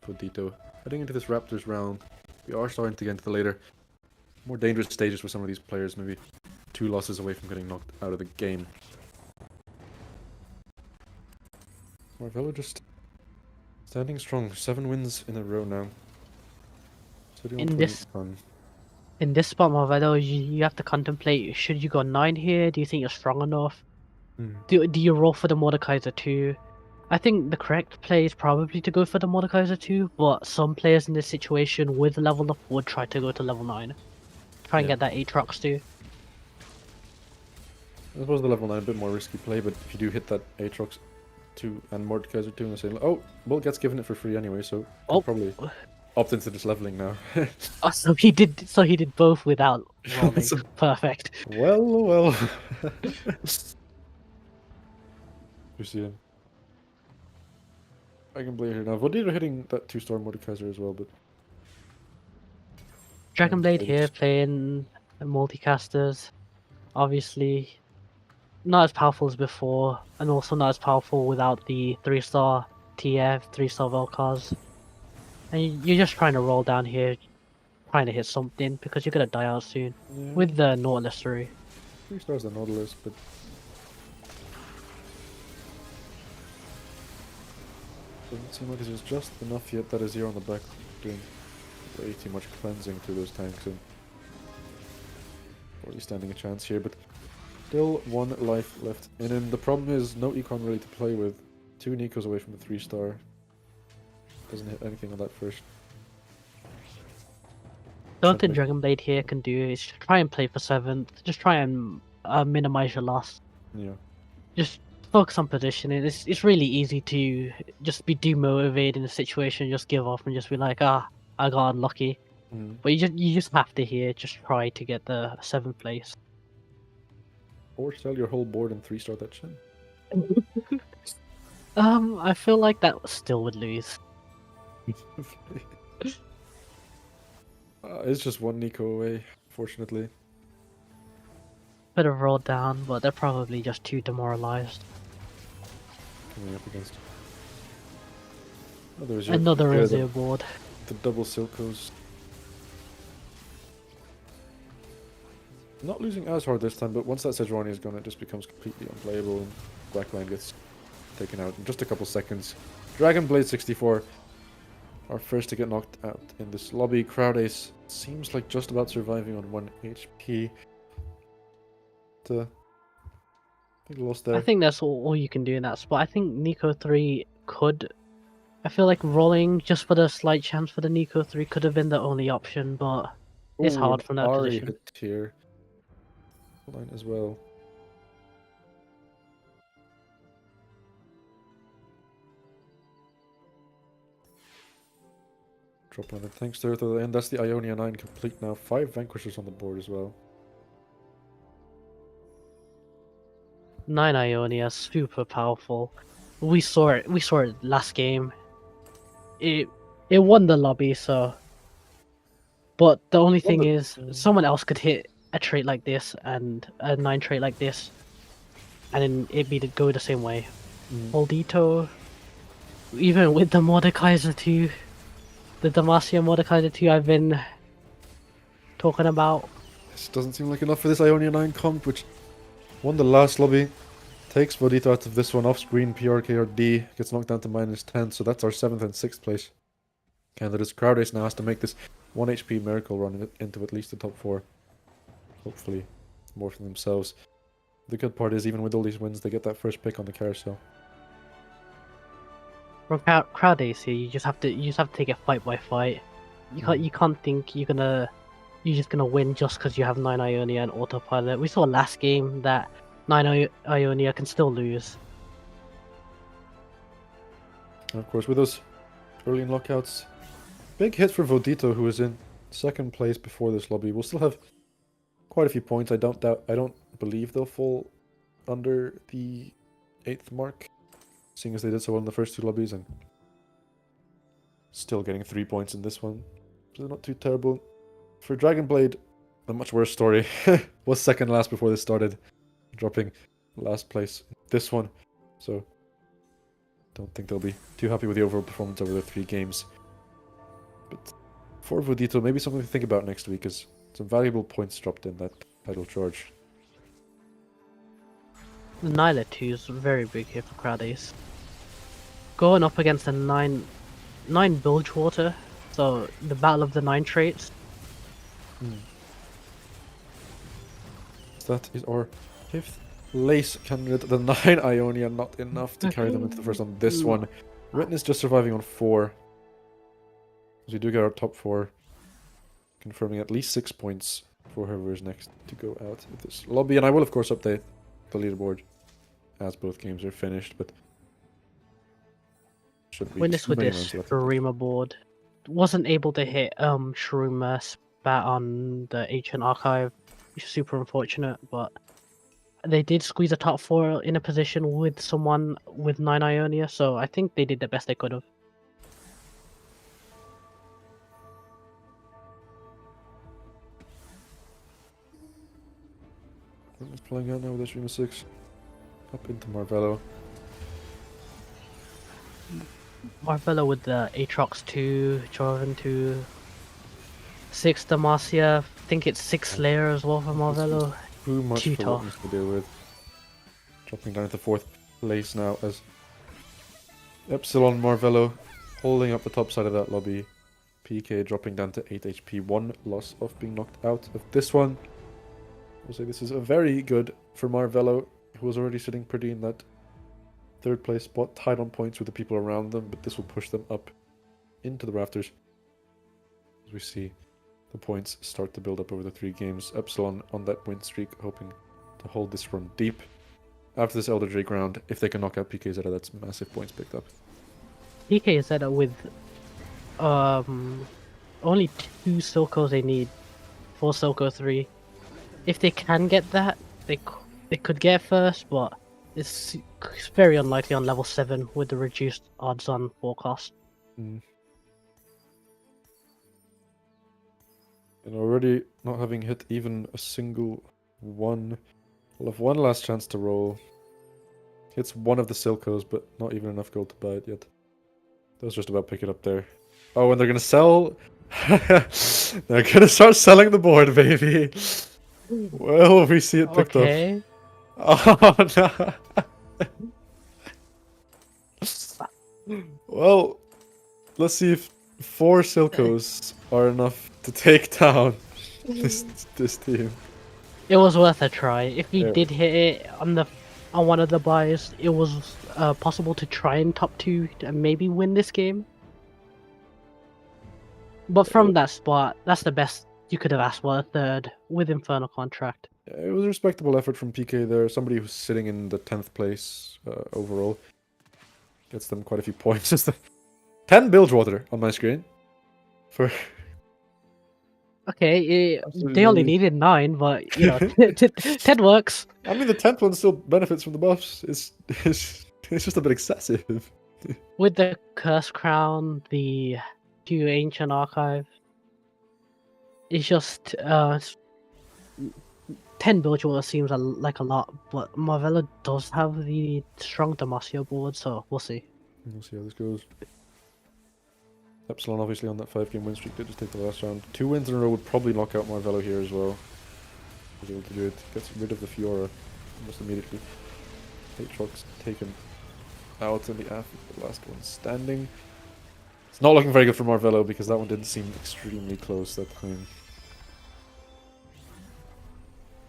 for Dito. Heading into this Raptors round, we are starting to get into the later, more dangerous stages for some of these players, maybe 2 losses away from getting knocked out of the game. Marvello just standing strong, 7 wins in a row now. In this spot, Marvello, you have to contemplate, should you go 9 here? Do you think you're strong enough? Do you roll for the Mordekaiser 2? I think the correct play is probably to go for the Mordekaiser 2, but some players in this situation with level up would try to go to level 9. Try and get that Aatrox too. I suppose the level 9 a bit more risky play, but if you do hit that Aatrox 2 and Mordekaiser 2 in the same, oh, well, gets given it for free anyway, so probably opt into just leveling now. Oh, so he did. So he did both without rolling. Perfect. Well. You see him. I can blame here now. Vodito hitting that 2-star Mordekaiser as well, but Dragonblade here playing multicasters. Obviously, not as powerful as before, and also not as powerful without the 3-star TF, 3-star Vel'Kars. And you're just trying to roll down here, trying to hit something because you're gonna die out soon with the Nautilus 3. 3 stars the Nautilus, but doesn't seem like there's just enough yet that is here on the back doing way too much cleansing through those tanks and already standing a chance here, but still 1 life left in him. The problem is no Econ really to play with. 2 Nikos away from the 3-star. Doesn't hit anything on that first. The only thing Dragonblade here can do is try and play for 7th. Just try and minimize your loss. Yeah. Just focus on positioning. It's really easy to just be demotivated in a situation, just give up and just be like, I got unlucky. But you just have to here just try to get the 7th place. Or sell your whole board and 3-star that Shen. I feel like that still would lose. It's just 1 Nico away, fortunately. Could have rolled down, but they're probably just too demoralized. Coming up against another Azir board. The double Silcos. Not losing as hard this time, but once that Sejuani is gone, it just becomes completely unplayable. And Black line gets taken out in just a couple seconds. Dragon Blade 64 are first to get knocked out in this lobby. Crowd Ace seems like just about surviving on 1 HP. Big loss there. I think that's all you can do in that spot. I think Nico 3 could... I feel like rolling just for the slight chance for the Nico 3 could have been the only option, but it's Ooh, hard from that Ari position. hit here. Line as well. Drop on it. Thanks to the end. That's the Ionia 9 complete now. 5 Vanquishers on the board as well. 9 Ionia, super powerful. We saw it last game. It won the lobby, so... But the only thing is, someone else could hit a trait like this, and a 9 trait like this, and then it'd go the same way. Maldito, even with the Mordekaiser 2, the Demacia Mordekaiser 2 I've been talking about. This doesn't seem like enough for this Ionia 9 comp, which won the last lobby. Takes Vodito out of this one off screen. PRKRD gets knocked down to -10, so that's our 7th and 6th place candidates. Crowd Ace now has to make this 1 HP miracle run into at least the top 4. Hopefully, more for themselves. The good part is, even with all these wins, they get that first pick on the carousel. From Crowd Ace here, you just have to take it fight by fight. You can't think you're just gonna win just because you have 9 Ionia and autopilot. We saw last game that 9 Ionia can still lose. And of course, with those early in lockouts, big hit for Vodito, who is in 2nd place before this lobby. We'll still have quite a few points. I don't believe they'll fall under the 8th mark, seeing as they did so well in the first 2 lobbies, and still getting 3 points in this one. So not too terrible. For Dragon Blade, a much worse story. Was 2nd last before this started, dropping last place this one. So don't think they'll be too happy with the overall performance over the 3 games. But for Vodito, maybe something to think about next week, is some valuable points dropped in that title charge. The Nyla 2 is very big here for Crowd Ace. Going up against a 9 Bilgewater, so the battle of the 9 traits. That is our 5th place candidate. The 9 Ionia, not enough to carry them into the first on this one. Written is just surviving on 4. As we do get our top 4, confirming at least 6 points for whoever is next to go out of this lobby. And I will, of course, update the leaderboard as both games are finished, but should be Witness with this Shurima board. Wasn't able to hit Shurima spat on the ancient archive, which is super unfortunate, but they did squeeze a top 4 in a position with someone with 9 Ionia, so I think they did the best they could have. Who's playing out now with this Rima 6? Up into Marvello. Marvello with the Aatrox 2, Jordan 2, 6 Demacia, I think it's 6 Slayer as well for Marvello. Too much Too for tough. Witness to deal with. Dropping down to 4th place now as Epsilon Marvello holding up the top side of that lobby. PK dropping down to 8 HP. 1 loss of being knocked out of this one. I'll say this is a very good for Marvello, who was already sitting pretty in that 3rd place spot, tied on points with the people around them, but this will push them up into the rafters. As we see the points start to build up over the 3 games. Epsilon on that win streak, hoping to hold this run deep. After this Elder Drake round, if they can knock out PK Zeta, that's massive points picked up. PK Zeta with only 2 Silcos they need for Silco 3. If they can get that, they could get first, but it's very unlikely on level 7 with the reduced odds on forecast. And already not having hit even a single one. We'll have one last chance to roll. Hits one of the Silcos, but not even enough gold to buy it yet. That was just about pick it up there. Oh, and they're gonna sell. They're gonna start selling the board, baby. Well, we see it picked up. Oh no! Well, let's see if 4 Silcos are enough to take down this team. It was worth a try. If we Yeah. did hit it on one of the buys, it was possible to try and top 2 and maybe win this game. But from that spot, that's the best you could have asked for a third with Infernal Contract. It was a respectable effort from PK there. Somebody who's sitting in the 10th place overall. Gets them quite a few points. Just 10 Bilgewater on my screen. For Okay, Absolutely they only lovely. needed 9, but you know, 10 works. I mean, the 10th one still benefits from the buffs. It's just a bit excessive. With the Curse Crown, the 2 Ancient Archive, it's just 10 Bilgewater seems like a lot, but Marvella does have the strong Demacia board, so we'll see. We'll see how this goes. Epsilon obviously on that 5-game win streak did just take the last round. 2 wins in a row would probably knock out Marvello here as well. Was able to do it. Gets rid of the Fiora almost immediately. Aatrox taken out in the AF, the last one standing. It's not looking very good for Marvello because that one didn't seem extremely close that time.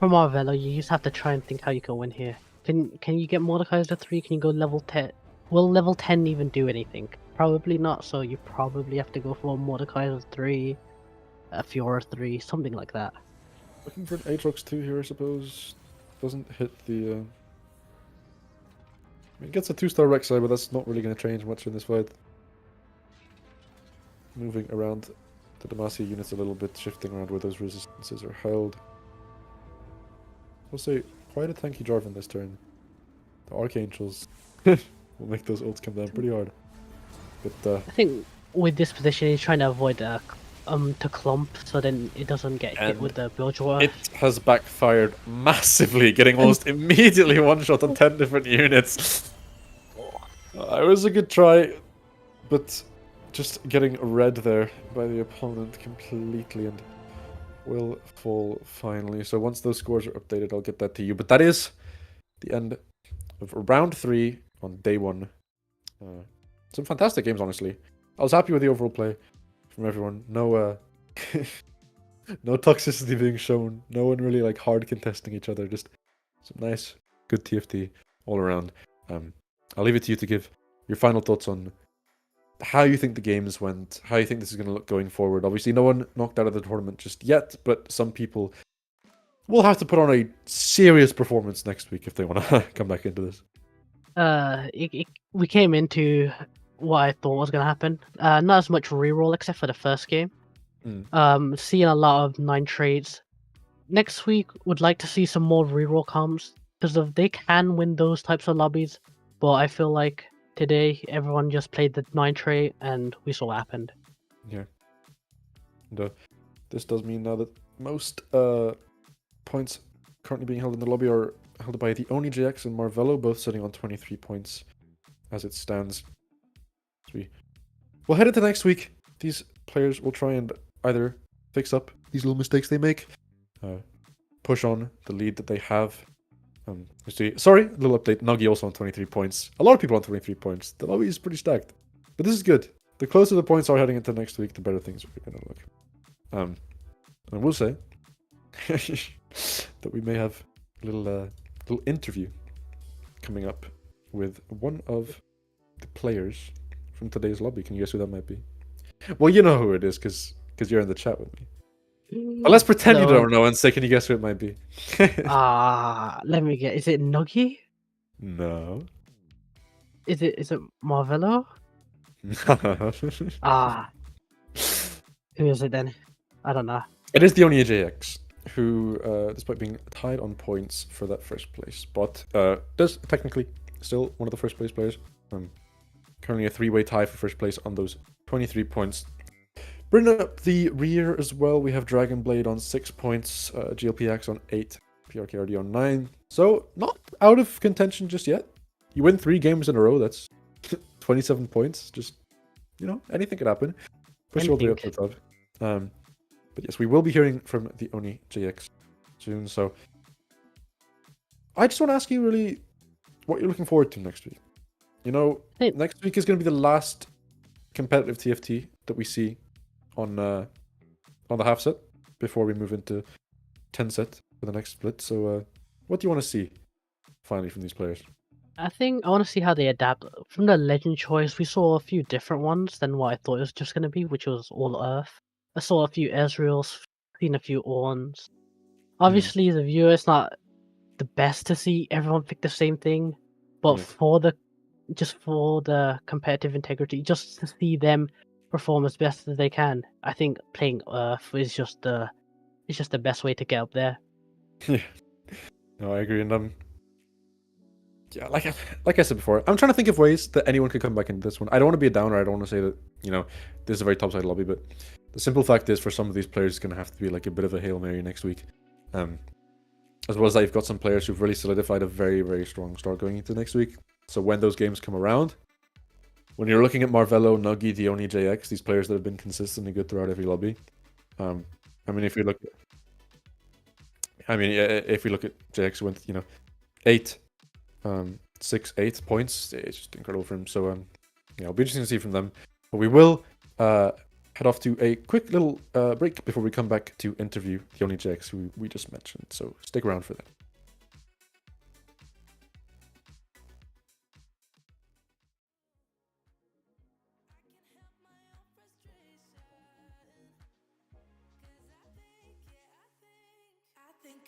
For Marvella, you just have to try and think how you can win here. Can you get Mordecai to 3? Can you go level 10? Will level 10 even do anything? Probably not, so you probably have to go for Mordecai of 3, a Fiora 3, something like that. Looking for an Aatrox 2 here, I suppose. Doesn't hit the... I mean, it gets a 2-star Rek'Sai, but that's not really going to change much in this fight. Moving around the Demacia units a little bit, shifting around where those resistances are held. I'll say, quite a tanky Jarvan this turn. The Archangels will make those ults come down pretty hard. But I think with this position, he's trying to avoid to clump, so then it doesn't get hit And with the Bilgewater. it has backfired massively, getting almost immediately one-shot on 10 different units. It was a good try, but just getting read there by the opponent completely, and will fall finally. So once those scores are updated, I'll get that to you. But that is the end of round 3 on day 1. Some fantastic games, honestly. I was happy with the overall play from everyone. No no toxicity being shown. No one really like hard contesting each other. Just some nice, good TFT all around. I'll leave it to you to give your final thoughts on how you think the games went, how you think this is going to look going forward. Obviously, no one knocked out of the tournament just yet, but some people will have to put on a serious performance next week if they want to come back into this. We came into what I thought was going to happen. Not as much reroll except for the first game. Seeing a lot of 9 trades. Next week, would like to see some more reroll comps because they can win those types of lobbies. But I feel like today everyone just played the 9 trade and we saw what happened. Yeah. And this does mean now that most points currently being held in the lobby are held by the Oni JX and Marvello, both sitting on 23 points as it stands. So we'll head into next week. These players will try and either fix up these little mistakes they make, push on the lead that they have. Sorry, a little update. Nuggy also on 23 points. A lot of people on 23 points. The lobby is pretty stacked. But this is good. The closer the points are heading into next week, the better things are going to look. And I will say that we may have a little interview coming up with one of the players from today's lobby. Can you guess who that might be? Well, you know who it is because you're in the chat with me. But let's pretend you don't know and say, can you guess who it might be? Let me get. Is it Nuggy? No. Is it Marvello? Who is it then? I don't know. It is the Oni JX, who, despite being tied on points for that first place spot, does technically still one of the first place players. Currently a 3-way tie for first place on those 23 points. Bringing up the rear as well, we have Dragonblade on 6 points, GLPX on 8, PRKRD on 9. So, not out of contention just yet. You win 3 games in a row, that's 27 points. Just, anything could happen. Push you all the way up to the top. But yes, we will be hearing from the Oni JX soon. So, I just want to ask you really, what you're looking forward to next week. You know, Hey. next week is going to be the last competitive TFT that we see on the half set before we move into 10 set for the next split. So, what do you want to see finally from these players? I think I want to see how they adapt. From the legend choice, we saw a few different ones than what I thought it was just going to be, which was all Earth. I saw a few Ezreals, seen a few Orns. Obviously, as a viewer, it's not the best to see everyone pick the same thing, but Yeah. for the competitive integrity, just to see them perform as best as they can, I think playing Earth is just the best way to get up there. Yeah. No, I agree. And yeah, like I said before, I'm trying to think of ways that anyone could come back into this one. I don't want to be a downer. I don't want to say that, you know, this is a very top-side lobby, but the simple fact is for some of these players, it's going to have to be like a bit of a Hail Mary next week. As well as that, you've got some players who've really solidified a very, very strong start going into next week. So when those games come around, when you're looking at Marvelo, Nuggy, Dione, JX, these players that have been consistently good throughout every lobby. I mean, if you look at JX, who went, 8, 6, 8 points. It's just incredible for him. So yeah, it'll be interesting to see from them. But we will head off to a quick little break before we come back to interview the only JX who we just mentioned. So stick around for that.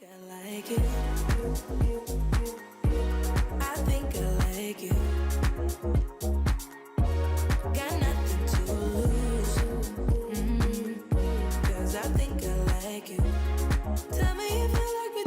I like it. I think I like it. Got nothing to lose. 'Cause I think I like it. Tell me if you like me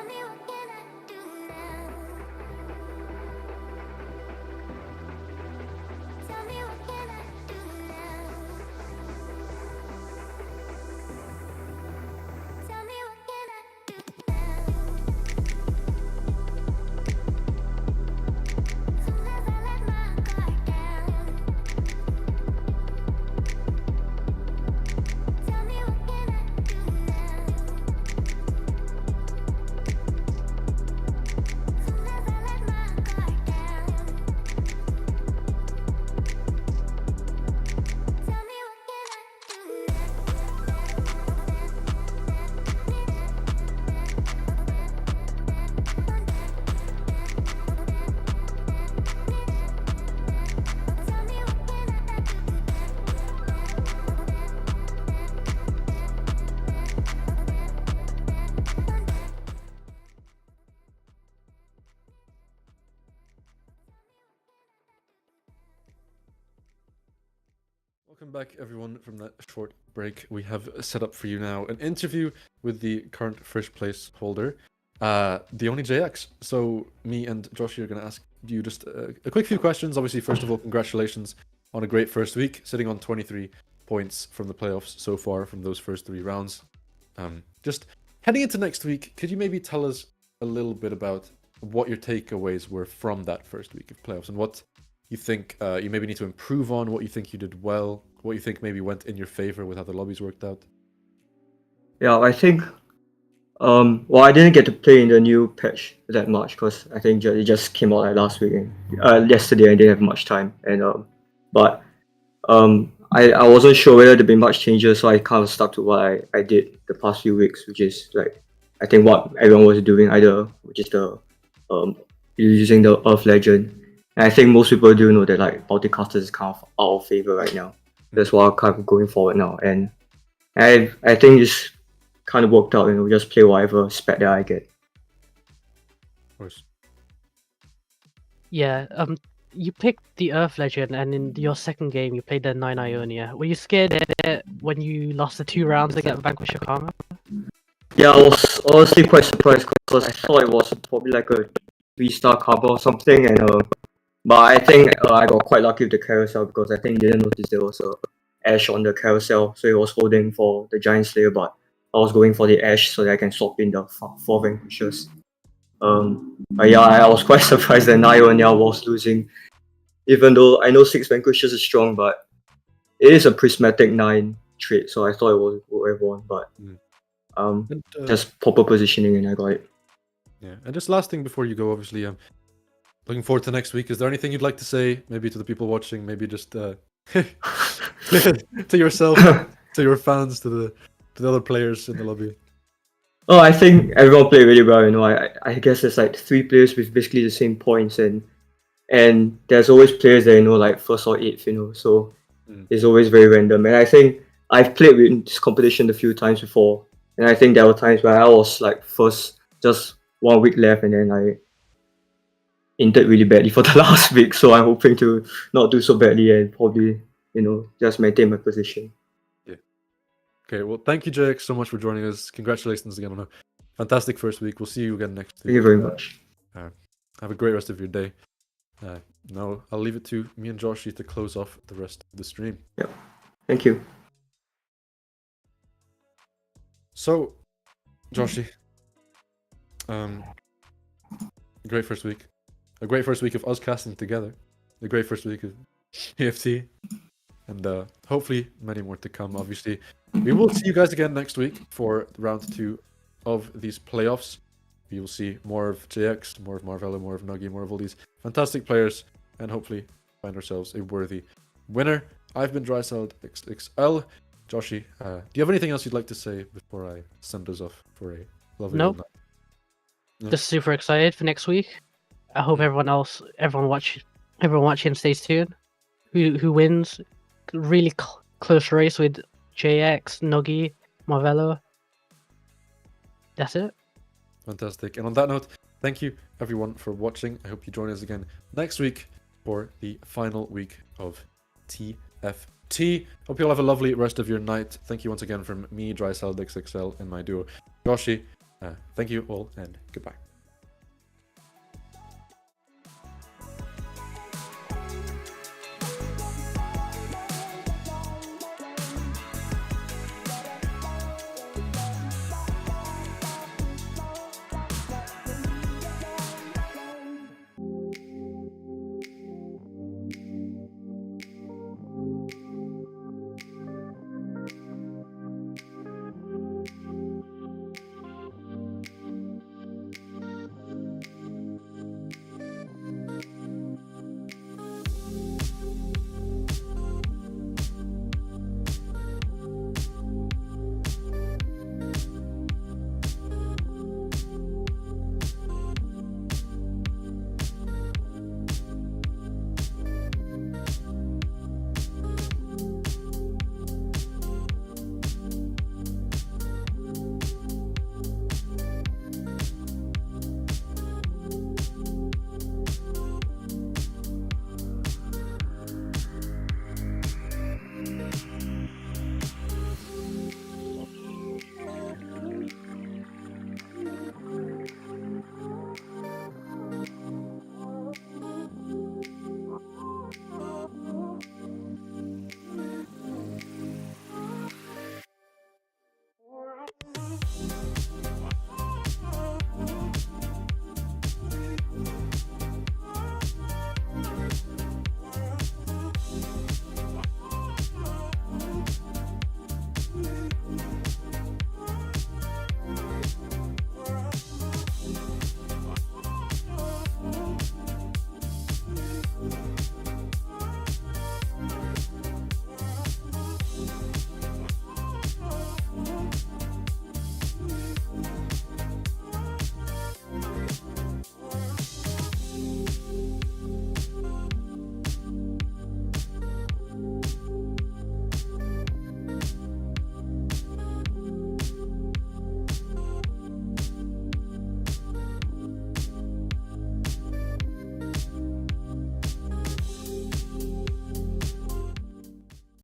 me what can I do now? Tell me what can I do now? Tell me what can I do now? Sometimes I let my guard down. Tell me what can I do now? Sometimes I let my guard down. Tell me what can I do Tell me what can Welcome back, everyone, from that short break. We have set up for you now an interview with the current first place holder, the only JX. So me and Joshi are going to ask you just a quick few questions. Obviously, first of all, congratulations on a great first week, sitting on 23 points from the playoffs so far from those first 3 rounds. Just heading into next week, could you maybe tell us a little bit about what your takeaways were from that first week of playoffs and what you think you maybe need to improve on, what you think you did well, what you think maybe went in your favor with how the lobbies worked out? Yeah, I think. Well, I didn't get to play in the new patch that much because I think it just came out like last week and yesterday. I didn't have much time, and but I wasn't sure whether there'd be much changes, so I kind of stuck to what I did the past few weeks, which is like I think what everyone was doing, which is the using the Earth Legend. And I think most people do know that like multicasters is kind of out of favor right now. That's why I'm kind of going forward now, and I think it's kind of worked out. Just play whatever spec that I get. Of course. Yeah, you picked the Earth Legend, and in your second game, you played the 9 Ionia. Were you scared when you lost the 2 rounds against Vanquisher Karma? Yeah, I was honestly quite surprised because I thought it was probably like a 3-star combo or something, and but I think I got quite lucky with the carousel because I think didn't notice there was a Ash on the carousel, so it was holding for the Giant Slayer, but I was going for the Ash so that I can swap in the 4 Vanquishers. But yeah, I was quite surprised that Ionia was losing, even though I know 6 Vanquishers is strong, but it is a prismatic 9 trait, so I thought it would have won, but just proper positioning and I got it. Yeah, and just last thing before you go, obviously, looking forward to next week. Is there anything you'd like to say, maybe to the people watching, maybe just to yourself, to your fans, to the other players in the lobby? Oh, I think everyone played really well. I guess there's like 3 players with basically the same points, and there's always players that like 1st or 8th. So it's always very random. And I think I've played with this competition a few times before, and I think there were times where I was like first, just 1 week left, and then I entered really badly for the last week. So I'm hoping to not do so badly and probably just maintain my position. Okay, well, thank you, Jake, so much for joining us. Congratulations again on a fantastic first week. We'll see you again next week. Thank you very much. Have a great rest of your day. Now, I'll leave it to me and Joshi to close off the rest of the stream. Yep. Thank you. So, Joshi, great first week. A great first week of us casting together. A great first week of EFT. And hopefully many more to come, obviously. We will see you guys again next week for round 2 of these playoffs. We will see more of JX, more of Marvello, more of Nuggy, more of all these fantastic players, and hopefully find ourselves a worthy winner. I've been Dryseld XXL. Joshi, do you have anything else you'd like to say before I send us off for a lovely night? No? Just super excited for next week. I hope everyone watching stays tuned. Who wins? Really close race with JX, Nuggy, Marvello. That's it. Fantastic. And on that note, thank you everyone for watching. I hope you join us again next week for the final week of TFT. Hope you all have a lovely rest of your night. Thank you once again from me, Dryseld XXL, and my duo, Joshi. Thank you all, and goodbye.